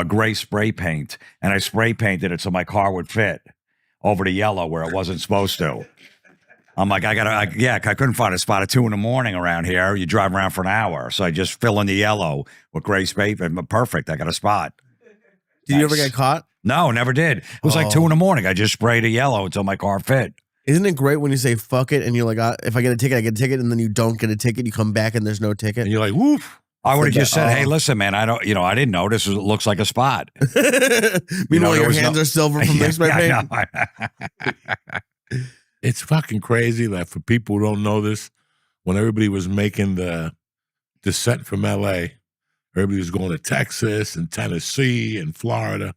gray spray paint, and I spray painted it so my car would fit over the yellow where it wasn't supposed to. I'm like, I couldn't find a spot at 2 a.m. around here. You drive around for an hour. So I just fill in the yellow with gray spray paint. Perfect. I got a spot. Did you ever get caught? No, never did. It was like 2 a.m. I just sprayed a yellow until my car fit. Isn't it great when you say fuck it and you're like, if I get a ticket, I get a ticket, and then you don't get a ticket, you come back and there's no ticket? And you're like, woof. I would have just said, hey, listen, man, I didn't know this looks like a spot. Meanwhile, your hands are silver from the spray paint. It's fucking crazy that for people who don't know this, when everybody was making the descent from L.A., everybody was going to Texas and Tennessee and Florida.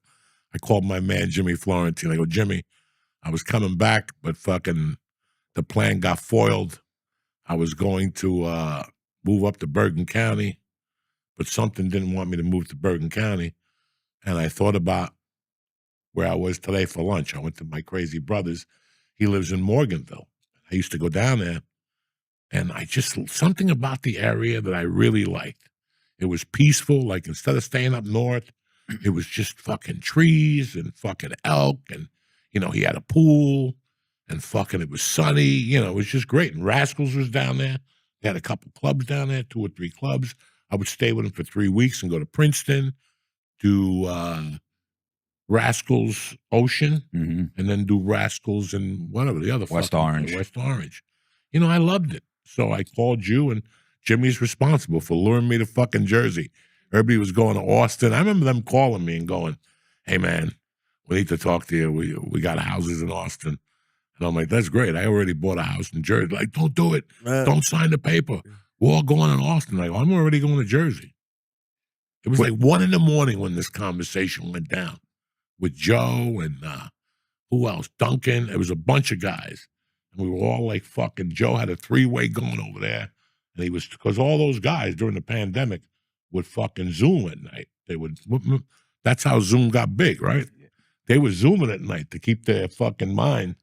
I called my man, Jimmy Florentine. I go, Jimmy, I was coming back, but fucking the plan got foiled. I was going to move up to Bergen County, but something didn't want me to move to Bergen County. And I thought about where I was today for lunch. I went to my crazy brother's. He lives in Morganville. I used to go down there, and something about the area that I really liked. It was peaceful. Like, instead of staying up north, it was just fucking trees and fucking elk, and, he had a pool, and fucking it was sunny. It was just great. And Rascals was down there. They had a couple clubs down there, 2 or 3 clubs. I would stay with him for 3 weeks and go to Princeton, do Rascals Ocean, and then do Rascals and whatever the other West Orange. West Orange. I loved it. So I called you, and Jimmy's responsible for luring me to fucking Jersey. Everybody was going to Austin. I remember them calling me and going, hey, man, we need to talk to you. We got houses in Austin. And I'm like, that's great. I already bought a house in Jersey. Like, don't do it. Don't sign the paper. We're all going to Austin. Like, I'm already going to Jersey. It was like 1 a.m. when this conversation went down with Joe and Who else? Duncan. It was a bunch of guys. And we were all like fucking, Joe had a 3-way going over there. And he was, because all those guys during the pandemic would fucking Zoom at night. They would, that's how Zoom got big, right? They were Zooming at night to keep their fucking mind.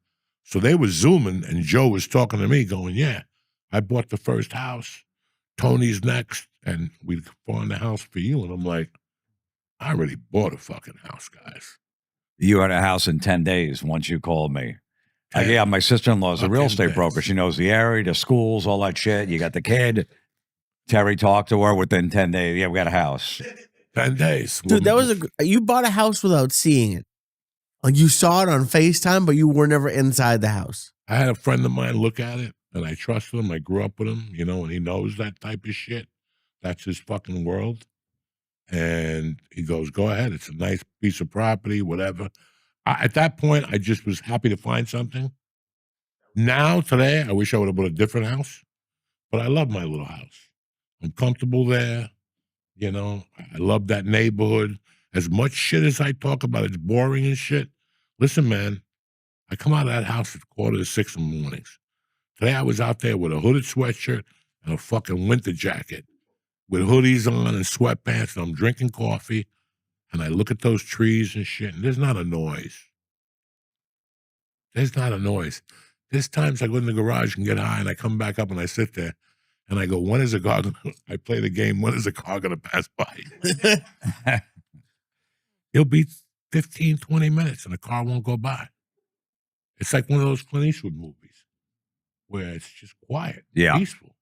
So they were Zooming, and Joe was talking to me going, yeah, I bought the first house. Tony's next. And we found the house for you. And I'm like, I already bought a fucking house, guys. You had a house in 10 days once you called me. Yeah, my sister-in-law is a real 10 estate days. broker. She knows the area, the schools, all that shit. You got the kid. Terry talked to her within 10 days. Yeah, we got a house. 10 days. Dude, that was you bought a house without seeing it. Like you saw it on FaceTime, but you were never inside the house. I had a friend of mine look at it, and I trusted him. I grew up with him, you know, and he knows that type of shit. That's his fucking world. And he goes, go ahead. It's a nice piece of property, whatever. At that point, I just was happy to find something. Now, today, I wish I would have bought a different house, but I love my little house. I'm comfortable there. You know, I love that neighborhood. As much shit as I talk about, it's boring and shit. Listen, man, I come out of that house at 5:45 in the mornings. Today, I was out there with a hooded sweatshirt and a fucking winter jacket with hoodies on and sweatpants, and I'm drinking coffee, and I look at those trees and shit, and there's not a noise. There's not a noise. There's times I go in the garage and get high, and I come back up and I sit there, and I go, when is a car gonna, I play the game, when is a car going to pass by? It'll be 15, 20 minutes, and the car won't go by. It's like one of those Clint Eastwood movies where it's just quiet, peaceful.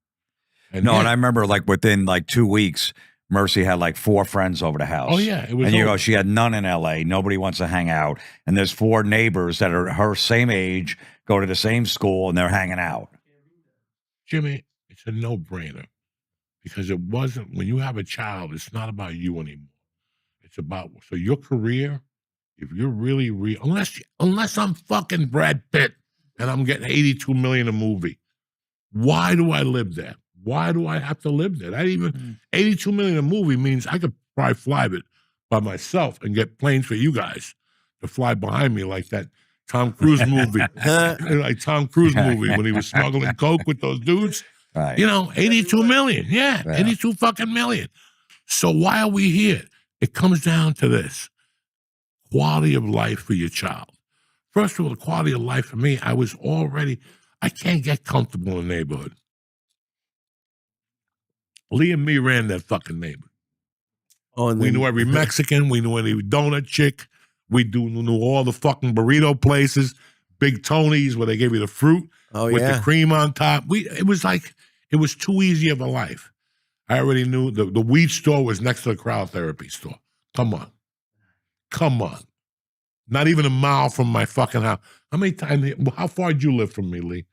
And I remember like within like 2 weeks, Mercy had like 4 friends over the house. Oh, yeah. It was and you over. go, she had none in LA. Nobody wants to hang out. And there's 4 neighbors that are her same age, go to the same school, and they're hanging out. Jimmy, it's a no-brainer because it wasn't, when you have a child, it's not about you anymore. It's about, so your career, if you're really real, unless I'm fucking Brad Pitt and I'm getting 82 million a movie, why do I live there? Why do I have to live there? That even 82 million a movie means I could probably fly it by myself and get planes for you guys to fly behind me like that Tom Cruise movie, like Tom Cruise movie when he was smuggling coke with those dudes. Right. You know, 82 million. Yeah, 82 fucking million. So why are we here? It comes down to this: quality of life for your child. First of all, the quality of life for me, I can't get comfortable in the neighborhood. Lee and me ran that fucking neighborhood. Oh, and We knew every Mexican. We knew any donut chick. We knew all the fucking burrito places, Big Tony's where they gave you the fruit with the cream on top. It was too easy of a life. I already knew the weed store was next to the cryotherapy store. Come on. Not even a mile from my fucking house. How far did you live from me, Lee?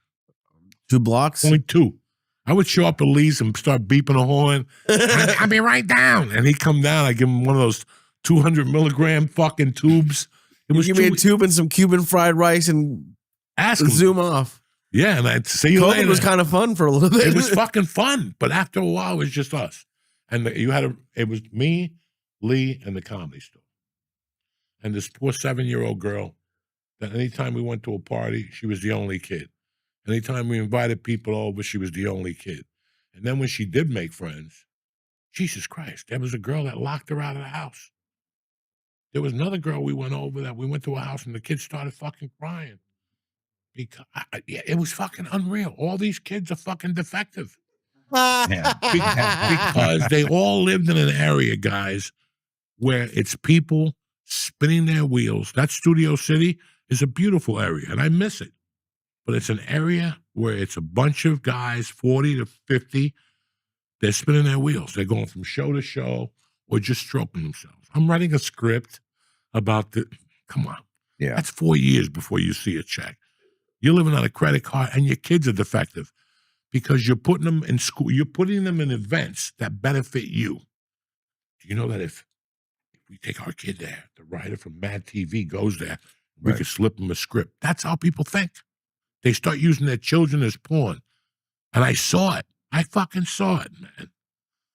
2 blocks. 0.2. I would show up at Lee's and start beeping a horn. I'll be right down. And he'd come down. I give him one of those 200 milligram fucking tubes. It was Give me a tube and some Cuban fried rice and ask him. zoom off. Yeah, and I'd see you COVID later. was kind of fun for a little bit. It was fucking fun, but after a while, it was just us. And it was me, Lee, and the Comedy Store. And this poor 7-year-old girl that anytime we went to a party, she was the only kid. Anytime we invited people over, she was the only kid. And then when she did make friends, Jesus Christ, there was a girl that locked her out of the house. There was another girl we went over that we went to a house and the kids started fucking crying. Because it was fucking unreal. All these kids are fucking defective. Because they all lived in an area, guys, where it's people spinning their wheels. That Studio City is a beautiful area, and I miss it. But it's an area where it's a bunch of guys, 40 to 50, they're spinning their wheels. They're going from show to show or just stroking themselves. I'm writing a script about come on. Yeah. That's 4 years before you see a check. You're living on a credit card and your kids are defective because you're putting them in school. You're putting them in events that benefit you. Do you know that if we take our kid there, the writer from Mad TV goes there, we could slip them a script. That's how people think. They start using their children as pawn. And I saw it. I fucking saw it, man.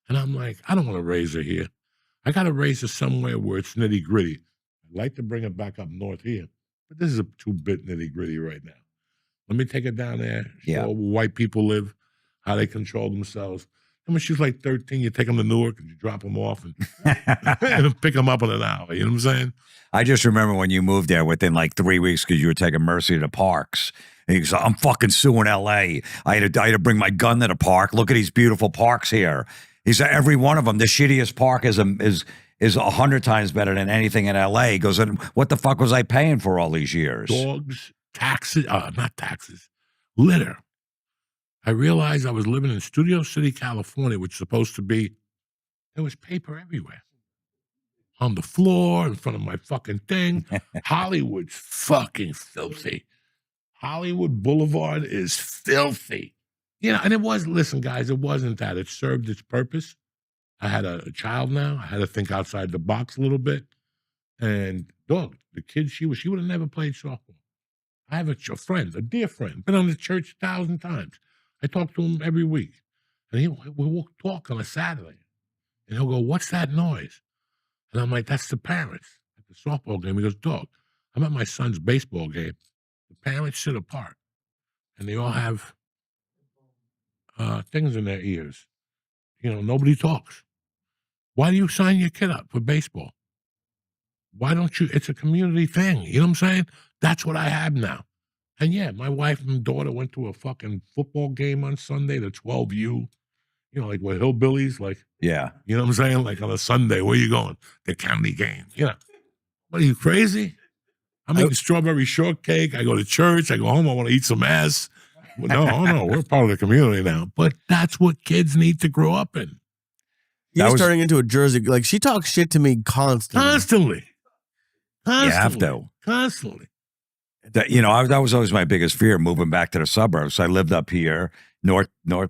And I'm like, I don't want to raise her here. I got to raise her somewhere where it's nitty gritty. I'd like to bring her back up north here. But this is a 2-bit nitty-gritty right now. Let me take it down there, show Yeah. her where white people live, how they control themselves. And when she's like 13, you take them to Newark and you drop them off and, and pick them up in an hour. You know what I'm saying? I just remember when you moved there within like 3 weeks because you were taking Mercy to the parks. And he goes, I'm fucking suing LA. I had to bring my gun to the park. Look at these beautiful parks here. He said, every one of them, the shittiest park is 100 times better than anything in LA. He goes, and what the fuck was I paying for all these years? Dogs, taxes, not taxes, litter. I realized I was living in Studio City, California, which is supposed to be, there was paper everywhere. On the floor, in front of my fucking thing. Hollywood's fucking filthy. Hollywood Boulevard is filthy. You know, and it was, listen, guys, it wasn't that. It served its purpose. I had a child now. I had to think outside the box a little bit. And, dog, the kid, she would have never played softball. I have a friend, a dear friend, been on the church 1,000 times. I talk to him every week. And we'll talk on a Saturday. And he'll go, what's that noise? And I'm like, that's the parents at the softball game. He goes, dog, I'm at my son's baseball game. The parents sit apart. And they all have things in their ears. You know, nobody talks. Why do you sign your kid up for baseball? Why don't you? It's a community thing. You know what I'm saying? That's what I have now. And yeah, my wife and daughter went to a fucking football game on Sunday, the 12U. You know, like we're hillbillies, like, Yeah. you know what I'm saying? Like on a Sunday, where you going? The county game. You know, what are you, crazy? I'm eating strawberry shortcake. I go to church. I go home. I want to eat some ass. No, we're part of the community now. But that's what kids need to grow up in. He's turning into a Jersey. Like, she talks shit to me constantly. You have to. Constantly. That, you know, that was always my biggest fear, moving back to the suburbs. I lived up here, North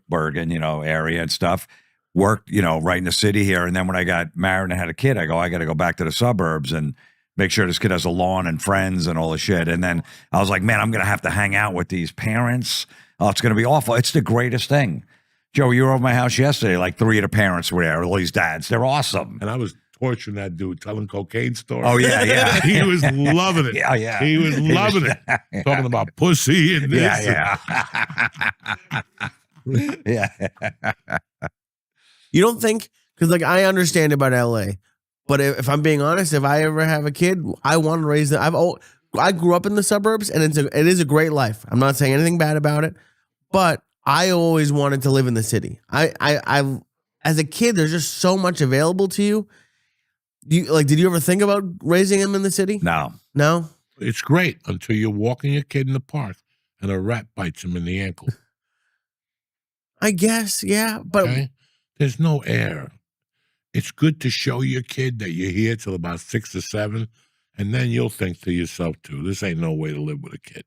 Bergen, you know, area and stuff. Worked, you know, right in the city here. And then when I got married and had a kid, I got to go back to the suburbs and make sure this kid has a lawn and friends and all the shit. And then I was like, man, I'm going to have to hang out with these parents. Oh, it's going to be awful. It's the greatest thing. Joe, you were over my house yesterday. Like 3 of the parents were there, all these dads. They're awesome. And I was torturing that dude, telling cocaine stories. Oh, yeah. He was loving it. Yeah. He was loving it. Talking about pussy and this. Yeah. You don't think? Because, like, I understand about LA, but if I'm being honest, if I ever have a kid, I want to raise them. I grew up in the suburbs, and it is a great life. I'm not saying anything bad about it, but I always wanted to live in the city. I as a kid, there's just so much available to you. Did you ever think about raising him in the city? No. It's great until you're walking your kid in the park and a rat bites him in the ankle. I guess, yeah, but Okay? There's no air. It's good to show your kid that you're here till about 6 or 7, and then you'll think to yourself too, this ain't no way to live with a kid.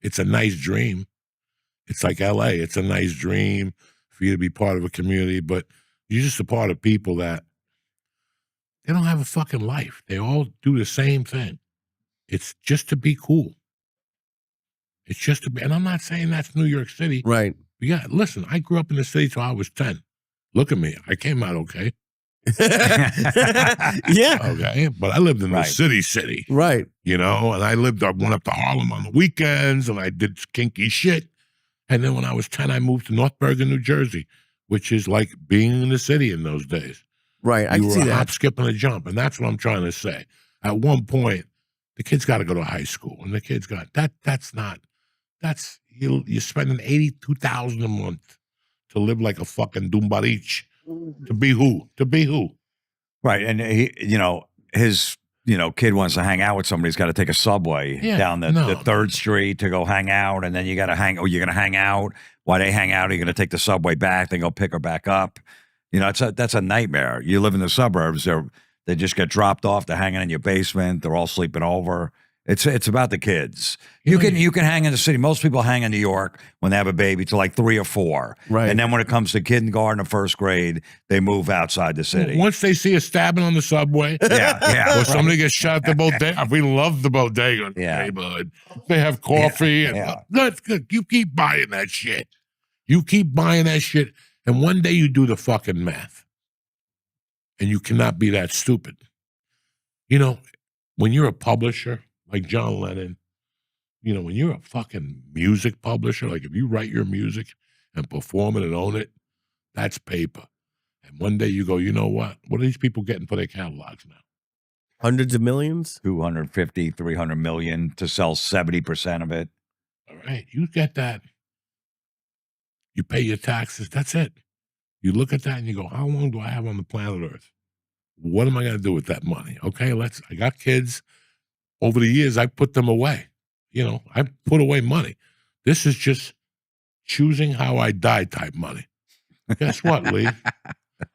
It's a nice dream. It's like LA. It's a nice dream for you to be part of a community, but you're just a part of people that they don't have a fucking life. They all do the same thing. It's just to be cool. It's just to be, and I'm not saying that's New York City. right. Yeah, listen, I grew up in the city till I was 10. Look at me. I came out okay. Yeah, Okay. But I lived in the Right. city, right. you know, and I went up to Harlem on the weekends and I did kinky shit. And then when I was 10, I moved to North Bergen, New Jersey, which is like being in the city in those days. Right, I You can were see a that. hop, skip, and a jump. And that's what I'm trying to say. At one point, the kid's got to go to high school. And the kid's got, you're spending $82,000 a month to live like a fucking Dumbarich. To be who? Right. And he, you know, his, you know, kid wants to hang out with somebody. He's got to take a subway down the 3rd Street to go hang out. And then you got to you're going to hang out. While they hang out, you're going to take the subway back, then go pick her back up. You know, that's a nightmare. You live in the suburbs. They just get dropped off. They're hanging in your basement. They're all sleeping over. It's about the kids. You can hang in the city. Most people hang in New York when they have a baby to like 3 or 4. Right. And then when it comes to kindergarten or 1st grade, they move outside the city. Once they see a stabbing on the subway, Yeah. or somebody gets shot at the bodega, we love the bodega in the Yeah. neighborhood. They have coffee. That's good. You keep buying that shit. And one day you do the fucking math. And you cannot be that stupid. You know, when you're a publisher, like John Lennon, You know, when you're a fucking music publisher, like if you write your music and perform it and own it, that's paper. And one day you go, you know what? What are these people getting for their catalogs now? Hundreds of millions. 250, 300 million to sell 70% of it. All right, you get that. You pay your taxes. That's it. You look at that and you go, how long do I have on the planet Earth? What am I going to do with that money? Okay, I got kids. Over the years, I put them away. You know, I put away money. This is just choosing how I die type money. Guess what, Lee?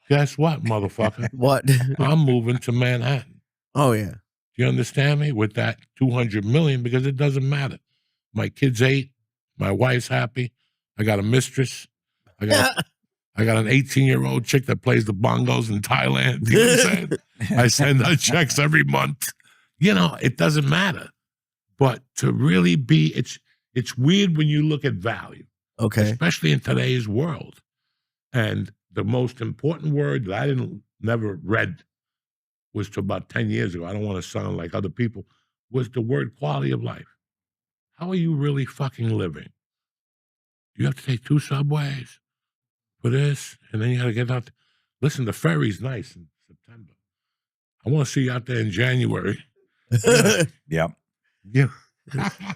Guess what, motherfucker? What? I'm moving to Manhattan. Oh yeah. Do you understand me? With that 200 million, because it doesn't matter. My kid's 8. My wife's happy. I got a mistress. I got an 18-year-old chick that plays the bongos in Thailand. You know what I'm saying? I send her checks every month. You know, it doesn't matter. But to really be, it's weird when you look at value, Okay. especially in today's world. And the most important word that I never read was to about 10 years ago. I don't want to sound like other people. Was the word quality of life. How are you really fucking living? You have to take 2 subways for this, and then you got to get out. Listen, the ferry's nice in September. I want to see you out there in January. Yep. Yeah.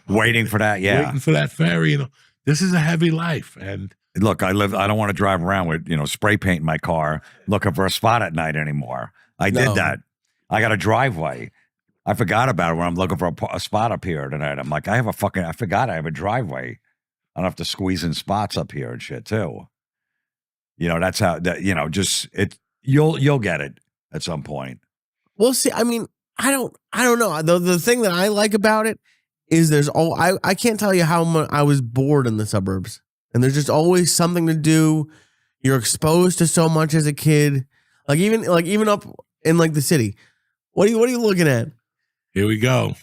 Waiting for that. Yeah. Waiting for that ferry. You know, this is a heavy life. And Look, I don't want to drive around with, spray paint in my car looking for a spot at night anymore. I did No. that. I got a driveway. I forgot about it when I'm looking for a spot up here tonight. I'm like, I forgot I have a driveway. I don't have to squeeze in spots up here and shit too. That's how you'll get it at some point. We'll see. I mean, I don't know. The thing that I like about it is I can't tell you how much I was bored in the suburbs, and there's just always something to do. You're exposed to so much as a kid, even up in like the city. What are you looking at? here we go.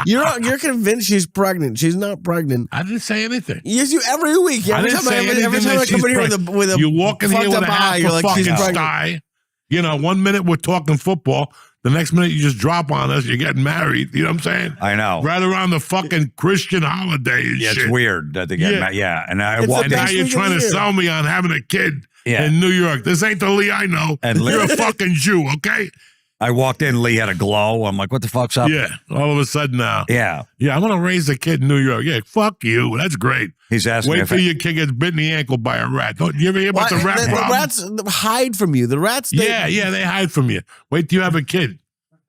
You're convinced she's pregnant. She's not pregnant. I didn't say anything. Yes, you every week. I Every didn't time say anything every time that I come she's in here with a you walk in here fucked with up a eye, half you're a like, fucking she's pregnant. sty. 1 minute we're talking football. The next minute you just drop on us. You're getting married. You know what I'm saying? I know. Right around the fucking Christian holiday and Yeah, shit. it's weird that they get mad. Yeah. And I It's walked the And now best you're week of trying the to year. sell me on having a kid Yeah. in New York. This ain't the Lee I know. And You're a fucking Jew, okay? I walked in, Lee had a glow. I'm like, what the fuck's up? Yeah. All of a sudden now. Yeah. Yeah, I'm going to raise a kid in New York. Yeah, fuck you. That's great. He's asking Wait if till your kid gets bit in the ankle by a rat. Don't you ever hear about the rat the problem? rats hide from you. The rats. Yeah, they hide from you. Wait till you have a kid.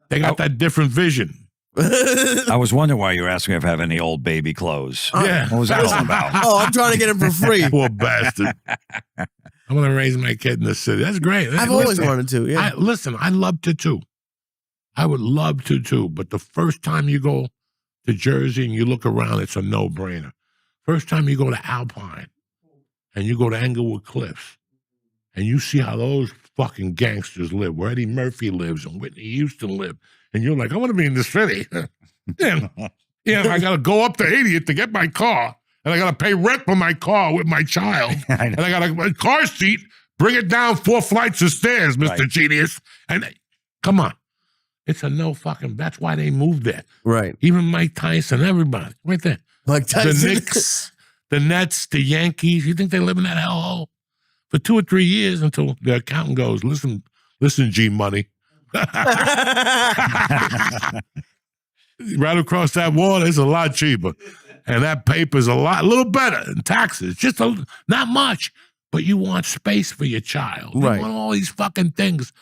They got that different vision. I was wondering why you were asking if I have any old baby clothes. Yeah. What was that all about? Oh, I'm trying to get it for free. Poor bastard. I'm going to raise my kid in the city. That's great. I've always wanted to. Yeah. I love to too. I would love to too. But the first time you go to Jersey and you look around, it's a no-brainer. First time you go to Alpine and you go to Englewood Cliffs and you see how those fucking gangsters live, where Eddie Murphy lives and Whitney Houston live, and you're like, I want to be in the city. Yeah, I got to go up to 80th to get my car, and I got to pay rent for my car with my child, and I got a car seat, bring it down 4 flights of stairs, Mr. Right. Genius. And come on. It's a no fucking, that's why they moved there. Right. Even Mike Tyson, everybody, right there. Like The Tyson. Knicks, the Nets, the Yankees. You think they live in that hellhole? For 2 or 3 years until the accountant goes, listen, G Money. Right across that water, it's a lot cheaper. And that paper's a little better in taxes. Just not much. But you want space for your child. Right. You want all these fucking things.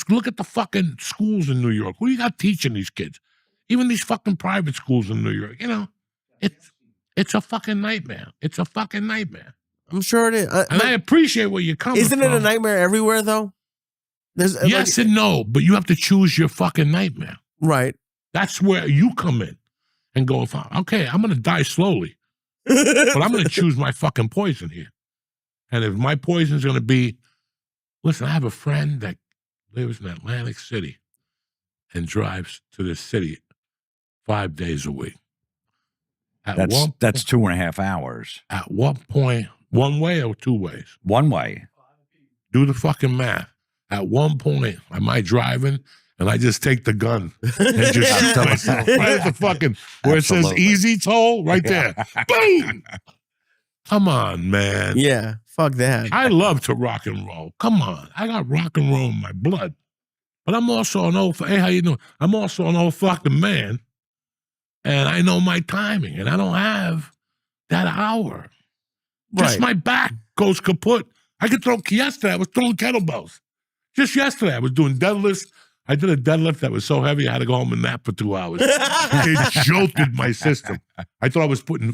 Look at the fucking schools in New York. What do you got teaching these kids? Even these fucking private schools in New York. It's a fucking nightmare. It's a fucking nightmare. I'm sure it is. And I appreciate where you're coming Isn't from. it a nightmare everywhere though? There's Yes and no, but you have to choose your fucking nightmare. right. That's where you come in and go, okay, I'm going to die slowly, but I'm going to choose my fucking poison here. And if my poison is going to be, listen, I have a friend that lives in Atlantic City and drives to the city 5 days a week. That's 2.5 hours. At what point, one way or 2 ways? One way. Do the fucking math. At one point, am I driving and I just take the gun and just shoot myself right at the fucking where it says Absolutely. easy toll right there. Boom! Come on, man. Yeah, fuck that. I love to rock and roll. Come on, I got rock and roll in my blood. But I'm also an old. Hey, how you doing? I'm also an old fucking man, and I know my timing, and I don't have that hour. Just Right. my back goes kaput. I could throw. Yesterday, I was throwing kettlebells. Just yesterday, I was doing deadlifts. I did a deadlift that was so heavy, I had to go home and nap for 2 hours. It jolted my system. I thought I was putting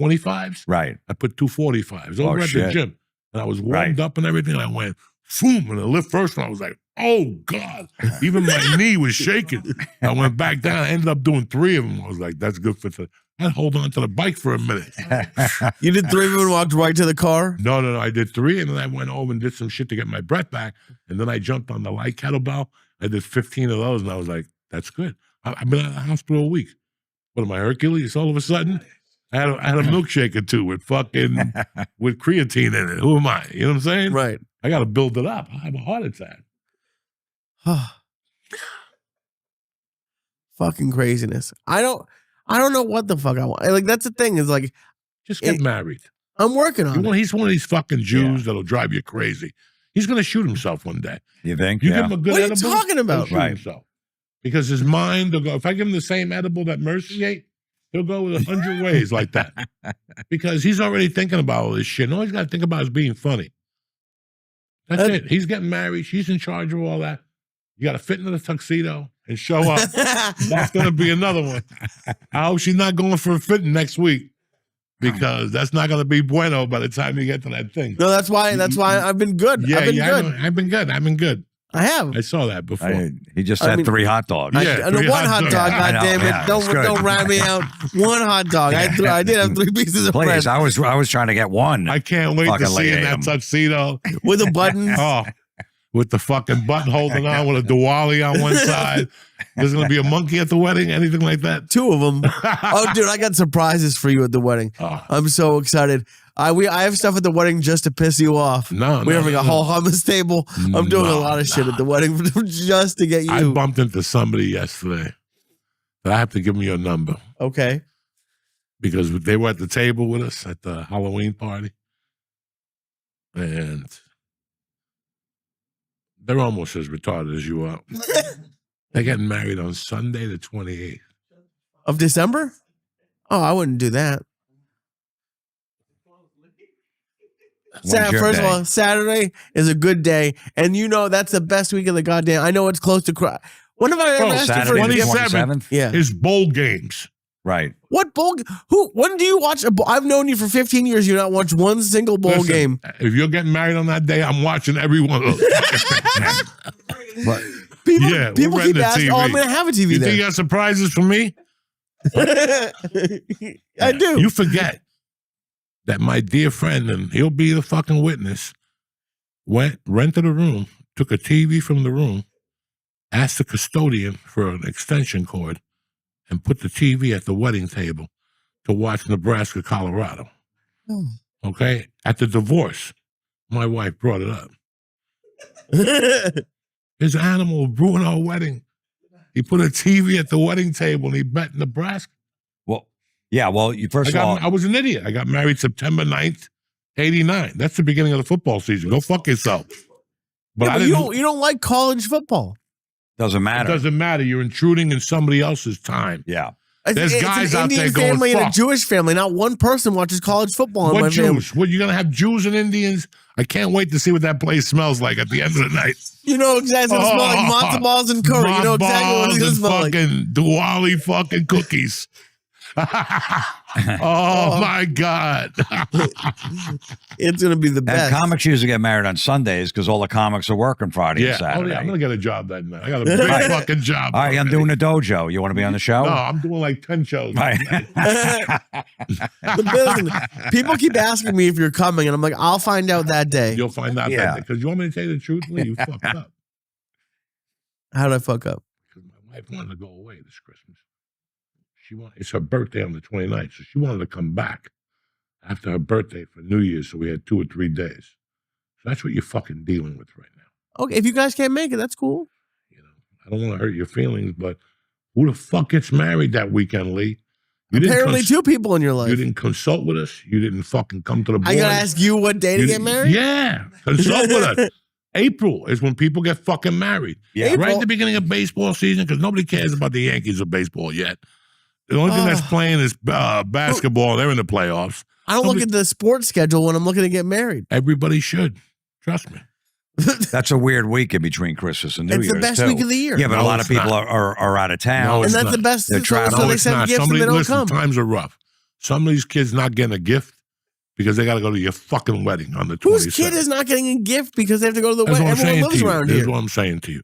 25s. Right. I put 245s over at the shit. gym, and I was warmed Right. up and everything. And I went, boom, and I lift first, and I was like, oh God! Even my knee was shaking. I went back down. I ended up doing 3 of them. I was like, that's good for today. I'd hold on to the bike for a minute. You did 3 of them and walked right to the car? No. I did 3, and then I went over and did some shit to get my breath back. And then I jumped on the light kettlebell. I did 15 of those, and I was like, that's good. I've been at the hospital a week. What am I, Hercules? All of a sudden, I had a milkshake or 2 with with creatine in it. Who am I? You know what I'm saying? Right. I got to build it up. I have a heart attack. Fucking craziness. I don't know what the fuck I want. Like, that's the thing is like, Just get married. I'm working on it. He's one of these fucking Jews that'll drive you crazy. He's going to shoot himself one day. You think? You Yeah. give him a good What are you edible, talking about? he'll shoot Right. himself. Because his mind will go, if I give him the same edible that Mercy ate, he'll go with 100 ways like that. Because he's already thinking about all this shit. And all he's got to think about is being funny. That's it. He's getting married. She's in charge of all that. You got to fit into the tuxedo and show up. That's going to be another one. I hope she's not going for a fitting next week. Because that's not going to be bueno by the time you get to that thing. No, that's why I've been good. Yeah, I've been yeah, good. I've been good. I have. I saw that before. He just I had mean- 3 hot dogs. Yeah. I know 3 one hot hot dog, dogs. I know, God damn it. yeah, it's good. Don't rat me out. One hot dog. I did have 3 pieces of Please, bread I was trying to get one. I can't wait to Fucking see late in that AM. tuxedo. with a button. Oh, with the fucking button holding on with a Diwali on one side. There's going to be a monkey at the wedding, anything like that. 2 of them. Oh, dude, I got surprises for you at the wedding. Oh. I'm so excited. I have stuff at the wedding just to piss you off. We're having a whole hummus table. I'm doing a lot of shit at the wedding just to get you. I bumped into somebody yesterday that I have to give them your number Okay. because they were at the table with us at the Halloween party. And they're almost as retarded as you are. They're getting married on Sunday the 28th. Of December? Oh, I wouldn't do that. When's your First of day? all, Saturday is a good day, and you know that's the best week of the goddamn. I know it's close to. When have I ever asked you for Saturday a the gift? 27th? Yeah. Is bowl games. Right. What bowl? When do you watch a bowl? I've known you for 15 years. You not watch one single bowl Listen, game. If you're getting married on that day, I'm watching every one of those. But People, Yeah, we're people keep renting a asking. TV. Oh, I'm gonna have a TV You think there. you got surprises for me? I do. You forget that my dear friend, and he'll be the fucking witness, rented a room, took a TV from the room, asked the custodian for an extension cord, and put the TV at the wedding table to watch Nebraska, Colorado. Oh. Okay? At the divorce, my wife brought it up. His animal ruined our wedding. He put a TV at the wedding table and he bet Nebraska. well, yeah. Well, first of all, I was an idiot. I got married September 9th, 89. That's the beginning of the football season. Go fuck yourself. But Yeah, I but didn't, you don't like college football. doesn't it matter. doesn't matter. You're intruding in somebody else's time. Yeah. There's It's guys an out there Indian going, family and a "Fuck." Jewish family. Not one person watches college football in my What family. Jews? What, you're going to have Jews and Indians? I can't wait to see what that place smells like at the end of the night. You know exactly what it smells like matzo balls and curry. You know exactly what it's gonna and smell like. fucking Diwali fucking cookies. Oh my God. It's gonna be the And best. comics usually get married on Sundays because all the comics are working Friday and Yeah. Oh, Saturday. yeah. I'm going to get a job that night. I got a big Right. fucking job. All right, I'm already. doing a dojo. You want to be on the show? No, I'm doing like 10 shows. Right. Listen, people keep asking me if you're coming, and I'm like, I'll find out that day. You'll find out Yeah. that because you want me to tell you the truth, Lee, you fucked up. How did I fuck up? Because my wife wanted to go away this Christmas. It's her birthday on the 29th, so she wanted to come back after her birthday for New Year's, so we had 2 or 3 days. So that's what you're fucking dealing with right now. Okay, if you guys can't make it, that's cool. You know, I don't want to hurt your feelings, but who the fuck gets married that weekend, Lee? You Apparently, two people in your life. You didn't consult with us. You didn't fucking come to the boys. I gotta ask you what day to get married? Yeah, consult with us. April is when people get fucking married. Yeah. Right at the beginning of baseball season, because nobody cares about the Yankees or baseball yet. The only thing that's playing is basketball. They're in the playoffs. I don't look at the sports schedule when I'm looking to get married. Everybody should. Trust me. That's a weird week in between Christmas and New Year's. It's the best too. week of the year. Yeah, but No, a lot of it's people not. are out of town. No, And it's that's not. the best. They're trying so to- they it's send not. gifts and they don't come. Times are rough. Some of these kids not getting a gift because they got to go to your fucking wedding on the 27th. Whose kid is not getting a gift because they have to go to the That's wedding? what I'm Everyone saying lives to you. around This is here. what I'm saying to you.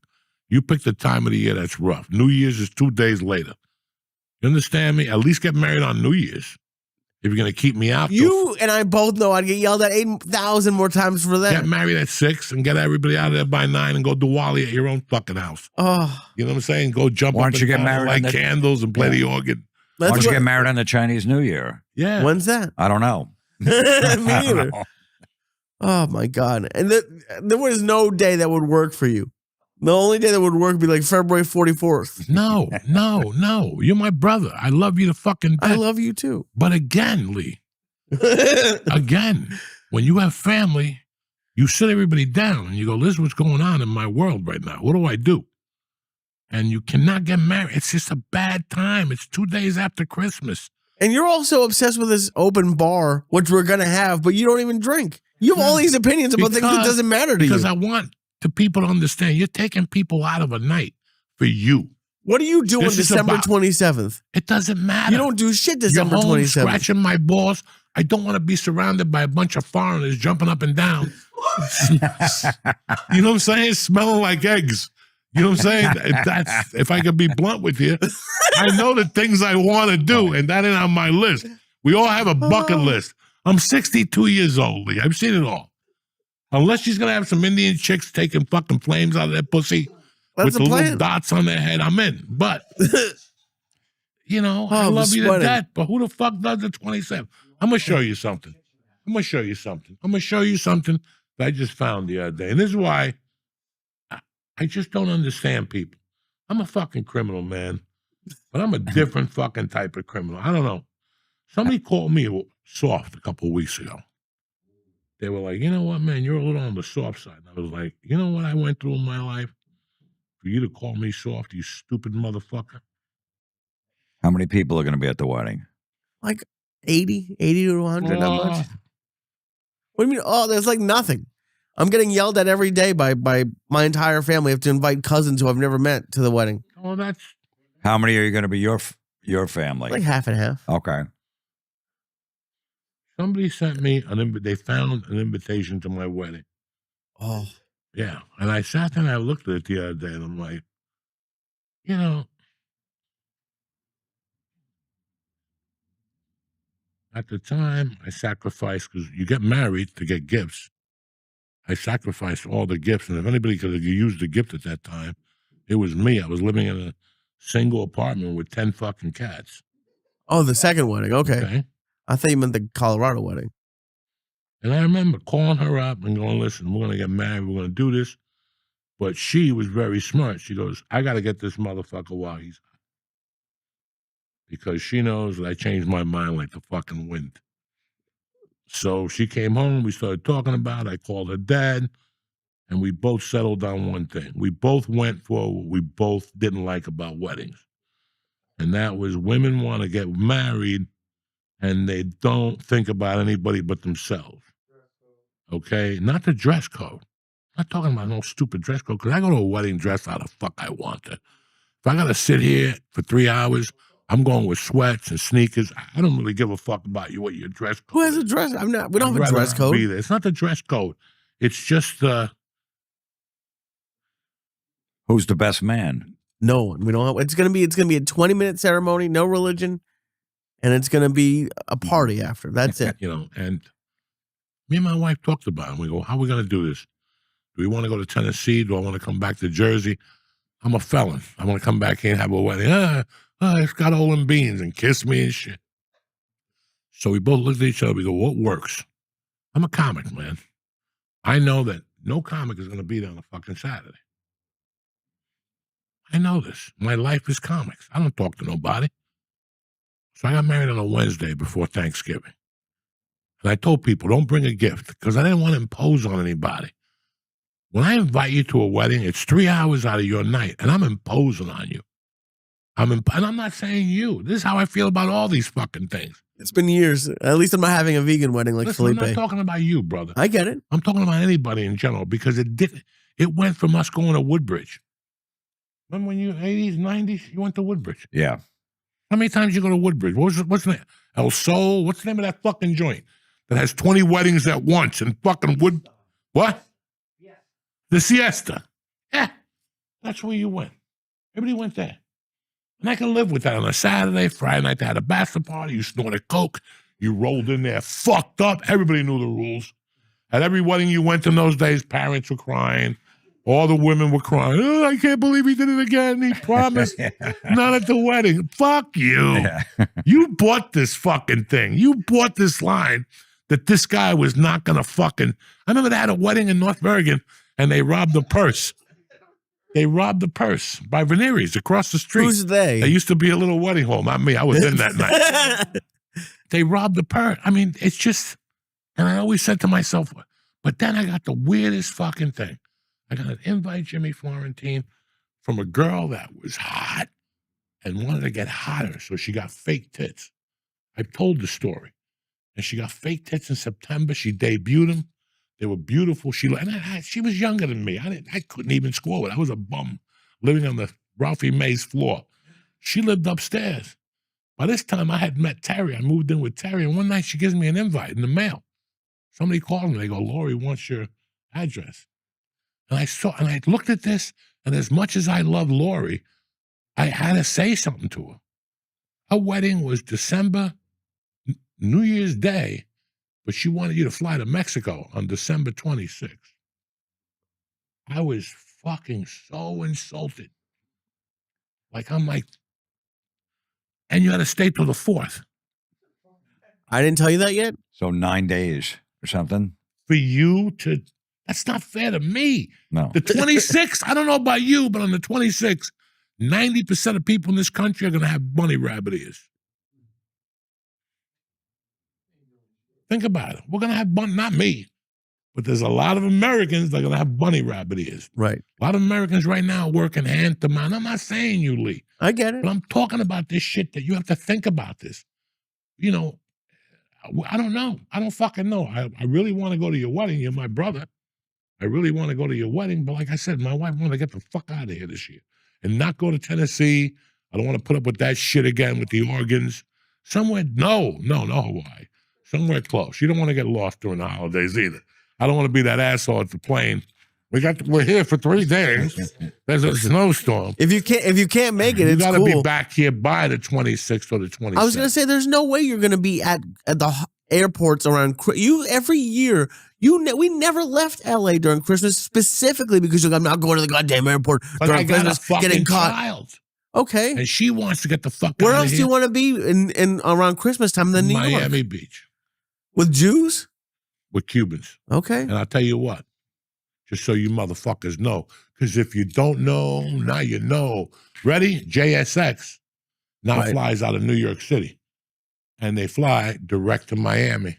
You pick the time of the year that's rough. New Year's is 2 days later. You understand me? At least get married on New Year's. If you're going to keep me out, You and I both know I'd get yelled at 8,000 more times for that. get married at 6 and get everybody out of there by 9 and go Diwali at your own fucking house. Oh, You know what I'm saying? Go jump Why up don't you and get down, married light on the- candles and play the organ. Why let's don't you go. get married on the Chinese New Year? Yeah. When's that? I don't know. Me I don't neither. know. Oh my god! And there was no day that would work for you. The only day that would work would be like February 44th. No. You're my brother. I love you to fucking death. I love you too. But again, Lee, again, when you have family, you sit everybody down and you go, this is what's going on in my world right now. What do I do? And you cannot get married. It's just a bad time. It's 2 days after Christmas. And you're also obsessed with this open bar, which we're gonna have, but you don't even drink. You have all these opinions about things that doesn't matter to Because you. I want the people to understand you're taking people out of a night for you. What do you do on This is December about- 27th? It doesn't matter. You don't do shit December You're home 27th. scratching my balls. I don't want to be surrounded by a bunch of foreigners jumping up and down. You know what I'm saying? Smelling like eggs. You know what I'm saying? If I could be blunt with you, I know the things I want to do, and that ain't on my list. We all have a bucket list. I'm 62 years old, Lee. I've seen it all. Unless she's gonna have some Indian chicks taking fucking flames out of their pussy That's with the the plan. little dots on their head, I'm in. But you know, I Oh, I'm love you to sweating. death. But who the fuck does the 27th? I'm gonna show you something. I'm gonna show you something that I just found the other day, and this is why I just don't understand people. I'm a fucking criminal, man, but I'm a different fucking type of criminal. I don't know. Somebody called me soft a couple of weeks ago. They were like, you know what, man, you're a little on the soft side. And I was like, you know what I went through in my life? For you to call me soft, you stupid motherfucker. How many people are going to be at the wedding? Like 80 to 100, not much. What do you mean? Oh, there's like nothing. I'm getting yelled at every day by my entire family. I have to invite cousins who I've never met to the wedding. Oh, that's How many are you going to be your family? Like half and half. Okay. somebody sent me they found an invitation to my wedding. Oh, Yeah. And I sat there and I looked at it the other day and I'm like, you know, at the time I sacrificed, because you get married to get gifts. I sacrificed all the gifts. And if anybody could have used the gift at that time, it was me. I was living in a single apartment with 10 fucking cats. oh, the second wedding. Okay. Okay. I thought you meant the Colorado wedding. And I remember calling her up and going, listen, we're going to get married. We're going to do this. But she was very smart. She goes, I got to get this motherfucker while he's hot. Because she knows that I changed my mind like the fucking wind. So she came home. We started talking about it. I called her dad. And we both settled on one thing. We both went for what we both didn't like about weddings. And that was women want to get married and they don't think about anybody but themselves. Okay? Not the dress code. I'm not talking about no stupid dress code, because I go to a wedding dressed how the fuck I want to. If I got to sit here for 3 hours, I'm going with sweats and sneakers. I don't really give a fuck about you, what your dress code Who has is. a dress? I'm not. We don't I'd have a rather dress not code. be there. It's not the dress code. It's just Who's the best man? No one. We don't have. It's gonna be a 20-minute ceremony, no religion, and it's gonna be a party after. That's it. you know, and me and my wife talked about it. And we go, how are we going to do this? Do we want to go to Tennessee? Do I want to come back to Jersey? I'm a felon. I want to come back here and have a wedding. It's got all them beans and kiss me and shit. So we both looked at each other. We go, what works? I'm a comic, man. I know that no comic is going to be there on a fucking Saturday. I know this. My life is comics. I don't talk to nobody. So I got married on a Wednesday before Thanksgiving. And I told people, don't bring a gift because I didn't want to impose on anybody. When I invite you to a wedding, it's 3 hours out of your night, and I'm imposing on you. And I'm not saying you. This is how I feel about all these fucking things. It's been years. At least I'm not having a vegan wedding like Listen, I'm Felipe. not talking about you, brother. I get it. I'm talking about anybody in general because it went from us going to Woodbridge. Remember when you 80s, 90s, you went to Woodbridge? Yeah. How many times you go to Woodbridge? What's the name? El Sol? What's the name of that fucking joint that has 20 weddings at once and fucking what? The Siesta. Yeah, that's where you went. Everybody went there. And I can live with that on a Saturday, Friday night. They had a bachelor party. You snorted coke. You rolled in there, fucked up. Everybody knew the rules. At every wedding you went in those days, parents were crying. All the women were crying. Oh, I can't believe he did it again. He promised not at the wedding. Fuck you. Yeah. You bought this fucking thing. You bought this line that this guy was not going to fucking. I remember they had a wedding in North Bergen and they robbed the purse. They robbed the purse by Veneries across the street. Who's they? There used to be a little wedding hall. Not me. I was in that night. They robbed the purse. I mean, it's just, and I always said to myself, but then I got the weirdest fucking thing. I got an invite, Jimmy Florentine, from a girl that was hot and wanted to get hotter, so she got fake tits. I've told the story. And she got fake tits in September. She debuted them. They were beautiful. She was younger than me. I couldn't even score it. I was a bum living on the Ralphie Mays floor. She lived upstairs. By this time, I had met Terry. I moved in with Terry, and one night she gives me an invite in the mail. Somebody called me. They go, Lori wants your address. And I looked at this, and as much as I love Lori, I had to say something to her. Her wedding was December, New Year's Day, but she wanted you to fly to Mexico on December 26th. I was fucking so insulted. I'm like, and you had to stay till the 4th. I didn't tell you that yet? So 9 days or something? For you to, that's not fair to me. No. The 26th, I don't know about you, but on the 26th, 90% of people in this country are going to have bunny rabbit ears. Think about it. We're going to have not me, but there's a lot of Americans that are going to have bunny rabbit ears. Right. A lot of Americans right now are working hand to mouth. I'm not saying you, Lee, I get it. but I'm talking about this shit that you have to think about this. You know, I don't know. I don't fucking know. I really want to go to your wedding. You're my brother. I really want to go to your wedding. But like I said, my wife wanted to get the fuck out of here this year and not go to Tennessee. I don't want to put up with that shit again with the organs. Somewhere, no Hawaii. Somewhere close. You don't want to get lost during the holidays either. I don't want to be that asshole at the plane. We're here for 3 days. There's a snowstorm. If you can't make it, You it's got to cool. be back here by the 26th or the 27th. I was gonna say, there's no way you're gonna be at the airports around you every year. We never left LA during Christmas specifically because you're like, I'm not going to the goddamn airport But during I got Christmas, a fucking getting caught. child, Okay, and she wants to get the fuck where out else of do here. you want to be in around Christmas time than New York? Miami Beach With Jews? with Cubans. Okay, And I'll tell you what, just so you motherfuckers know, because if you don't know, now you know. Ready? JSX now Right. flies out of New York City, and they fly direct to Miami.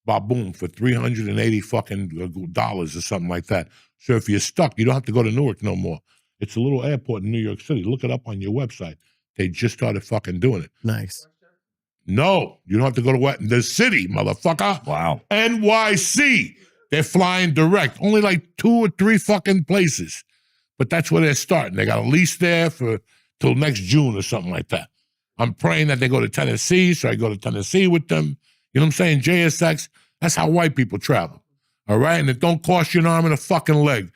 Ba-boom, for $380 fucking dollars or something like that. So if you're stuck, you don't have to go to Newark no more. It's a little airport in New York City. Look it up on your website. They just started fucking doing it. nice. No, you don't have to go to what? The city, motherfucker. Wow. NYC. They're flying direct. Only like 2 or 3 fucking places. But that's where they're starting. They got a lease there for till next June or something like that. I'm praying that they go to Tennessee, so I go to Tennessee with them. You know what I'm saying? JSX, that's how white people travel. All right? And it don't cost you an arm and a fucking leg.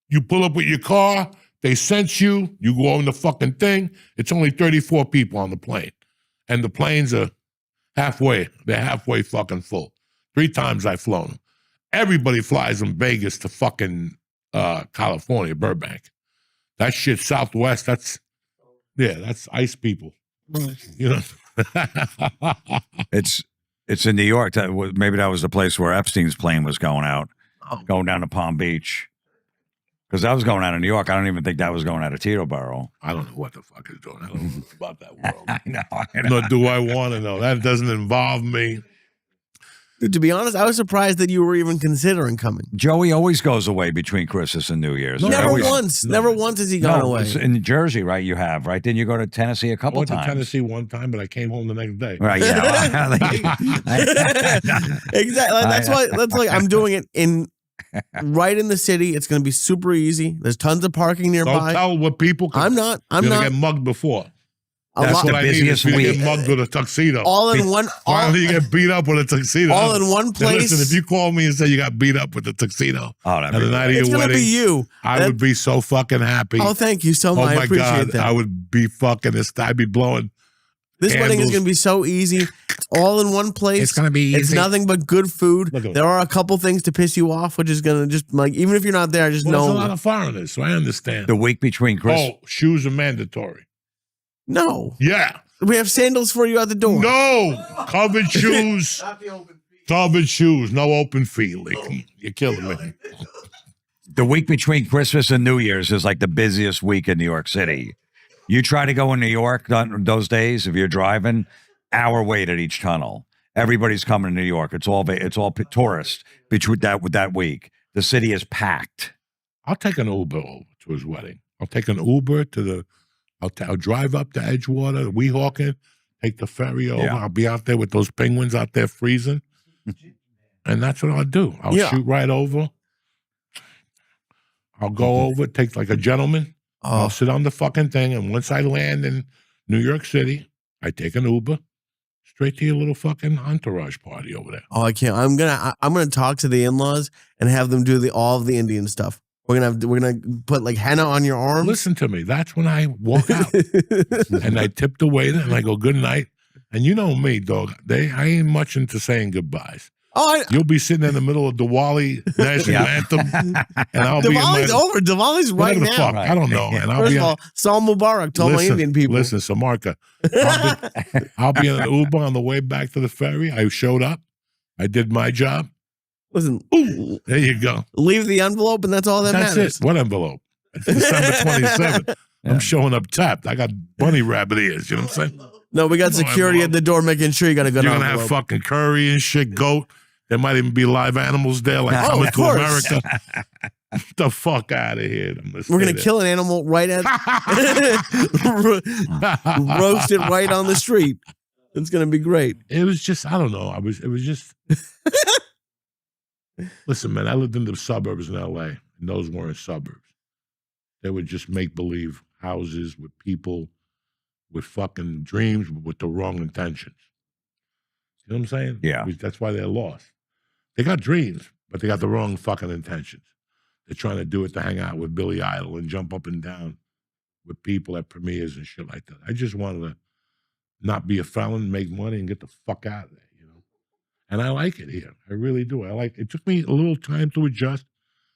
You pull up with your car, they sense you, you go on the fucking thing. It's only 34 people on the plane. And the planes are halfway. They're halfway fucking full. 3 times I've flown them. Everybody flies from Vegas to fucking California, Burbank. That shit Southwest, that's ice people. You know? It's in New York. Maybe that was the place where Epstein's plane was going out, going down to Palm Beach. Because I was going out of New York. I don't even think that was going out of Teterboro. I don't know what the fuck is doing. I don't know about that world. I know. Nor do I want to know. That doesn't involve me. Dude, to be honest, I was surprised that you were even considering coming. Joey always goes away between Christmas and New Year's. No, Never Always- once. Never once has he gone No, away. it's in Jersey, right? You have, right? Didn't you go to Tennessee a I couple went to times? Tennessee one time, but I came home the next day. Right, yeah. Exactly. That's why. That's like I'm doing it in right in the city. It's going to be super easy. There's tons of parking Don't nearby. tell what people. I'm not. I'm You're not. gonna get mugged before. A That's lot- the What I need is busiest for you to week. get mugged with a tuxedo. all in one. Why All, don't you get beat up with a tuxedo? all in one Now, place. listen, if you call me and say you got beat up with a tuxedo Oh, that'd on be the night of it's your going to be wedding, you. I That- would be so fucking happy. Oh, thank you so Oh much. I my appreciate God, that. I would be fucking. I'd be blowing. This wedding is candles. going to be so easy. It's all in one place. It's gonna be It's easy. nothing but good food. Look at There are a couple things to piss you off, which is going to just like even if you're not there, just Well, there's a know. lot of foreigners, so I understand. The week between Christmas. Oh, shoes are mandatory. No, Yeah. we have sandals for you at the door. No, covered shoes. Covered shoes, no open feet. Like, you're killing me. The week between Christmas and New Year's is like the busiest week in New York City. You try to go in New York on those days, if you're driving, hour wait at each tunnel. Everybody's coming to New York. It's all tourists between that week. The city is packed. I'll take an Uber over to his wedding. I'll take an Uber to the. I'll drive up to Edgewater, Weehawken, take the ferry over. Yeah. I'll be out there with those penguins out there freezing, and that's what I'll do. I'll Yeah. shoot right over. I'll go over, take like a gentleman. I'll Oh, sit on the fucking thing, and once I land in New York City, I take an Uber straight to your little fucking entourage party over there. oh, I can't. I'm gonna talk to the in-laws and have them do all of the Indian stuff. We're gonna put like henna on your arms. Listen to me. That's when I walk out and I tip the waiter and I go, good night. And you know me, dog. I ain't much into saying goodbyes. Oh, You'll be sitting in the middle of Diwali national Yeah. anthem, and I'll be in Diwali's my, over. Diwali's right whatever the now. fuck. Right. I don't know. And I'll First be of all, Saul Mubarak told my Indian people. Listen, Samarka. I'll be in an Uber on the way back to the ferry. I showed up. I did my job. Listen, There you go. leave the envelope, and that's all that That's matters. it. What envelope? It's December 27th. Yeah. I'm showing up tapped. I got bunny rabbit ears. You know what I'm saying? No, we got No security envelope. at the door making sure you got a good You're going to envelope. have fucking curry and shit, goat. There might even be live animals there, like Oh, coming of to course. America. Get the fuck out of here. We're gonna kill an animal right at roast it right on the street. It's gonna be great. It was just, I don't know. It was just. Listen, man, I lived in the suburbs in LA, and those weren't suburbs. They were just make believe houses with people with fucking dreams with the wrong intentions. You know what I'm saying? Yeah. That's why they're lost. They got dreams, but they got the wrong fucking intentions. They're trying to do it to hang out with Billy Idol and jump up and down with people at premieres and shit like that. I just wanted to not be a felon, make money, and get the fuck out of there, you know? And I like it here. I really do. It took me a little time to adjust.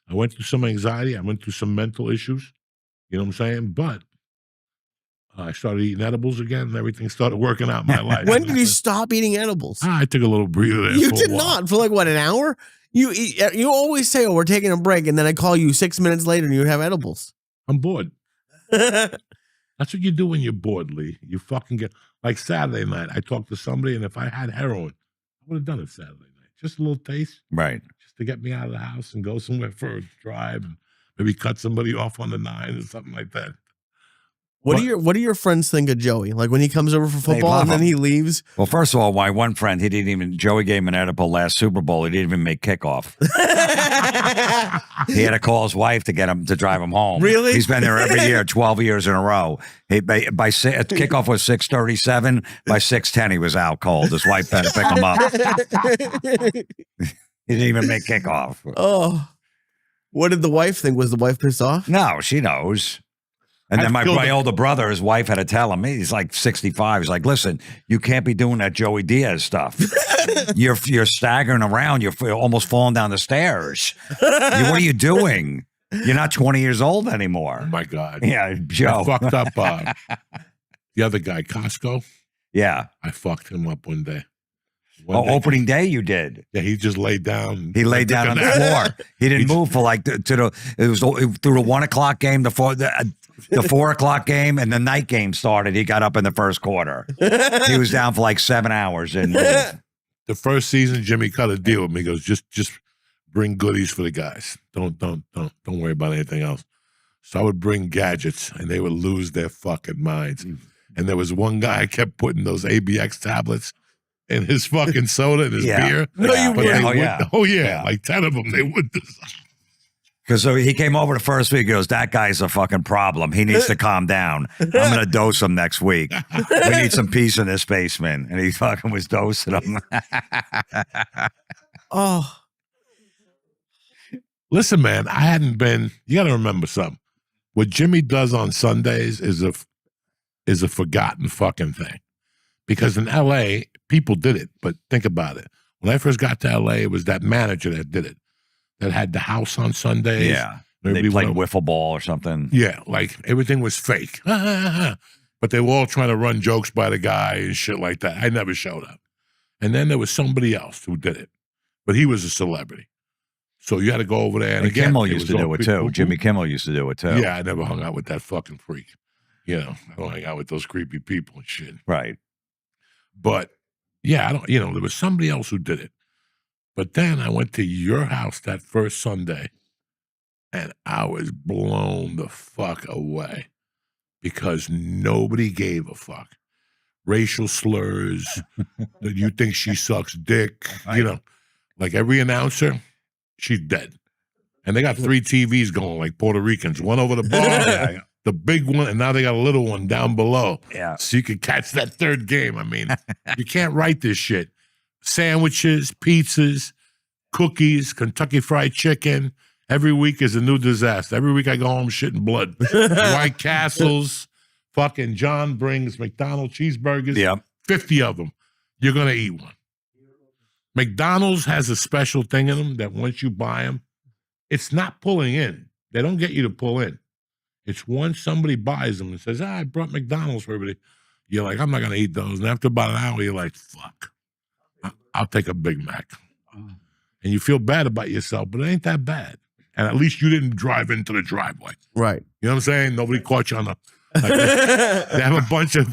I went through some anxiety. I went through some mental issues. You know what I'm saying? But I started eating edibles again, and everything started working out in my life. When did you stop eating edibles? I took a little breather there. You for a did while. not for like what, an hour? You always say, "Oh, we're taking a break," and then I call you 6 minutes later and you have edibles. I'm bored. That's what you do when you're bored, Lee. You fucking get like Saturday night. I talked to somebody, and if I had heroin, I would have done it Saturday night. Just a little taste, Right. just to get me out of the house and go somewhere for a drive, and maybe cut somebody off on the 9 or something like that. What do your friends think of Joey? Like when he comes over for football love and then him. he leaves? Well, first of all, my one friend, Joey gave him an edible last Super Bowl. He didn't even make kickoff. He had to call his wife to get him to drive him home. Really? He's been there every year, 12 years in a row. Kickoff was 6:37. By 6:10, he was out cold. His wife had to pick him up. He didn't even make kickoff. Oh, what did the wife think? Was the wife pissed off? No, she knows. And then I'd feel my older brother, his wife had to tell him, he's like 65. He's like, listen, you can't be doing that Joey Diaz stuff. You're staggering around. You're almost falling down the stairs. What are you doing? You're not 20 years old Oh anymore. my God. Yeah, Joe. I fucked up the other guy, Costco. Yeah. I fucked him up one day. One day- Opening day you did. Yeah, he just laid down. He laid down on the floor. He didn't move for like it was through the 1 o'clock game, the 4 o'clock game, and the night game started. He got up in the first quarter. He was down for like 7 hours. And The first season, Jimmy cut a deal with me. He goes, just bring goodies for the guys. Don't worry about anything else. So I would bring gadgets, and they would lose their fucking minds. And there was one guy kept putting those ABX tablets in his fucking soda and his beer. No, you But they wouldn't. would, like 10 of them, they would. because so he came over the first week. He goes, that guy's a fucking problem. He needs to calm down. I'm going to dose him next week. We need some peace in this basement. And he fucking was dosing him. Oh, Listen, man, I hadn't been. You got to remember something. What Jimmy does on Sundays is a forgotten fucking thing. Because in L.A., people did it. But think about it. When I first got to L.A., it was that manager that did it. That had the house on Sundays. Yeah. They Everybody played went- wiffle ball or something. Yeah, like everything was fake. But they were all trying to run jokes by the guy and shit like that. I never showed up. And then there was somebody else who did it. But he was a celebrity. So you had to go over there. And again, Kimmel it used was to do all it people- too. Jimmy Kimmel used to do it too. Yeah, I never hung out with that fucking freak. You know, I don't hang out with those creepy people and shit. Right. But yeah, there was somebody else who did it. But then I went to your house that first Sunday and I was blown the fuck away because nobody gave a fuck. Racial slurs, that you think she sucks dick, like every announcer, she's dead. And they got 3 TVs going like Puerto Ricans, one over the bar, the big one, and now they got a little one down below. Yeah. So you can catch that third game. I mean, you can't write this shit. Sandwiches, pizzas, cookies, Kentucky Fried Chicken. Every week is a new disaster. Every week I go home shitting blood. White Castles, fucking John brings McDonald's cheeseburgers. Yep. 50 of them. You're going to eat one. McDonald's has a special thing in them that once you buy them, it's not pulling in. They don't get you to pull in. It's once somebody buys them and says, I brought McDonald's for everybody. You're like, I'm not going to eat those. And after about an hour, you're like, fuck, I'll take a Big Mac. And you feel bad about yourself, but it ain't that bad. And at least you didn't drive into the driveway. right. You know what I'm saying? Nobody caught you on the. They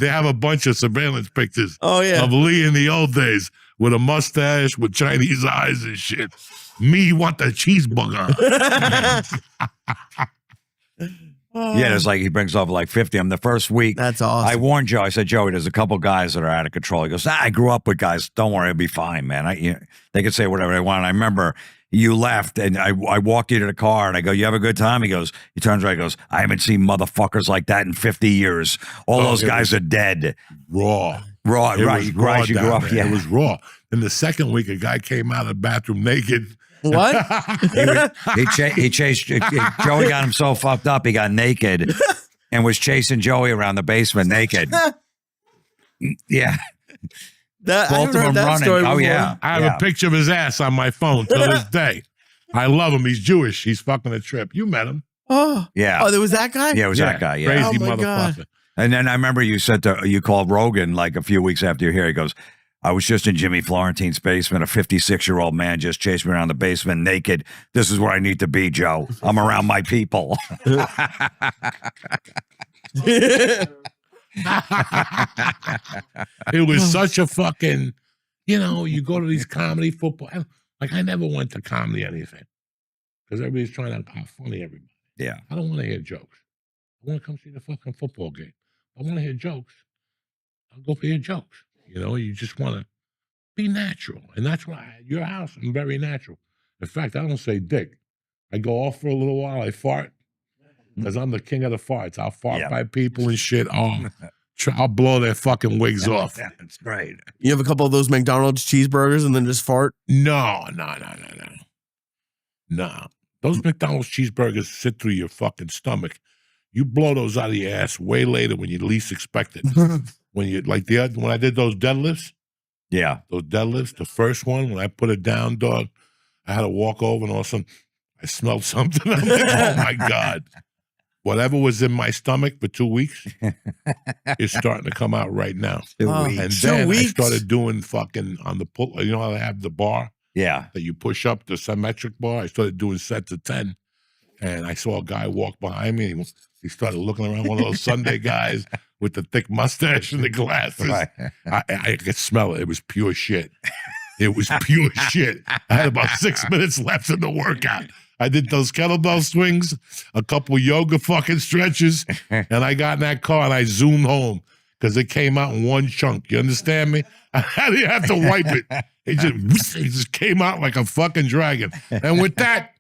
have a bunch of surveillance pictures Oh yeah. of Lee in the old days with a mustache with Chinese eyes and shit. Me want the cheeseburger. Yeah, it's like he brings over like 50. I'm the first week. That's awesome. I warned Joe. I said, Joey, there's a couple guys that are out of control. He goes, I grew up with guys. Don't worry, it'll be fine, man. They can say whatever they want. And I remember you left, and I walked you to the car, and I go, you have a good time? He turns around, he goes, I haven't seen motherfuckers like that in 50 years. All those guys are dead. Raw. Raw, It right? was You guys, you down grew up, there. yeah. It was raw. And the second week, a guy came out of the bathroom naked. What? He chased Joey. Got him so fucked up, he got naked and was chasing Joey around the basement naked. Yeah, That, I both haven't of heard them that running. story Oh before. yeah, I have yeah. a picture of his ass on my phone to this day. I love him. He's Jewish. He's fucking a trip. You met him. Oh. Yeah. Oh, there was that guy? Yeah, it was that guy. Yeah. Crazy Oh, my motherfucker. God. And then I remember you you called Rogan like a few weeks after you're here. He goes, I was just in Jimmy Florentine's basement. A 56-year-old man just chased me around the basement naked. This is where I need to be, Joe. I'm around my people. It was such a fucking, you go to these comedy football. Like, I never went to comedy anything because everybody's trying to how funny everybody. Yeah. I don't want to hear jokes. I want to come see the fucking football game. I want to hear jokes. I'll go for your jokes. You just want to be natural. And that's why at your house, I'm very natural. In fact, I don't say dick. I go off for a little while. I fart because I'm the king of the farts. I'll fart by people and shit. I'll blow their fucking wigs off. That's great. You have a couple of those McDonald's cheeseburgers and then just fart? No. Those McDonald's cheeseburgers sit through your fucking stomach. You blow those out of your ass way later when you least expect it. When I did those deadlifts, the first one, when I put it down, dog, I had to walk over and all of a sudden I smelled something. I'm like, oh my God. whatever was in my stomach for 2 weeks is starting to come out right now. 2 Oh. weeks. And 2 then I weeks? started doing fucking on the pull. You know how they have the bar Yeah. that you push up, the symmetric bar? I started doing sets of 10. And I saw a guy walk behind me. He started looking around, one of those Sunday guys with the thick mustache and the glasses. Right. I could smell it. It was pure shit. It was pure shit. I had about 6 minutes left in the workout. I did those kettlebell swings, a couple yoga fucking stretches, and I got in that car and I zoomed home because it came out in one chunk. You understand me? I didn't have to wipe it. It just came out like a fucking dragon. And with that,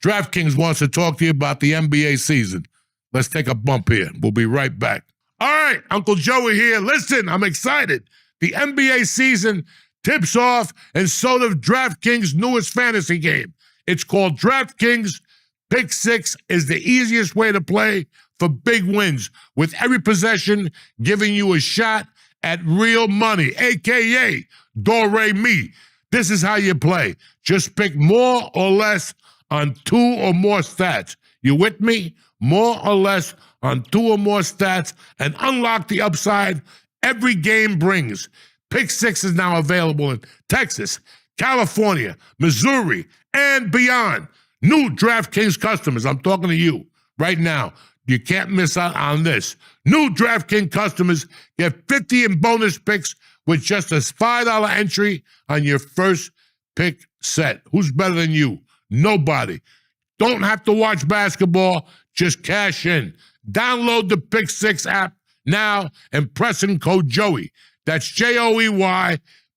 DraftKings wants to talk to you about the NBA season. Let's take a bump here. We'll be right back. All right, Uncle Joey here. Listen, I'm excited. The NBA season tips off, and so does DraftKings' newest fantasy game. It's called DraftKings Pick Six. Is the easiest way to play for big wins, with every possession giving you a shot at real money, a.k.a. Do-Re-Mi. This is how you play. Just pick more or less on 2 or more stats. You with me? More or less on 2 or more stats, and unlock the upside every game brings. Pick Six is now available in Texas, California, Missouri, and beyond. New DraftKings customers, I'm talking to you right now. You can't miss out on this. New DraftKings customers get 50 in bonus picks with just a $5 entry on your first pick set. Who's better than you? Nobody. Don't have to watch basketball. Just cash in. Download the Pick Six app now and press in code Joey. That's Joey.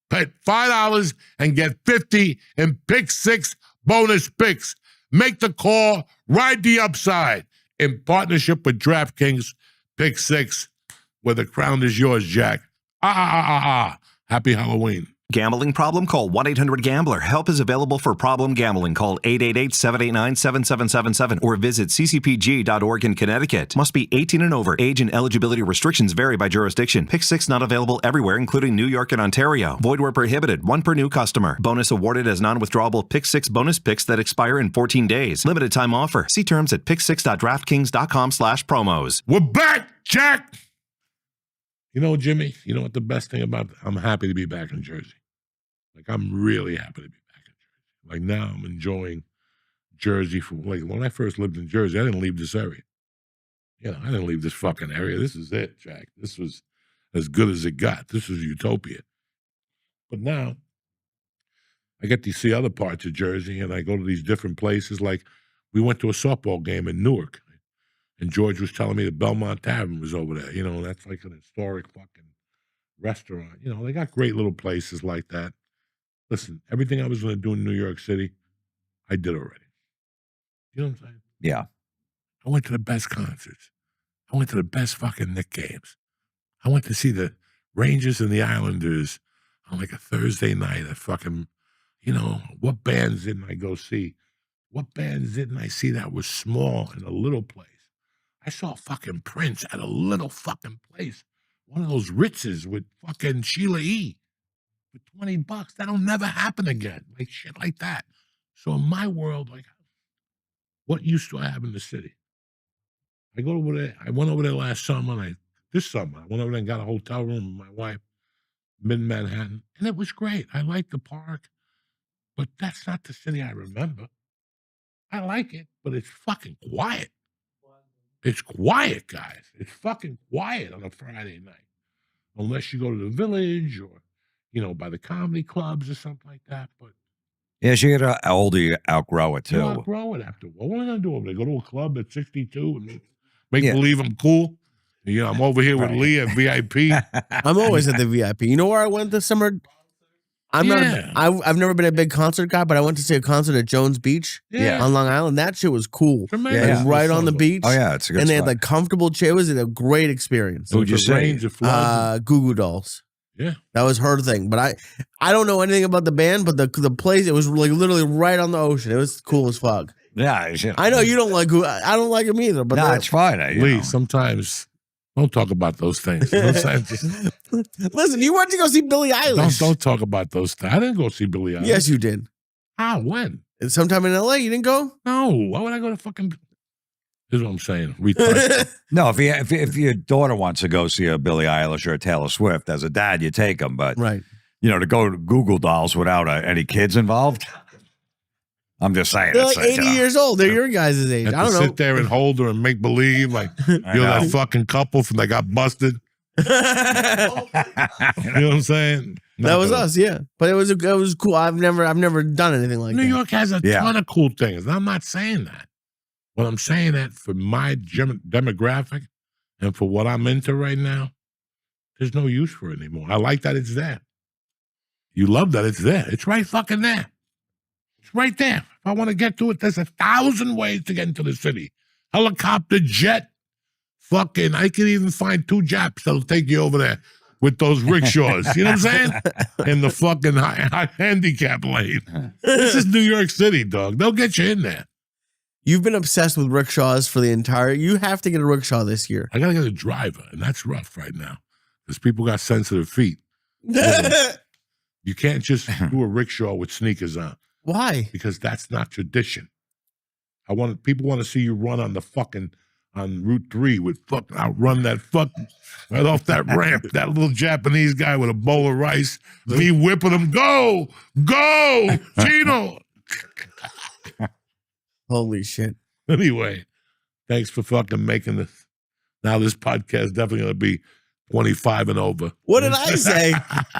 Pay $5 and get 50 in Pick Six bonus picks. Make the call. Ride the upside. In partnership with DraftKings Pick Six, where the crown is yours, Jack. Happy Halloween. Gambling problem? Call 1-800-GAMBLER. Help is available for problem gambling. Call 888-789-7777 or visit ccpg.org in Connecticut. Must be 18 and over. Age and eligibility restrictions vary by jurisdiction. Pick Six not available everywhere, including New York and Ontario. Void where prohibited. 1 per new customer. Bonus awarded as non-withdrawable Pick Six bonus picks that expire in 14 days. Limited time offer. See terms at picksix.draftkings.com/promos. We're back, Jack. You know, Jimmy, you know what the best thing about I'm happy to be back in Jersey. Like, I'm really happy to be back in Jersey. Like, now I'm enjoying Jersey. Like, when I first lived in Jersey, I didn't leave this area. You know, I didn't leave this fucking area. This is it, Jack. This was as good as it got. This was utopia. But now, I get to see other parts of Jersey, and I go to these different places. Like, we went to a softball game in Newark. And George was telling me the Belmont Tavern was over there. You know, that's like an historic fucking restaurant. You know, they got great little places like that. Listen, everything I was going to do in New York City, I did already. You know what I'm saying? Yeah. I went to the best concerts. I went to the best fucking Knicks games. I went to see the Rangers and the Islanders on like a Thursday night at fucking, you know, what bands didn't I go see? What bands didn't I see that was small in a little place? I saw fucking Prince at a little fucking place. One of those Ritzes with fucking Sheila E. for $20. That'll never happen again. Like shit like that. So in my world, like, what use do I have in the city? I go over there. I went over there last summer. This summer, I went over there and got a hotel room with my wife, mid-Manhattan. And it was great. I like the park. But that's not the city I remember. I like it, but it's fucking quiet. It's quiet, guys. It's fucking quiet on a Friday night. Unless you go to the Village or, you know, by the comedy clubs or something like that. But Yeah, as you get older, you outgrow it you too. outgrow it after. What am I going to do over there? Go to a club at 62 and make believe I'm cool? You know, I'm over here with Lee at VIP. I'm always at the VIP. You know where I went this summer? I've never been a big concert guy, but I went to see a concert at Jones Beach on Long Island. That shit was cool. Tremendous. Like, right on the beach. Oh yeah, it's a good And they spot. had like comfortable chairs. It was a great experience. Who'd you say? Goo Goo Dolls. Yeah. That was her thing. But I don't know anything about the band, but the place, it was like literally right on the ocean. It was cool as fuck. Yeah, I know you don't like Goo. I don't like him either. But no, it's fine. Lee, sometimes don't talk about those things. You know what I'm saying? Listen, you went to go see Billie Eilish. Don't talk about those things. I didn't go see Billie Eilish. Yes, you did. How? When? Sometime in LA, you didn't go? No. Why would I go to fucking This is what I'm saying. Retard. No, if your daughter wants to go see a Billie Eilish or a Taylor Swift, as a dad, you take them. But Right. to go to Google Dolls without any kids involved, I'm just saying. They're it's like 80 years old. They're your guys' age. And I to don't know. sit there and hold her and make believe like you're know. that fucking couple from that got busted. You know what I'm saying? That was us, yeah. But it was cool. I've never done anything like New that. York has a Yeah. ton of cool things. And I'm not saying that. But I'm saying that for my demographic and for what I'm into right now, there's no use for it anymore. I like that it's there. You love that it's there. It's right fucking there. It's right there. If I want to get to it, there's 1,000 ways to get into the city. Helicopter, jet, fucking, I can even find 2 Japs that'll take you over there with those rickshaws. You know what I'm saying? In the fucking high handicap lane. This is New York City, dog. They'll get you in there. You've been obsessed with rickshaws for the entire. You have to get a rickshaw this year. I got to get a driver, and that's rough right now because people got sensitive feet. You can't just do a rickshaw with sneakers on Why? because that's not tradition. People want to see you run on the fucking on Route 3 with fucking outrun that fucking right off that ramp. That little Japanese guy with a bowl of rice, me whipping him. Go, Chino. Holy shit! Anyway, thanks for fucking making this. Now this podcast definitely going to be 25 and over. What did I say?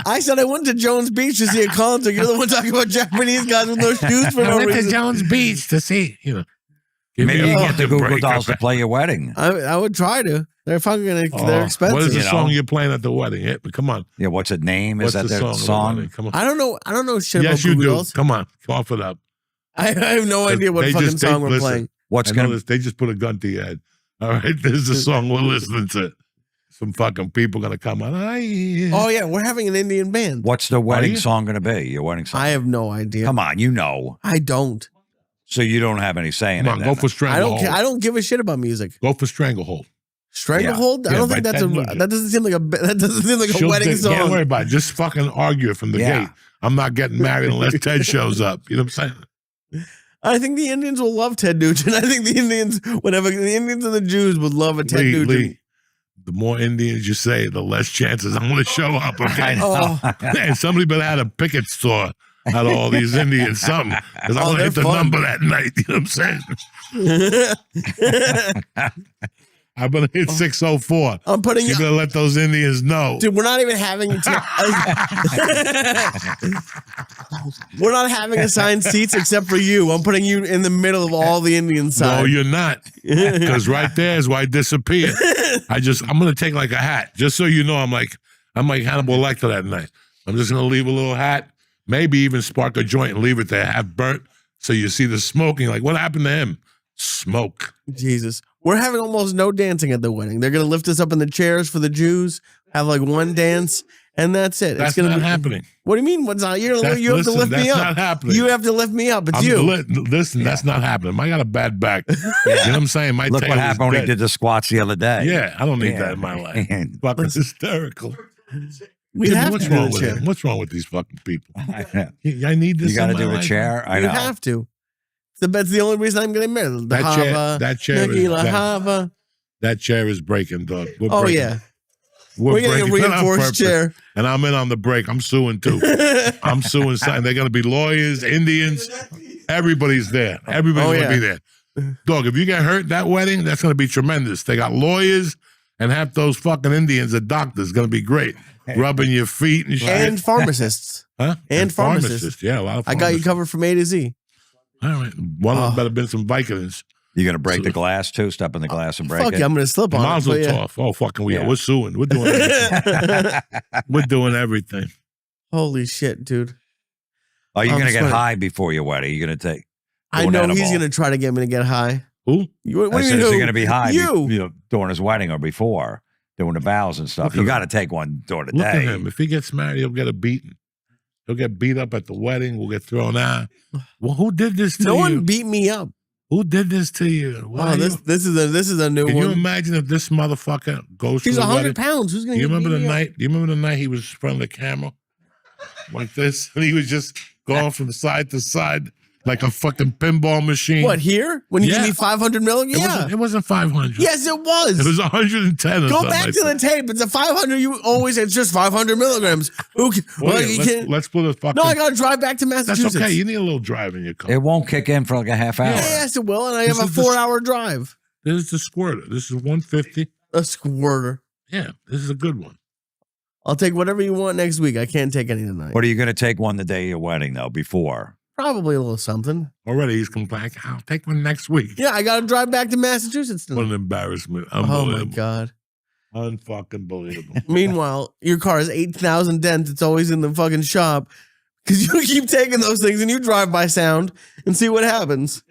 I said I went to Jones Beach to see a concert. You're the one talking about Japanese guys with no shoes for no reason. Jones Beach to see, give Maybe me you a get the fucking Google break. Dolls to play your wedding. I would try to. They're fucking they're expensive. What is the you know? song you're playing at the wedding? Come on. Yeah, what's its name? What's Is that the their song? song? Come on. I don't know shit Yes, about you Google do. Dolls. Come on. Cough it up. I have no idea what They fucking just- song we're listen. playing. What's I know going to this, they just put a gun to your head. All right, this is the song we're listening to. Some fucking people gonna come on. Oh yeah, we're having an Indian band. What's the wedding you? song going to be? Your wedding song? I have no idea. Come on, you know. I don't. So you don't have any say in Come it. on, go then. for I Stranglehold. don't care. I don't give a shit about music. Go for Stranglehold. Stranglehold? I Yeah, don't by think that's Ted Nugent. that doesn't seem like a She'll wedding dig- Don't song. worry about it. Just fucking argue it from the Yeah. gate. I'm not getting married unless Ted shows up. You know what I'm saying? I think the Indians will love Ted Nugent. I think the Indians, whatever the Indians and the Jews would love a Ted Nugent. Lee, the more Indians you say, the less chances I'm going to show up. Okay. Oh, And somebody better have a picket store out of all these Indians, something. Because I'm Oh, going to they're hit the fun. number that night. You know what I'm saying? I'm going to hit 604. I'm putting You're going to let those Indians know. Dude, we're not even having we're not having assigned seats except for you. I'm putting you in the middle of all the Indian No, side. you're not. Because right there is why I disappeared. I'm going to take like a hat. Just so you know, I'm like Hannibal Lecter that night. I'm just going to leave a little hat, maybe even spark a joint and leave it there, half burnt. So you see the smoking. Like, what happened to him? Smoke. Jesus. We're having almost no dancing at the wedding. They're gonna lift us up in the chairs for the Jews, have like one dance, and that's it. That's it's gonna not be happening. What do you mean? What's not? You have to Listen, lift me that's up. not happening. You have to lift me up. It's you. Listen, that's not happening. I got a bad back. You know what I'm saying? My Look tail what is happened when he dead. did the squats the other day. Yeah, I don't need Yeah. that in my life. Fucking hysterical. We Jimmy, have what's to do wrong the with chair. him? What's wrong with these fucking people? I I need this. You got to in my do a life. chair. I You know. have to. That's the only reason I'm getting married. The That chair is Nagila that- Hava. That chair is breaking, dog. We're Oh breaking. yeah, We're we're getting a breaking. Not on reinforced purpose. chair. And I'm in on the break. I'm suing too. I'm suing. They're going to be lawyers, Indians. Everybody's there. Everybody's Oh, going to yeah. be there. Dog, if you get hurt that wedding, that's going to be tremendous. They got lawyers and half those fucking Indians are doctors. Going to be great. Rubbing your feet and shit. And pharmacists. huh? and pharmacists. Yeah, a lot of I got you pharmacists. covered from A to Z. All right. One of them Oh. better been some Vicodins. You're going to break the glass too? Step in the glass and break Fuck it? yeah, I'm gonna slip on it. Mazel but yeah. tov. Oh, fucking we are. Yeah. We're suing. We're doing everything. We're doing everything. Holy shit, dude. Are you I'm going to get sweating. high before your wedding? You're going to take. I do an know edible. he's gonna try to get me to get high. Who? You, what I do you said, mean is he who? going to be high You. during his wedding or before? Doing the vows and stuff. Look You at got to take one during the Look at day. him. If he gets married, he'll get a beating. He'll get beat up at the wedding. We'll get thrown out. Well, who did this to No you? one beat me up. Who did this to you? Why Oh, this is a new Can you one. imagine if this motherfucker goes She's to the 100 wedding? pounds. Who's gonna Do you remember beat the me up? night? Do you remember the night he was in front of the camera like this, and he was just going from side to side like a fucking pinball machine. What, here? When you give Yeah. me 500 million? It wasn't 500. Yes, it was. It was 110 or Go something back like to that. the tape. It's a 500. You always say it's just 500 milligrams. Who? Well, You yeah, can't- let's put a fucking. no, I got to drive back to That's Massachusetts. okay. You need a little drive in your car. It won't kick in for like a half hour. Yes, it will. And I This have a is the- 4-hour drive. This is the squirter. This is 150. A squirter. Yeah, this is a good one. I'll take whatever you want next week. I can't take any tonight. What are you going to take one the day of your wedding, though, before? Probably a little something. Already he's complaining. I'll take one next week. Yeah, I got to drive back to Massachusetts What tonight. an embarrassment. Oh Unbelievable. my God. Unfucking believable. Meanwhile, your car has 8,000 dents. It's always in the fucking shop because you keep taking those things and you drive by sound and see what happens.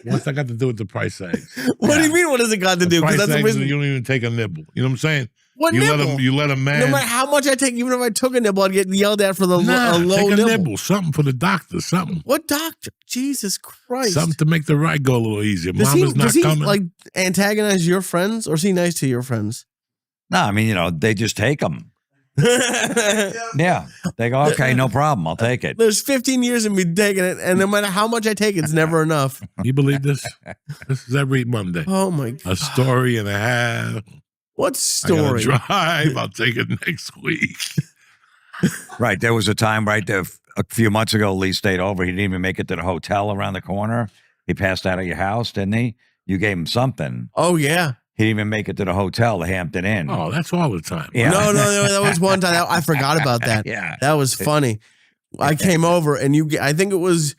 What's that got to do with the price tags? What do you mean? What does it got to do? Price Because that's the tags, reason. you don't even take a nibble. You know what I'm saying? What you nibble? let a man. No matter how much I take, even if I took a nibble, I'd get yelled at for the Nah, a low take a nibble. nibble. Something for the doctor. Something. What doctor? Jesus Christ! Something to make the ride go a little easier. Does he, Mama's not does he coming. like antagonize your friends, or is he nice to your friends? No, I mean, they just take them. Yeah. They go, okay, no problem. I'll take it. There's 15 years of me taking it, and no matter how much I take, it's never enough. You believe this? This is every Monday. Oh my God! A story and a half. What I gotta story? drive. I'll take it next week. Right. There was a time right there a few months ago, Lee stayed over. He didn't even make it to the hotel around the corner. He passed out of your house, didn't he? You gave him something. Oh yeah. He didn't even make it to the hotel, the Hampton Inn. Oh, that's all the time. Yeah. No, that was one time. I forgot about that. Yeah. That was funny. I came over and I think it was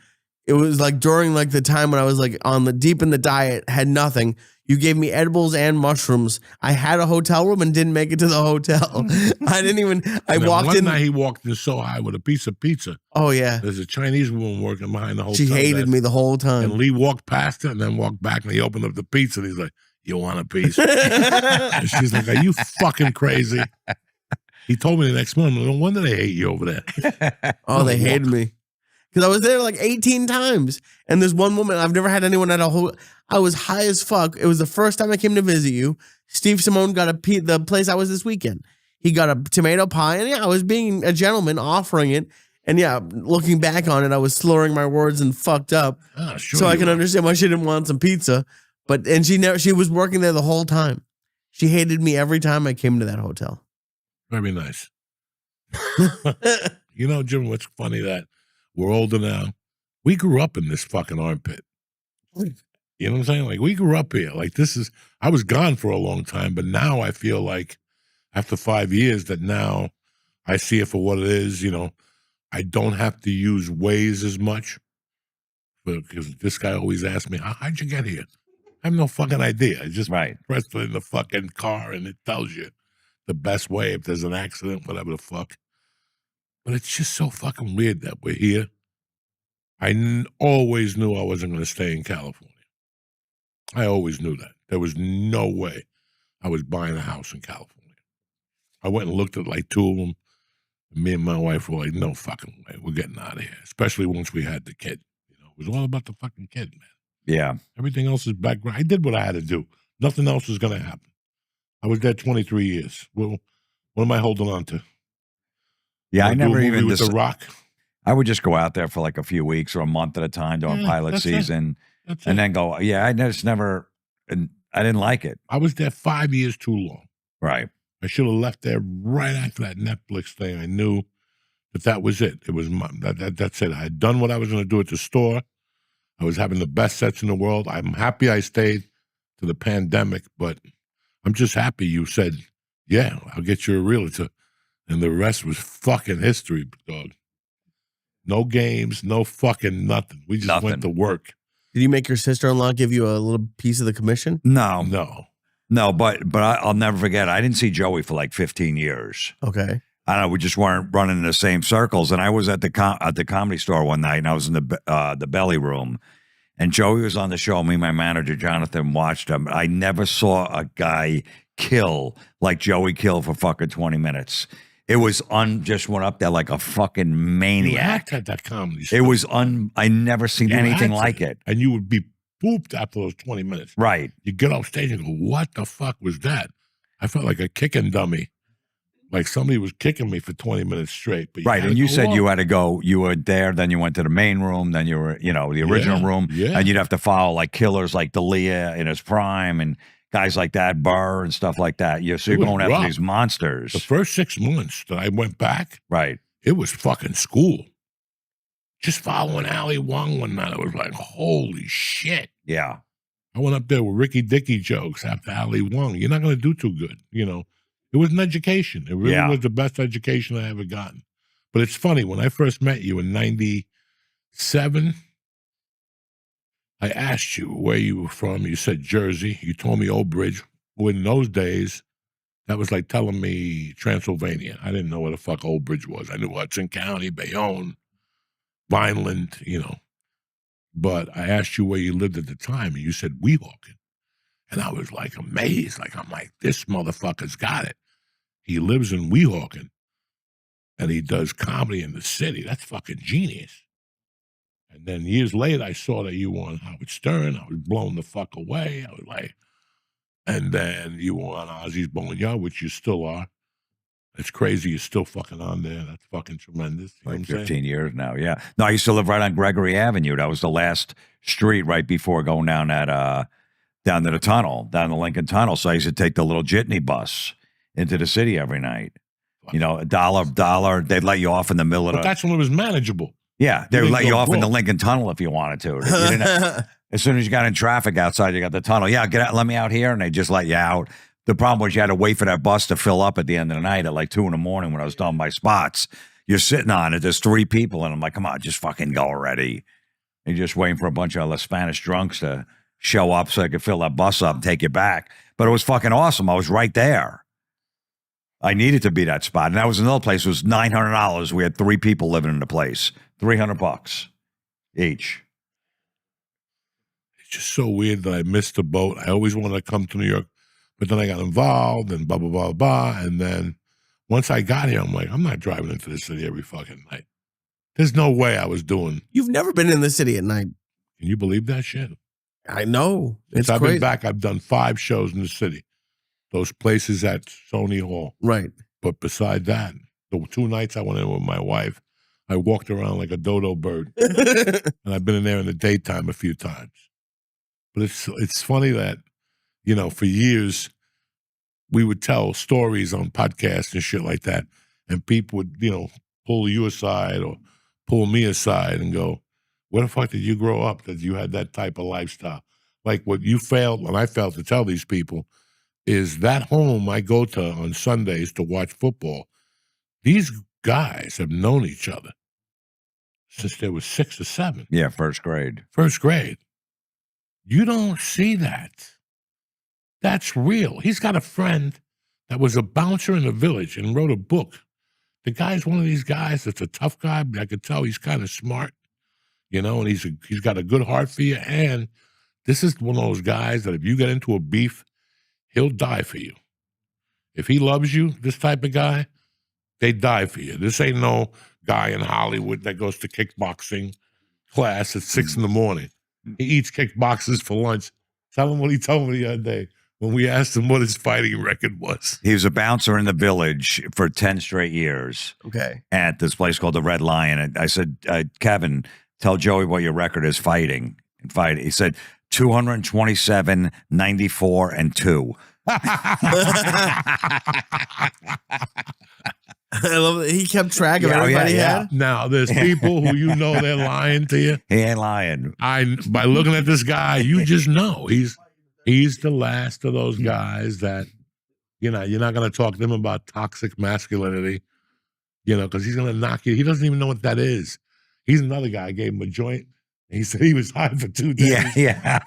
like during like the time when I was like on the deep in the diet, had nothing. You gave me edibles and mushrooms. I had a hotel room and didn't make it to the hotel. I didn't even, I And then walked one in. night he walked in so high with a piece of pizza. Oh yeah. There's a Chinese woman working behind the hotel. She hated desk. me the whole And time. Lee walked past her and then walked back and he opened up the pizza and he's like, "You want a piece?" And she's like, "Are you fucking crazy?" He told me the next morning, "No wonder they hate you over there." Oh, they hated me. Because I was there like 18 times. And there's one woman, I've never had anyone at a whole, I was high as fuck. It was the first time I came to visit you. Steve Simone got the place I was this weekend. He got a tomato pie. And yeah, I was being a gentleman offering it. And yeah, looking back on it, I was slurring my words and fucked up. Ah, sure So I you can are. understand why she didn't want some pizza. And she was working there the whole time. She hated me every time I came to that hotel. Very nice. You know, Jim, what's funny that we're older now. We grew up in this fucking armpit. You know what I'm saying? Like, we grew up here. Like, I was gone for a long time, but now I feel like after 5 years that now I see it for what it is. You know, I don't have to use Waze as much because this guy always asks me, how'd you get here? I have no fucking idea. I just Right. press it in the fucking car and it tells you the best way if there's an accident, whatever the fuck. But it's just so fucking weird that we're here. I always knew I wasn't going to stay in California. I always knew that. There was no way I was buying a house in California. I went and looked at like 2 of them. Me and my wife were like, no fucking way. We're getting out of here. Especially once we had the kid. You know, it was all about the fucking kid, man. Yeah. Everything else is background. I did what I had to do. Nothing else was going to happen. I was there 23 years. Well, what am I holding on to? Yeah. I Wanna do a never movie even with The Rock. I would just go out there for like a few weeks or a month at a time during Yeah, pilot that's it. season That's and it. then go, yeah, I just never, and I didn't like it. I was there 5 years too long. Right. I should have left there right after that Netflix thing. I knew that was it. It was that's it. I had done what I was going to do at the store. I was having the best sets in the world. I'm happy I stayed to the pandemic, but I'm just happy you said, yeah, I'll get you a realtor. And the rest was fucking history, dog. No games, no fucking nothing. We just went to work. Did you make your sister-in-law give you a little piece of the commission? No, but I'll never forget. I didn't see Joey for like 15 years. Okay. I don't know. We just weren't running in the same circles. And I was at the comedy store one night, and I was in the belly room, and Joey was on the show. Me and my manager Jonathan watched him. I never saw a guy kill like Joey killed for fucking 20 minutes. It was just went up there like a fucking You maniac. act at that comedy It store. was I never seen You anything acted. like it. And you would be pooped after those 20 minutes. Right. You get off stage and go, what the fuck was that? I felt like a kicking dummy. Like somebody was kicking me for 20 minutes straight. But Right, had and to you go said up. you had to go. You were there, then you went to the main room, then you were, the original room, yeah. and you'd have to follow like killers like D'Elia in his prime and guys like that, Burr and stuff like that. So you're was going after rough. these monsters. The first 6 months that I went back, Right. it was fucking school. Just following Ali Wong one night, I was like, holy shit. Yeah. I went up there with Ricky Dicky jokes after Ali Wong. You're not going to do too good, It was an education. It really was the best education I ever gotten. But it's funny, when I first met you in 97, I asked you where you were from. You said Jersey. You told me Old Bridge. Well, in those days, that was like telling me Transylvania. I didn't know where the fuck Old Bridge was. I knew Hudson County, Bayonne, Vineland, But I asked you where you lived at the time, and you said Weehawken. And I was like amazed. I'm like, this motherfucker's got it. He lives in Weehawken, and he does comedy in the city. That's fucking genius. And then years later, I saw that you were on Howard Stern. I was blown the fuck away. I was like, and then you were on Ozzy's Boneyard, which you still are. It's crazy you're still fucking on there. That's fucking tremendous. You know Like what I'm 15 saying? years now, yeah. No, I used to live right on Gregory Avenue. That was the last street right before going down down to the tunnel, down the Lincoln Tunnel. So I used to take the little jitney bus into the city every night. $1. They'd let you off in the middle of But the... that's when it was manageable. Yeah, they You would didn't let you go off in the broke. Lincoln Tunnel if you wanted to. You didn't have- as soon as you got in traffic outside, you got the tunnel. Yeah, get out, let me out here, and they just let you out. The problem was you had to wait for that bus to fill up at the end of the night at like 2 a.m. when I was done my spots. You're sitting on it. There's 3 people, and I'm like, come on, just fucking go already. And you're just waiting for a bunch of Spanish drunks to show up so I could fill that bus up and take you back. But it was fucking awesome. I was right there. I needed to be that spot. And that was another place. It was $900. We had 3 people living in the place. $300 each. It's just so weird that I missed the boat. I always wanted to come to New York, but then I got involved and blah, blah, blah, blah. And then once I got here, I'm like, I'm not driving into the city every fucking night. There's no way I was doing. You've never been in the city at night. Can you believe that shit? I know. Since It's I've crazy. been back, I've done 5 shows in the city. Those places at Sony Hall. Right. But beside that, the 2 nights I went in with my wife, I walked around like a dodo bird. And I've been in there in the daytime a few times. But it's funny that, for years, we would tell stories on podcasts and shit like that. And people would, pull you aside or pull me aside and go, where the fuck did you grow up that you had that type of lifestyle? Like what you failed, and I failed to tell these people, is that home I go to on Sundays to watch football. These guys have known each other since they were 6 or 7. Yeah, first grade. First grade. You don't see that. That's real. He's got a friend that was a bouncer in the village and wrote a book. The guy's one of these guys that's a tough guy, but I could tell he's kind of smart, and he's got a good heart for you. And this is one of those guys that if you get into a beef, he'll die for you. If he loves you, this type of guy, they die for you. This ain't no guy in Hollywood that goes to kickboxing class at 6 a.m. He eats kickboxers for lunch. Tell him what he told me the other day when we asked him what his fighting record was. He was a bouncer in the village for 10 straight years Okay. at this place called the Red Lion. And I said, Kevin, tell Joey what your record is fighting. He said 227, 94, and 2. I love that he kept track of everybody he had. Now, there's people who they're lying to you. He ain't lying. By looking at this guy, you just know he's the last of those guys that, you're not going to talk to him about toxic masculinity, because he's going to knock you. He doesn't even know what that is. He's another guy. I gave him a joint. He said he was high for 2 days. Yeah.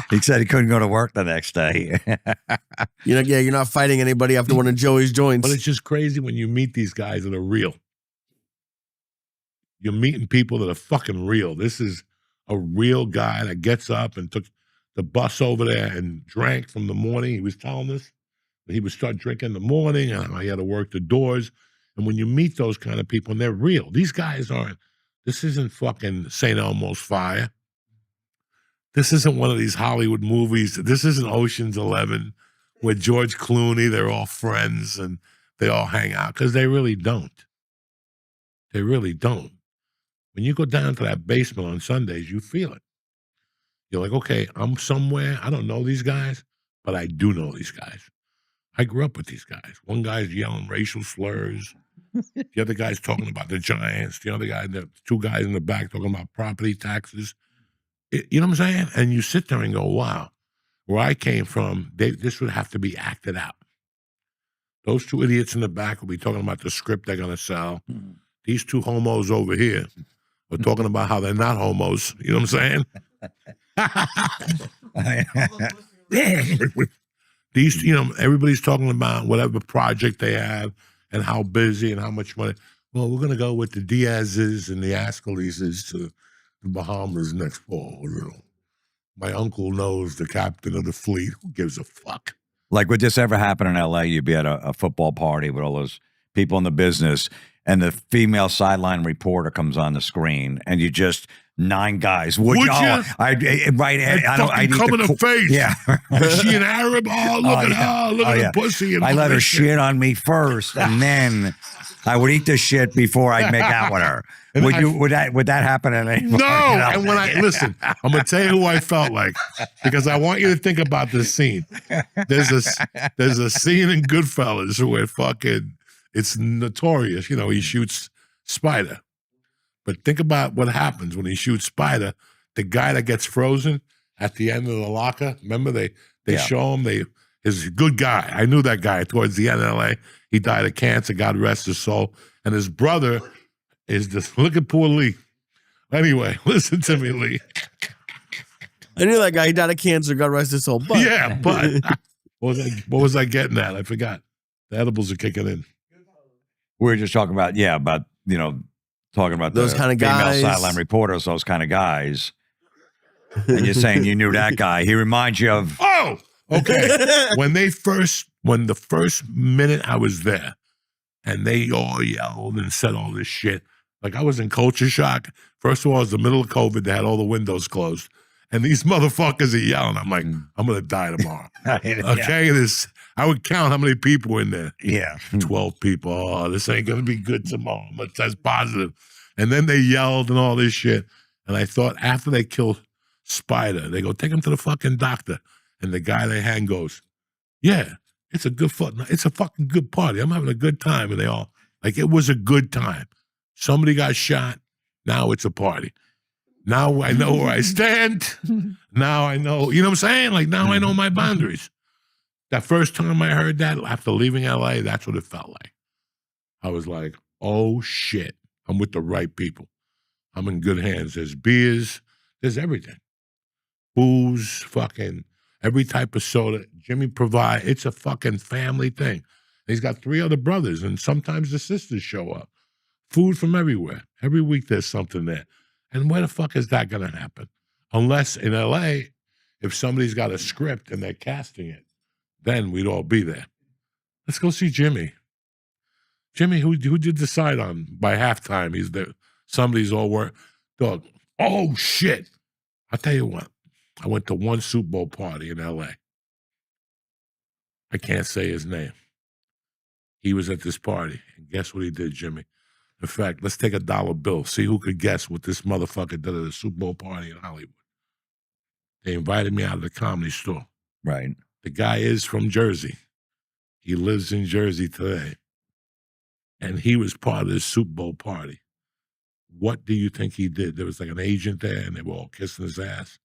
He said he couldn't go to work the next day. You're not fighting anybody after one of Joey's joints. But it's just crazy when you meet these guys that are real. You're meeting people that are fucking real. This is a real guy that gets up and took the bus over there and drank from the morning. He was telling us that he would start drinking in the morning and he had to work the doors. And when you meet those kind of people, and they're real, these guys aren't. This isn't fucking St. Elmo's Fire. This isn't one of these Hollywood movies. This isn't Ocean's 11 with George Clooney. They're all friends and they all hang out because they really don't. They really don't. When you go down to that basement on Sundays, you feel it. You're like, okay, I'm somewhere. I don't know these guys, but I do know these guys. I grew up with these guys. One guy's yelling racial slurs. The other guy's talking about the Giants. The other guy, the two guys in the back talking about property taxes. You know what I'm saying? And you sit there and go, wow, where I came from, this would have to be acted out. Those two idiots in the back will be talking about the script they're going to sell. These two homos over here are talking about how they're not homos. You know what I'm saying? These, everybody's talking about whatever project they have and how busy and how much money. Well, we're going to go with the Diaz's and the Ascaleses to the Bahamas next fall. My uncle knows the captain of the fleet. Who gives a fuck? Like, would this ever happen in L.A.? You'd be at a football party with all those people in the business, and the female sideline reporter comes on the screen, and you just 9 guys. Would you? I fucking come in the face. Yeah. Is she an Arab? Oh, look at her. Look at the pussy. And I let her shit on me first, and then I would eat the shit before I'd make out with her. Would that happen at any point? No. And when listen, I'm gonna tell you who I felt like, because I want you to think about this scene. There's a scene in Goodfellas where it's notorious. He shoots Spider. But think about what happens when he shoots Spider. The guy that gets frozen at the end of the locker, remember they show him, he's a good guy. I knew that guy towards the end of LA. He died of cancer, God rest his soul. And his brother is just, look at poor Lee. Anyway, listen to me, Lee. I knew that guy. He died of cancer, God rest his soul. But yeah, but what was I getting at? I forgot. The edibles are kicking in. We were just talking about, talking about those kind of guys, female sideline reporters, those kind of guys. And you're saying you knew that guy. He reminds you of. Oh, okay. when the first minute I was there and they all yelled and said all this shit, like I was in culture shock. First of all, it was the middle of COVID. They had all the windows closed. And these motherfuckers are yelling. I'm like, I'm going to die tomorrow. Okay? I would count how many people were in there. Yeah. 12 people. Oh, this ain't going to be good tomorrow. But that's positive. And then they yelled and all this shit. And I thought after they killed Spider, they go, take him to the fucking doctor. And the guy they hang goes, yeah, it's a fucking good party. I'm having a good time. And they all, like, it was a good time. Somebody got shot. Now it's a party. Now I know where I stand. Now I know, you know what I'm saying? Like, now I know my boundaries. That first time I heard that after leaving LA, that's what it felt like. I was like, oh shit, I'm with the right people. I'm in good hands. There's beers, there's everything. Booze, fucking every type of soda. Jimmy provide. It's a fucking family thing. He's got 3 other brothers, and sometimes the sisters show up. Food from everywhere. Every week there's something there. And where the fuck is that going to happen? Unless in LA, if somebody's got a script and they're casting it, then we'd all be there. Let's go see Jimmy. Jimmy, who did decide on by halftime? He's there. Somebody's all work. Dog. Oh shit! I'll tell you what. I went to one Super Bowl party in LA. I can't say his name. He was at this party, and guess what he did, Jimmy? In fact, let's take a $1 bill. See who could guess what this motherfucker did at a Super Bowl party in Hollywood. They invited me out of the Comedy Store. Right. The guy is from Jersey. He lives in Jersey today. And he was part of this Super Bowl party. What do you think he did? There was like an agent there, and they were all kissing his ass.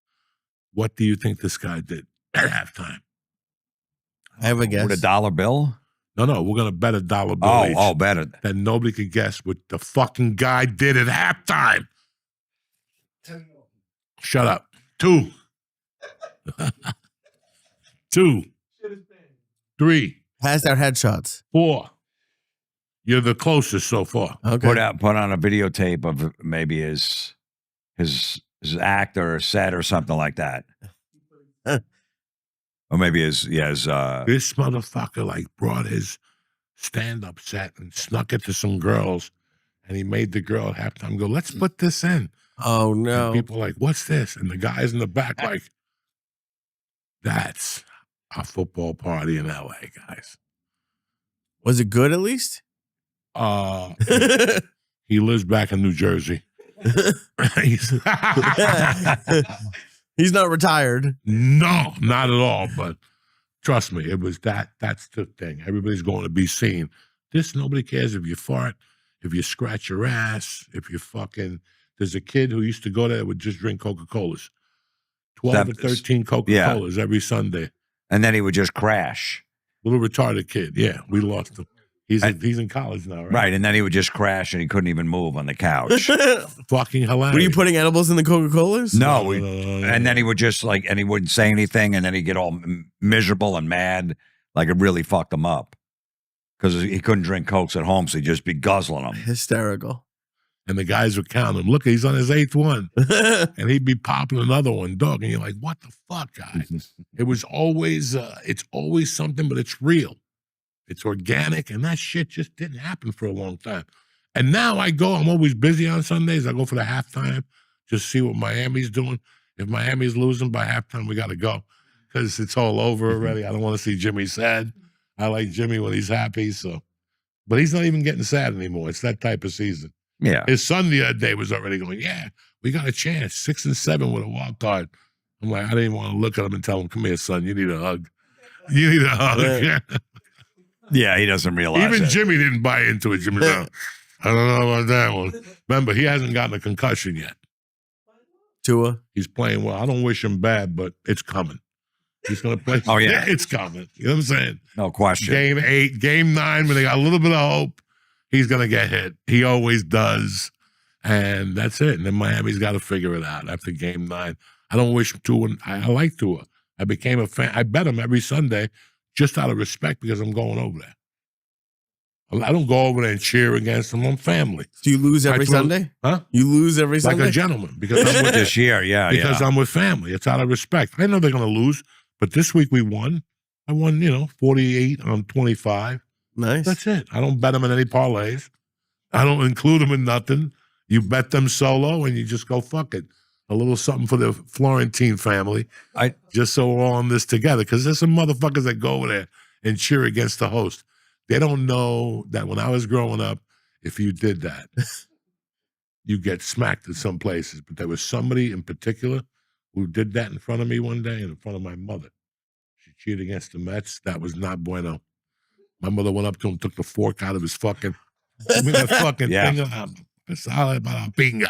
What do you think this guy did at halftime? I have a guess. With a $1 bill? No, we're going to bet a $1 bill each. Oh, bet it. That nobody could guess what the fucking guy did at halftime. Shut up. 2. 2. 3. Passed out headshots. 4. You're the closest so far. Okay. Put on a videotape of maybe his act or set or something like that. Or maybe his This motherfucker like brought his stand-up set and snuck it to some girls, and he made the girl at halftime go, let's put this in. Oh no. And people are like, what's this? And the guys in the back like, that's a football party in L.A., guys. Was it good at least? He lives back in New Jersey. He's He's not retired. no, not at all. But trust me, it was that. That's the thing. Everybody's going to be seen. Nobody cares if you fart, if you scratch your ass, if you fucking. There's a kid who used to go there that would just drink Coca-Colas. 12 or 13 Coca-Colas every Sunday. And then he would just crash. Little retarded kid. Yeah, we lost him. He's in college now, right? Right, and then he would just crash and he couldn't even move on the couch. Fucking hilarious. Were you putting edibles in the Coca-Colas? No, and then he would just like, and he wouldn't say anything, and then he'd get all miserable and mad. Like it really fucked him up because he couldn't drink Cokes at home, so he'd just be guzzling them. Hysterical. And the guys would count him. Look, he's on his 8th one. And he'd be popping another one, dog. And you're like, what the fuck, guys? It was always, it's always something, but it's real. It's organic. And that shit just didn't happen for a long time. And now I'm always busy on Sundays. I go for the halftime, just see what Miami's doing. If Miami's losing by halftime, we got to go because it's all over already. I don't want to see Jimmy sad. I like Jimmy when he's happy. So, but he's not even getting sad anymore. It's that type of season. Yeah. His son the other day was already going, yeah, we got a chance, 6 and 7 with a wild card. I'm like, I didn't want to look at him and tell him, come here, son, you need a hug. You need a hug. Yeah, he doesn't realize Even it. Jimmy didn't buy into it. Jimmy, no, I don't know about that one. Remember, he hasn't gotten a concussion yet. Tua. He's playing well. I don't wish him bad, but it's coming. He's going to play. Oh, yeah. It's coming. You know what I'm saying? No question. Game 8, Game 9, when they got a little bit of hope, he's going to get hit. He always does. And that's it. And then Miami's got to figure it out after Game 9. I don't wish Tua. I like Tua. I became a fan. I bet him every Sunday just out of respect because I'm going over there. I don't go over there and cheer against them. I'm family. Do you lose every Sunday? Huh? You lose every Like Sunday? a gentleman because I'm with This year, yeah. because I'm with family. It's out of respect. I know they're going to lose, but this week we won. I won, 48 on 25. Nice. That's it. I don't bet them in any parlays. I don't include them in nothing. You bet them solo and you just go, fuck it. A little something for the Florentine family. Just so we're all in this together. Because there's some motherfuckers that go over there and cheer against the host. They don't know that when I was growing up, if you did that, you get smacked in some places. But there was somebody in particular who did that in front of me one day and in front of my mother. She cheered against the Mets. That was not bueno. My mother went up to him, took the fork out of his fucking, that fucking thing. Sale para la pinga.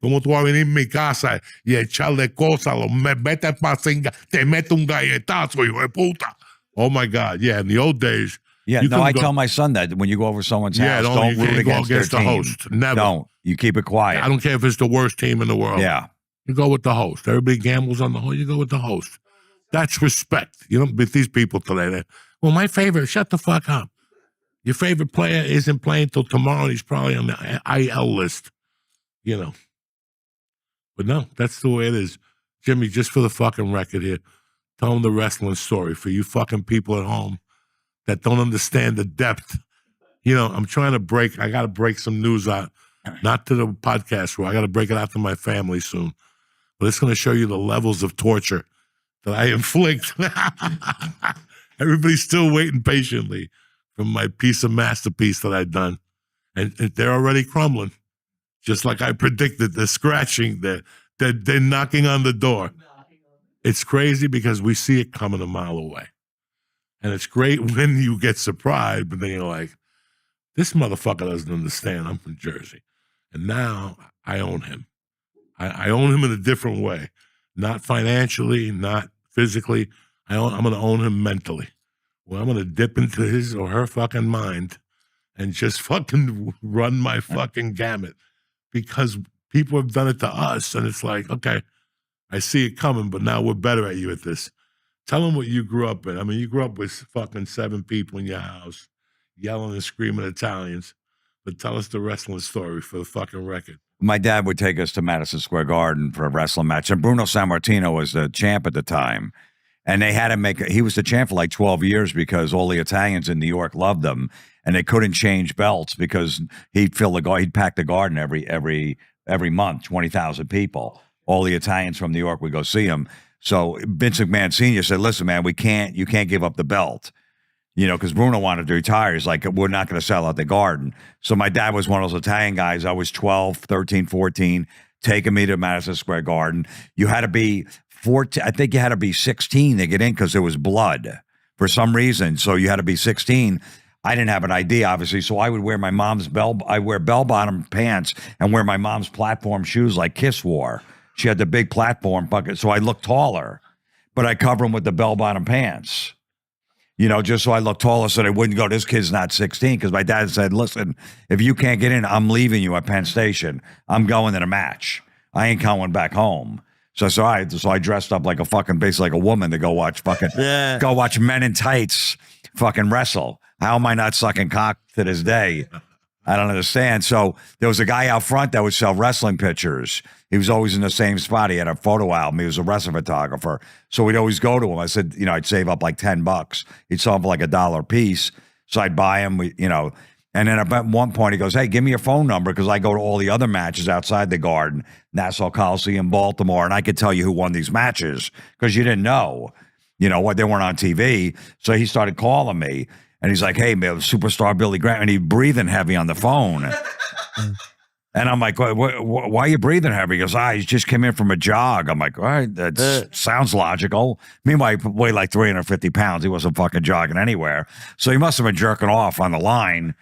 Como tú vas a venir en mi casa y echarle cosas, me mete pa' singa, te mete un galletazo, hijo de puta. Oh my God. Yeah, in the old days. Yeah, you no, I couldn't tell my son that when you go over someone's house, don't you root can't go against against their the team. host. Never. Don't. You keep it quiet. I don't care if it's the worst team in the world. Yeah. You go with the host. Everybody gambles on the host. You go with the host. That's respect. You know, with these people today, well, my favorite, shut the fuck up. Your favorite player isn't playing till tomorrow. And he's probably on the IL list, But no, that's the way it is. Jimmy, just for the fucking record here, tell them the wrestling story for you fucking people at home that don't understand the depth. I'm trying to I got to break some news out, not to the podcast where I got to break it out to my family soon. But it's going to show you the levels of torture that I inflict. Everybody's still waiting patiently for my piece of masterpiece that I've done. And they're already crumbling. Just like I predicted, they're scratching, they're knocking on the door. It's crazy because we see it coming a mile away. And it's great when you get surprised, but then you're like, this motherfucker doesn't understand. I'm from Jersey. And now I own him. I own him in a different way. Not financially, not physically. I'm going to own him mentally. Well, I'm going to dip into his or her fucking mind and just fucking run my fucking gamut because people have done it to us. And it's like, okay, I see it coming, but now we're better at you at this. Tell them what you grew up in. I mean, you grew up with fucking 7 people in your house yelling and screaming Italians, but tell us the wrestling story for the fucking record. My dad would take us to Madison Square Garden for a wrestling match, and Bruno Sammartino was the champ at the time. And they had to he was the champ for like 12 years because all the Italians in New York loved him, and they couldn't change belts because he'd pack the garden every month, 20,000 people. All the Italians from New York would go see him. So Vince McMahon Sr. said, listen, man, you can't give up the belt. You know, because Bruno wanted to retire. He's like, we're not going to sell out the Garden. So my dad was one of those Italian guys. I was 12, 13, 14, taking me to Madison Square Garden. You had to be 14. I think you had to be 16 to get in because there was blood for some reason. So you had to be 16. I didn't have an ID, obviously. So I would wear my mom's bell-bottom pants and wear my mom's platform shoes like Kiss wore. She had the big platform bucket. So I looked taller, but I cover them with the bell-bottom pants. You know, just so I looked taller so they wouldn't go, this kid's not 16. Because my dad said, listen, if you can't get in, I'm leaving you at Penn Station. I'm going to the match. I ain't coming back home. So I dressed up like basically like a woman to go watch go watch men in tights fucking wrestle. How am I not sucking cock to this day? I don't understand. So there was a guy out front that would sell wrestling pictures. He was always in the same spot. He had a photo album. He was a wrestling photographer. So we'd always go to him. I said, I'd save up like $10. He'd sell them for like $1 a piece. So I'd buy him, and then at one point he goes, hey, give me your phone number because I go to all the other matches outside the Garden, Nassau Coliseum, Baltimore, and I could tell you who won these matches because you didn't know, what they weren't on TV. So he started calling me. And he's like, hey, man, superstar Billy Graham. And he's breathing heavy on the phone. And I'm like, why are you breathing heavy? He goes, he just came in from a jog. I'm like, all right, that sounds logical. Meanwhile, he weighed like 350 pounds. He wasn't fucking jogging anywhere. So he must have been jerking off on the line.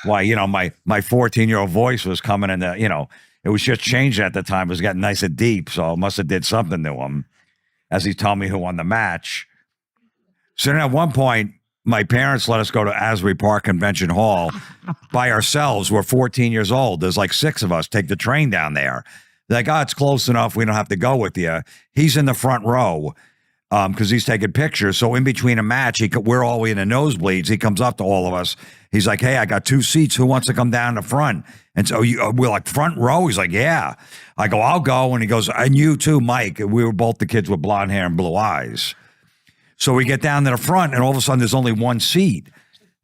Why, my 14-year-old voice was coming in it was just changed at the time. It was getting nice and deep. So it must have did something to him as he told me who won the match. So then at one point, my parents let us go to Asbury Park Convention Hall by ourselves. We're 14 years old. There's like 6 of us. Take the train down there. They're like, it's close enough. We don't have to go with you. He's in the front row because he's taking pictures. So in between a match, we're all the way in the nosebleeds. He comes up to all of us. He's like, hey, I got 2 seats. Who wants to come down the front? And so we're like, front row? He's like, yeah. I go, I'll go. And he goes, and you too, Mike. We were both the kids with blonde hair and blue eyes. So we get down to the front, and all of a sudden, there's only 1 seat.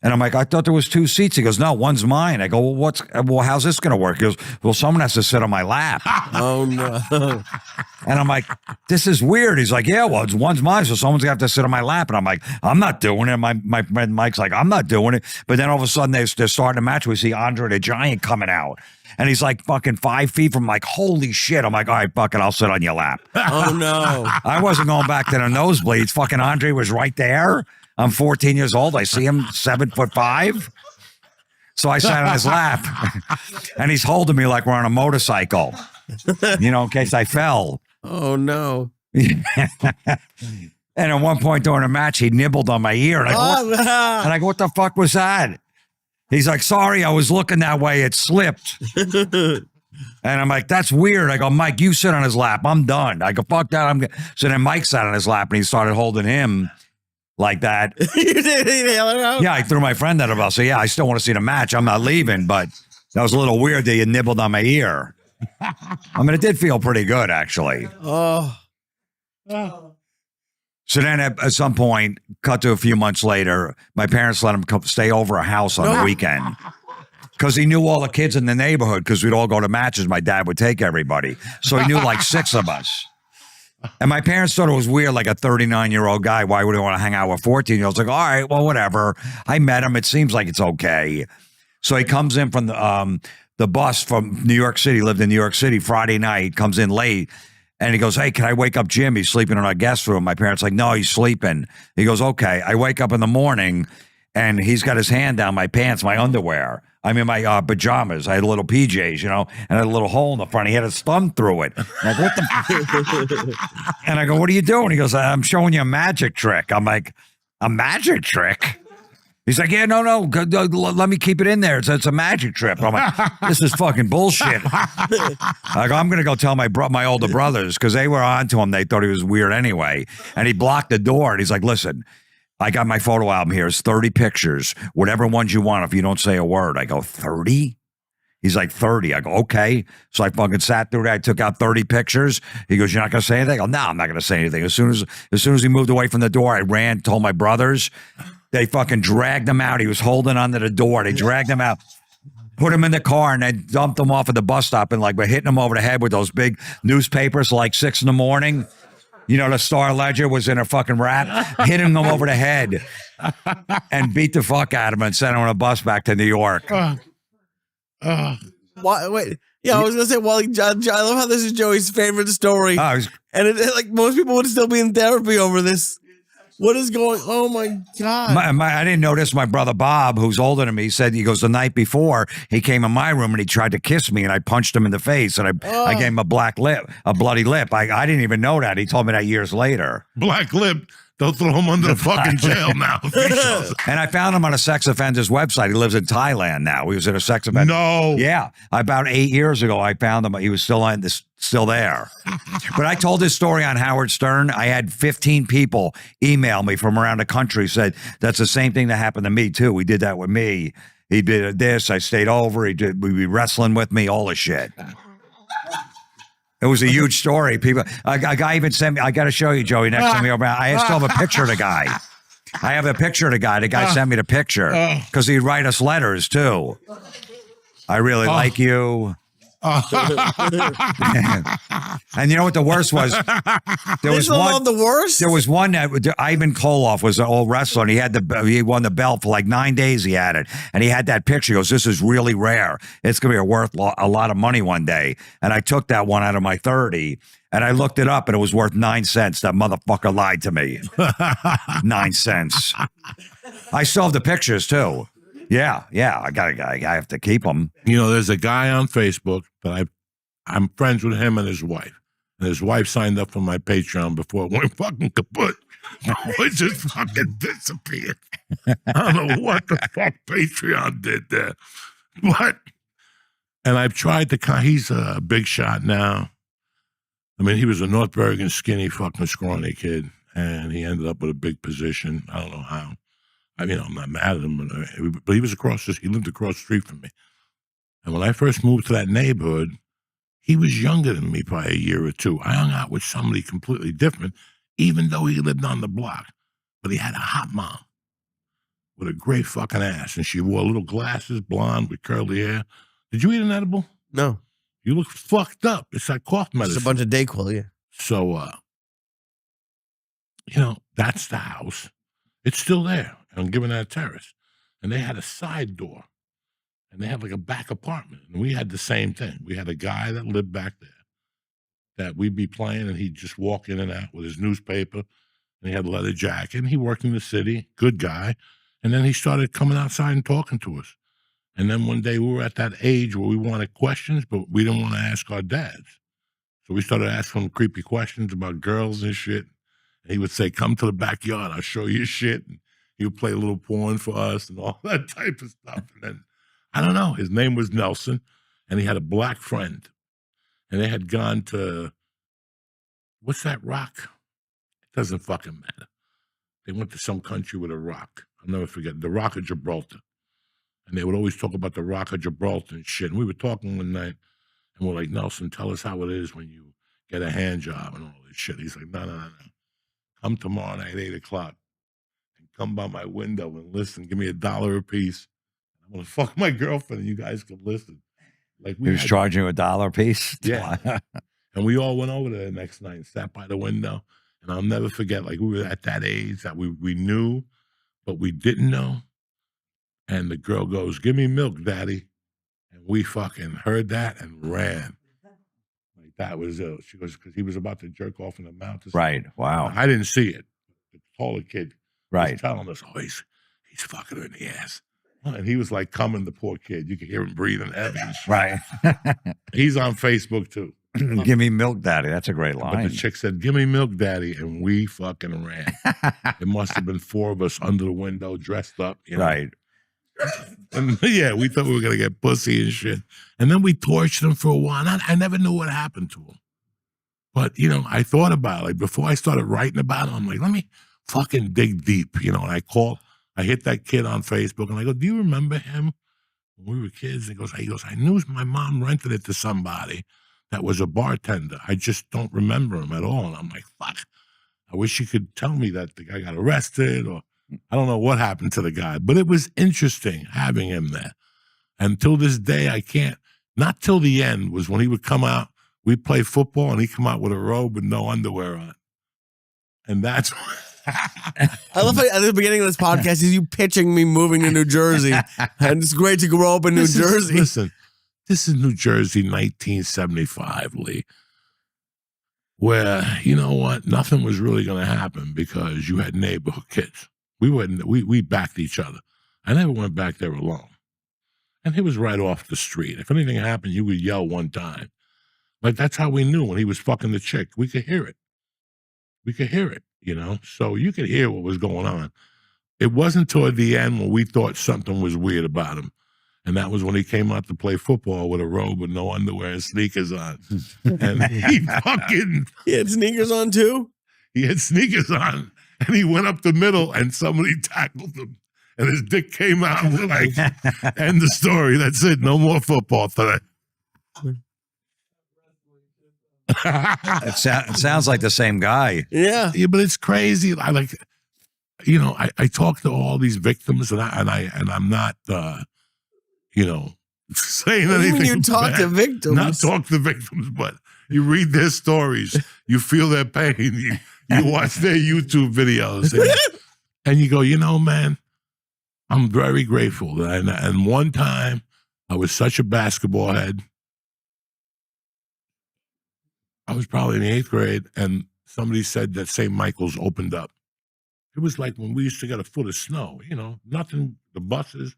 And I'm like, I thought there was 2 seats. He goes, no, one's mine. I go, well, how's this going to work? He goes, well, someone has to sit on my lap. Oh, no. And I'm like, this is weird. He's like, yeah, well, one's mine, so someone's going to have to sit on my lap. And I'm like, I'm not doing it. My friend Mike's like, I'm not doing it. But then all of a sudden, they're starting a match. We see Andre the Giant coming out. And he's like fucking 5 feet from like, holy shit. I'm like, all right, fuck it, I'll sit on your lap. Oh, no. I wasn't going back to the nosebleeds. Fucking Andre was right there. I'm 14 years old. I see him 7'5". So I sat on his lap. And he's holding me like we're on a motorcycle, in case I fell. Oh, no. And at one point during a match, he nibbled on my ear. And I go, what the fuck was that? He's like, sorry, I was looking that way. It slipped. And I'm like, that's weird. I go, Mike, you sit on his lap. I'm done. I go, fuck that. So then Mike sat on his lap and he started holding him like that. You did yell it out? Yeah, I threw my friend out of us. So yeah, I still want to see the match. I'm not leaving, but that was a little weird that you nibbled on my ear. I mean, it did feel pretty good, actually. Oh. So then at some point, cut to a few months later, my parents let him stay over a house on the weekend because he knew all the kids in the neighborhood because we'd all go to matches. My dad would take everybody. So he knew like 6 of us. And my parents thought it was weird, like a 39-year-old guy. Why would he want to hang out with 14-year-olds? Like, all right, well, whatever. I met him. It seems like it's okay. So he comes in from the bus from New York City, lived in New York City, Friday night, comes in late. And he goes, hey, can I wake up Jim? He's sleeping in our guest room. My parents like, no, he's sleeping. He goes, okay. I wake up in the morning, and he's got his hand down my pants, my underwear. I'm in my pajamas. I had little PJs, and I had a little hole in the front. He had his thumb through it. And I go, what the? And I go, what are you doing? He goes, I'm showing you a magic trick. I'm like, a magic trick? He's like, yeah, no, let me keep it in there. It's a magic trip. I'm like, this is fucking bullshit. I go, I'm going to go tell my older brothers because they were on to him. They thought he was weird anyway. And he blocked the door. And he's like, listen, I got my photo album here. It's 30 pictures, whatever ones you want if you don't say a word. I go, 30? He's like, 30. I go, okay. So I fucking sat through that. I took out 30 pictures. He goes, you're not going to say anything? I go, no, I'm not going to say anything. As soon as he moved away from the door, I ran, told my brothers. They fucking dragged him out. He was holding onto the door. They dragged him out, put him in the car, and then dumped him off at the bus stop. And like we're hitting him over the head with those big newspapers, like 6 a.m. You know, the Star Ledger was in a fucking rap, hitting him over the head and beat the fuck out of him and sent him on a bus back to New York. Why, wait. Yeah, I was gonna say, Wally. I love how this is Joey's favorite story, Oh, it was- and like most people would still be in therapy over this. What is going? Oh my god! I didn't notice my brother Bob, who's older than me, said, he goes, the night before, he came in my room and he tried to kiss me and I punched him in the face and I gave him a bloody lip. I didn't even know that. He told me that years later. Black lip. They'll throw him under the fucking jail now. And I found him on a sex offender's website. He lives in Thailand now. He was in a sex offender. No. Yeah. About 8 years ago, I found him. He was still there. But I told this story on Howard Stern. I had 15 people email me from around the country, said that's the same thing that happened to me too. We did that with me. He did this. I stayed over. We'd be wrestling with me, all the shit. It was a huge story. People, a guy even sent me, I got to show you, Joey, next time you're over. I still have a picture of the guy. I have a picture of the guy. The guy sent me the picture because he'd write us letters too. I really like you. And you know what the worst was? There was one. The worst. There was one that Ivan Koloff was an old wrestler, and he won the belt for like 9 days. He had it, and he had that picture. He goes, "This is really rare. It's gonna be worth a lot of money one day." And I took that one out of my 30, and I looked it up, and it was worth 9 cents. That motherfucker lied to me. 9 cents. I still have the pictures too. Yeah, I have to keep them. You know, there's a guy on Facebook that I'm friends with him and his wife. And his wife signed up for my Patreon before it went fucking kaput. It just fucking disappeared. I don't know what the fuck Patreon did there. What? And I've tried to, he's a big shot now. I mean, he was a North Bergen skinny fucking scrawny kid. And he ended up with a big position. I don't know how. I mean, I'm not mad at him, but he was he lived across the street from me. And when I first moved to that neighborhood, he was younger than me by a year or two. I hung out with somebody completely different, even though he lived on the block. But he had a hot mom with a great fucking ass. And she wore little glasses, blonde with curly hair. Did you eat an edible? No, You look fucked up. It's like cough medicine. it's a bunch of Dayquil. Yeah. So, you know, that's the house. It's still there on Given That Terrace. And they had a side door. And they had like a back apartment. And we had the same thing. We had a guy that lived back there that we'd be playing and he'd just walk in and out with his newspaper. And he had a leather jacket. And he worked in the city. Good guy. And then he started coming outside and talking to us. And then one day we were at that age where we wanted questions, but we didn't want to ask our dads. So we started asking him creepy questions about girls and shit. And he would say, "Come to the backyard, I'll show you shit." And he would play a little porn for us and all that type of stuff. And then, I don't know, his name was Nelson, and he had a black friend. And they had gone to, what's that rock? It doesn't fucking matter. They went to some country with a rock. I'll never forget, the Rock of Gibraltar. And they would always talk about the Rock of Gibraltar and shit. And we were talking one night, and we're like, "Nelson, tell us how it is when you get a hand job and all this shit." He's like, No. Come tomorrow night at 8 o'clock and come by my window and listen. Give me $1 a piece. I'm going to fuck my girlfriend and you guys can listen. Like He was charging you $1 a piece? Yeah. And we all went over there the next night and sat by the window. And I'll never forget, like, we were at that age that we knew, but we didn't know. And the girl goes, "Give me milk, daddy." And we fucking heard that and ran. Like, that was ill. She goes, because he was about to jerk off in the mouth. Right. Wow. I didn't see it. The taller kid Right. was telling us, "Oh, he's fucking her in the ass." And he was like coming, the poor kid. You could hear him breathing heavy. Right. He's on Facebook too. Give me milk, daddy. That's a great But line. the chick said, "Give me milk, daddy." And we fucking ran. It must have been 4 of us under the window dressed up. You know? Right. And yeah, we thought we were going to get pussy and shit. And then we tortured him for a while. I never knew what happened to him. But, you know, I thought about it. Like, before I started writing about it, I'm like, let me fucking dig deep, you know. And I hit that kid on Facebook and I go, "Do you remember him when we were kids?" And he goes, "I knew my mom rented it to somebody that was a bartender. I just don't remember him at all." And I'm like, fuck, I wish you could tell me that the guy got arrested, or I don't know what happened to the guy. But it was interesting having him there. And till this day, I can't, not till the end was when he would come out, we'd play football and he'd come out with a robe and no underwear on. And that's I love how at the beginning of this podcast is you pitching me moving to New Jersey, and it's great to grow up in New Jersey. Listen, this is New Jersey, 1975, Lee, where you know what, nothing was really going to happen because you had neighborhood kids. We backed each other. I never went back there alone, and he was right off the street. If anything happened, you would yell one time. Like that's how we knew when he was fucking the chick. We could hear it. We could hear it, you know? So you could hear what was going on. It wasn't toward the end when we thought something was weird about him. And that was when he came out to play football with a robe with no underwear and sneakers on. And he had sneakers on too? He had sneakers on. And he went up the middle and somebody tackled him. And his dick came out. We're like, end the story. That's it. No more football today. It sounds like the same guy. Yeah. Yeah, but it's crazy. I like, you know, I talk to all these victims, and I'm not, you know, saying What do you anything. mean you talk bad. to victims? Not talk to victims, but you read their stories, you feel their pain, you watch their YouTube videos, and you go, you know, man, I'm very grateful. And one time, I was such a basketball head. I was probably in the 8th grade, and somebody said that St. Michael's opened up. It was like when we used to get a foot of snow, you know, nothing, the buses,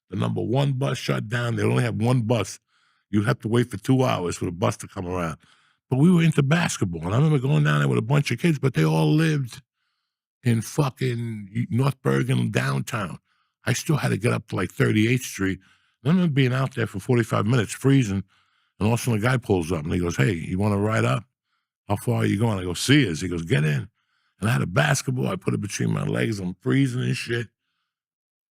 the number 1 bus shut down. They only have 1 bus. You'd have to wait for 2 hours for the bus to come around. But we were into basketball, and I remember going down there with a bunch of kids, but they all lived in fucking North Bergen downtown. I still had to get up to like 38th Street. And I remember being out there for 45 minutes, freezing, and all of a sudden a guy pulls up, and he goes, hey, you want to ride up? How far are you going? I go, see us. He goes, get in. And I had a basketball. I put it between my legs. I'm freezing and shit.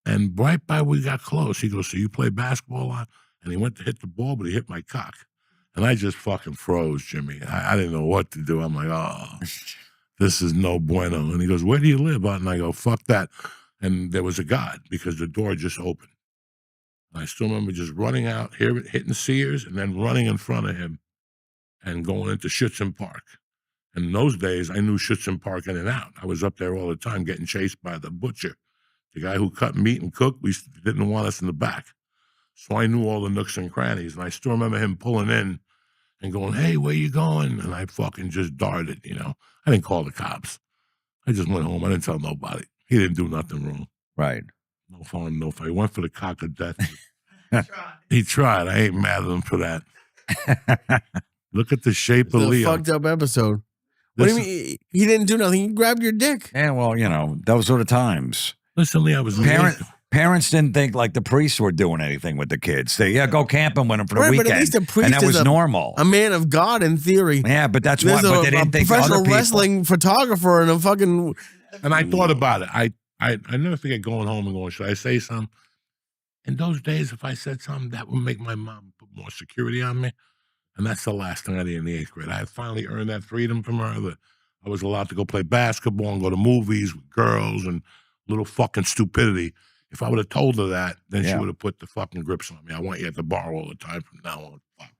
And right by we got close, he goes, so you play basketball a lot? And he went to hit the ball, but he hit my cock. And I just fucking froze, Jimmy. I didn't know what to do. I'm like, oh, this is no bueno. And he goes, where do you live? And I go, fuck that. And there was a God because the door just opened. I still remember just running out, hitting Sears, and then running in front of him and going into Schützen Park. And in those days, I knew Schützen Park in and out. I was up there all the time getting chased by the butcher. The guy who cut meat and cooked, we didn't want us in the back. So I knew all the nooks and crannies. And I still remember him pulling in and going, hey, where you going? And I fucking just darted, you know. I didn't call the cops. I just went home. I didn't tell nobody. He didn't do nothing wrong. Right. No fun, no fight. He went for the cock of death. He tried. I ain't mad at him for that. Look at the shape of It's a Leo. fucked up episode. What do you mean? He didn't do nothing. He grabbed your dick. Yeah, well, you know, those were the times. Listen, Leo, I was Parents didn't think like the priests were doing anything with the kids. They go camping with them for the Right, weekend, but at least a priest and that is was normal. A man of God in theory. Yeah, but that's why. There's But they didn't think professional other people. wrestling photographer and a fucking. And I thought about it. I never forget going home and going, should I say something? In those days, if I said something, that would make my mom put more security on me. And that's the last thing I did in the 8th grade. I had finally earned that freedom from her that I was allowed to go play basketball and go to movies with girls and little fucking stupidity. If I would have told her that, then she would have put the fucking grips on me. I want you at the bar all the time from now on. Fuck.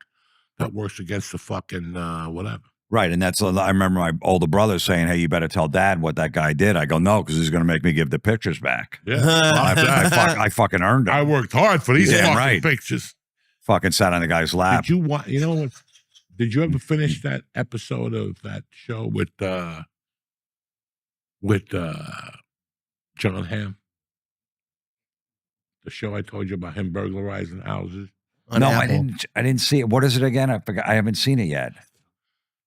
That works against the fucking whatever. Right, and that's. I remember my older brother saying, "Hey, you better tell Dad what that guy did." I go, "No, because he's going to make me give the pictures back." Yeah. I fucking earned it. I worked hard for these Yeah, fucking right. pictures. Fucking sat on the guy's lap. Did you want? You know what? Did you ever finish that episode of that show with John Hamm? The show I told you about him burglarizing houses. No, Apple. I didn't see it. What is it again? I forgot. I haven't seen it yet.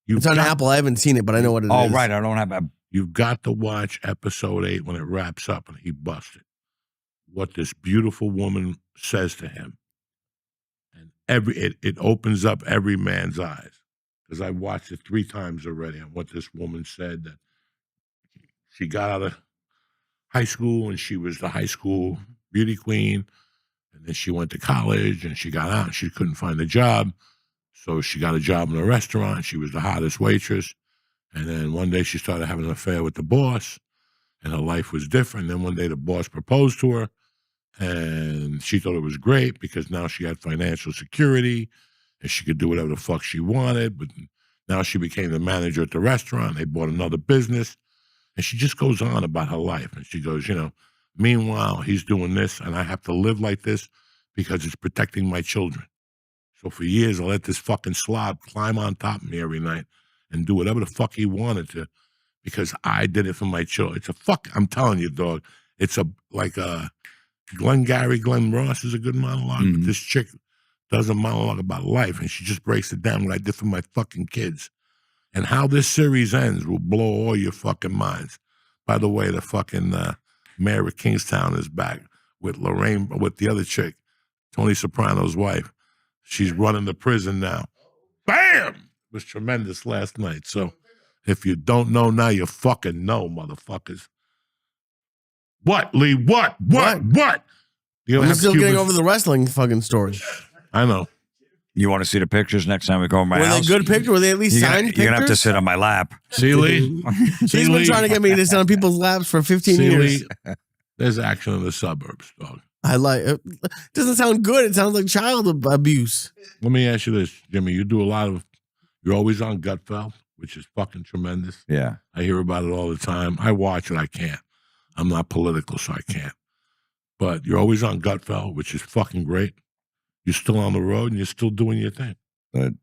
It's on Apple. I haven't seen it, but I know what it is. Oh, right. I don't have. You've got to watch episode 8 when it wraps up and he busted. What this beautiful woman says to him. And it opens up every man's eyes. Because I watched it 3 times already on what this woman said, that she got out of high school and she was the high school beauty queen. And then she went to college and she got out and she couldn't find a job. So she got a job in a restaurant. She was the hottest waitress. And then one day she started having an affair with the boss and her life was different. Then one day the boss proposed to her and she thought it was great because now she had financial security and she could do whatever the fuck she wanted. But now she became the manager at the restaurant. They bought another business And she just goes on about her life. And she goes, meanwhile, he's doing this, and I have to live like this because it's protecting my children. So for years, I let this fucking slob climb on top of me every night and do whatever the fuck he wanted to because I did it for my children. I'm telling you, dog, it's Glenn Ross is a good monologue, but this chick does a monologue about life, and she just breaks it down what I did for my fucking kids. And how this series ends will blow all your fucking minds. By the way, the fucking mayor of Kingstown is back with the other chick, Tony Soprano's wife. She's running the prison now. Bam! It was tremendous last night. So if you don't know now, you fucking know, motherfuckers. What, Lee? What? I'm still getting over the wrestling fucking story. I know. You want to see the pictures next time we go to my Were house? they good pictures? Were they at least signed pictures? You're going to have to sit on my lap. See, Lee? He's been trying to get me to sit on people's laps for 15 years. Lee? There's action in the suburbs, dog. I like it. Doesn't sound good. It sounds like child abuse. Let me ask you this, Jimmy. You're always on Gutfeld, which is fucking tremendous. Yeah. I hear about it all the time. I watch it. I can't. I'm not political, so I can't. But you're always on Gutfeld, which is fucking great. You're still on the road and you're still doing your thing. But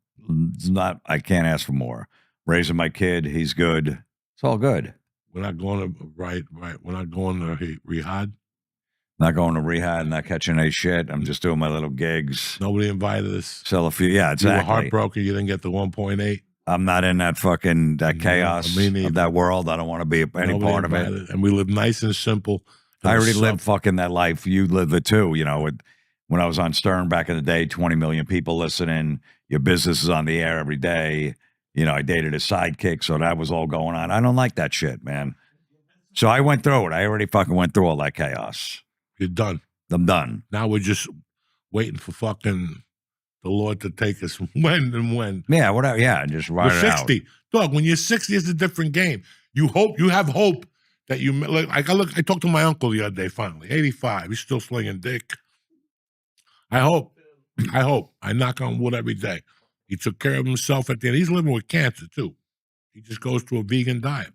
I can't ask for more. Raising my kid, he's good. It's all good. We're not going to, right. We're not going to rehab. Not going to rehab, not catching any shit. I'm just doing my little gigs. Nobody invited us. Sell a few. Yeah, exactly. You were heartbroken. You didn't get the 1.8. I'm not in that fucking chaos of that world. I don't want to be any part of it. And we live nice and simple. I already lived fucking that life. You live it too. When I was on Stern back in the day, 20 million people listening. Your business is on the air every day. I dated a sidekick, so that was all going on. I don't like that shit, man. So I went through it. I already fucking went through all that chaos. You're done. I'm done. Now we're just waiting for fucking the Lord to take us when. Yeah, whatever. Yeah, just ride We're it 60. out. Dog, when you're 60, it's a different game. You have hope that I talked to my uncle the other day, finally, 85. He's still slinging dick. I hope. I knock on wood every day. He took care of himself at the end. He's living with cancer, too. He just goes to a vegan diet.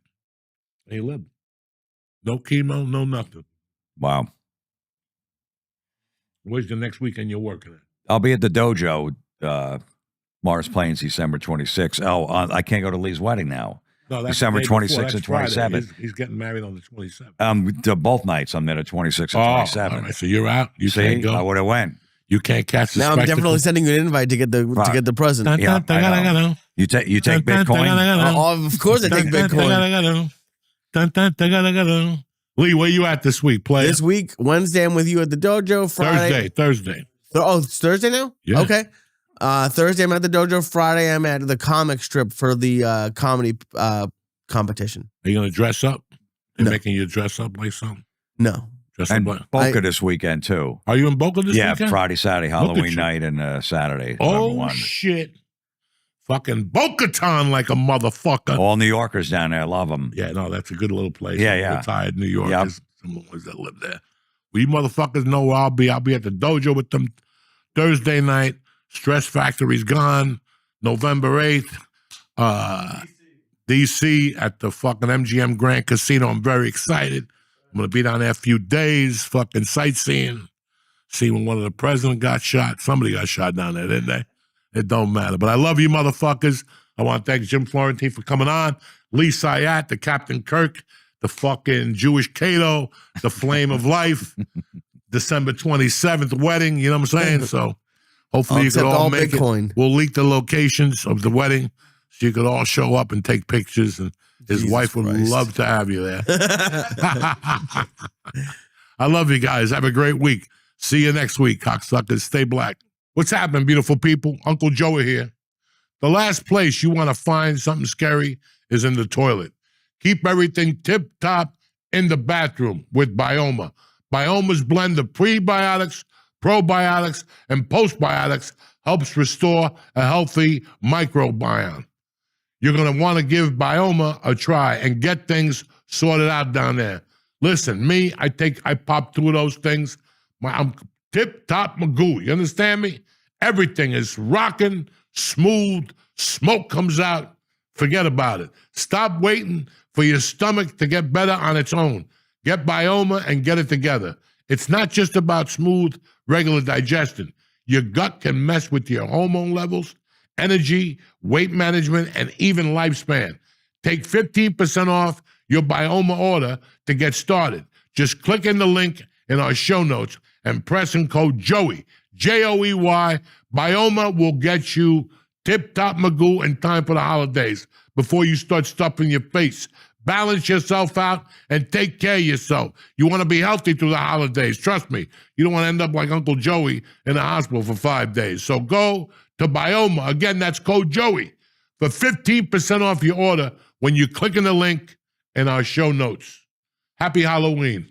And he lived. No chemo, no nothing. Wow. Where's the next weekend you're working at? I'll be at the dojo, Morris Plains, December 26th. Oh, I can't go to Lee's wedding now. No, that's December 26th and Friday. 27th. He's getting married on the 27th. To both nights, I'm there at 26th and 27th. All right, so you're out. You See, can't go. I would have went. You can't catch the Now I'm spectacle. definitely sending you an invite to get the present. Yeah, I know. You take Bitcoin? Oh, of course I take Bitcoin. Lee, where you at this week, player? This week, Wednesday, I'm with you at the dojo. Friday. Thursday. It's Thursday now? Yeah. Okay. Thursday, I'm at the dojo. Friday, I'm at the comic strip for the comedy competition. Are you going to dress up? They're No. making you dress up like something? No. Dress And up like... Boca this weekend, too. Are you in Boca this Yeah, weekend? Friday, Saturday, Look at Halloween you. night, and Saturday. Oh, November 1. shit. Fucking Boca-Town like a motherfucker. All New Yorkers down there love them. Yeah, no, that's a good little place. Yeah. Retired New Yorkers. Yep. Some of the ones that live there. Well, you motherfuckers know where I'll be. I'll be at the dojo with them Thursday night. Stress Factory's gone. November 8th. DC at the fucking MGM Grand Casino. I'm very excited. I'm going to be down there a few days, fucking sightseeing. See when one of the presidents got shot. Somebody got shot down there, didn't they? It don't matter. But I love you, motherfuckers. I want to thank Jim Florentine for coming on. Lee Sayat, the Captain Kirk, the fucking Jewish Cato, the Flame of Life, December 27th wedding. You know what I'm saying? So hopefully you could all make Bitcoin. it. We'll leak the locations of the wedding so you could all show up and take pictures. And his Jesus wife would Christ. love to have you there. I love you guys. Have a great week. See you next week, cocksuckers. Stay black. What's happening, beautiful people? Uncle Joey here. The last place you want to find something scary is in the toilet. Keep everything tip-top in the bathroom with Bioma. Bioma's blend of prebiotics, probiotics, and postbiotics helps restore a healthy microbiome. You're going to want to give Bioma a try and get things sorted out down there. Listen, me, I pop 2 of those things. I'm tip-top Magoo. You understand me? Everything is rocking, smooth, smoke comes out. Forget about it. Stop waiting for your stomach to get better on its own. Get Bioma and get it together. It's not just about smooth, regular digestion. Your gut can mess with your hormone levels, energy, weight management, and even lifespan. Take 15% off your Bioma order to get started. Just click in the link in our show notes and press in code Joey, Joey. Bioma will get you tip-top magoo in time for the holidays before you start stuffing your face. Balance yourself out and take care of yourself. You want to be healthy through the holidays. Trust me, you don't want to end up like Uncle Joey in the hospital for 5 days. So go to Bioma. Again, that's code Joey for 15% off your order when you click in the link in our show notes. Happy Halloween.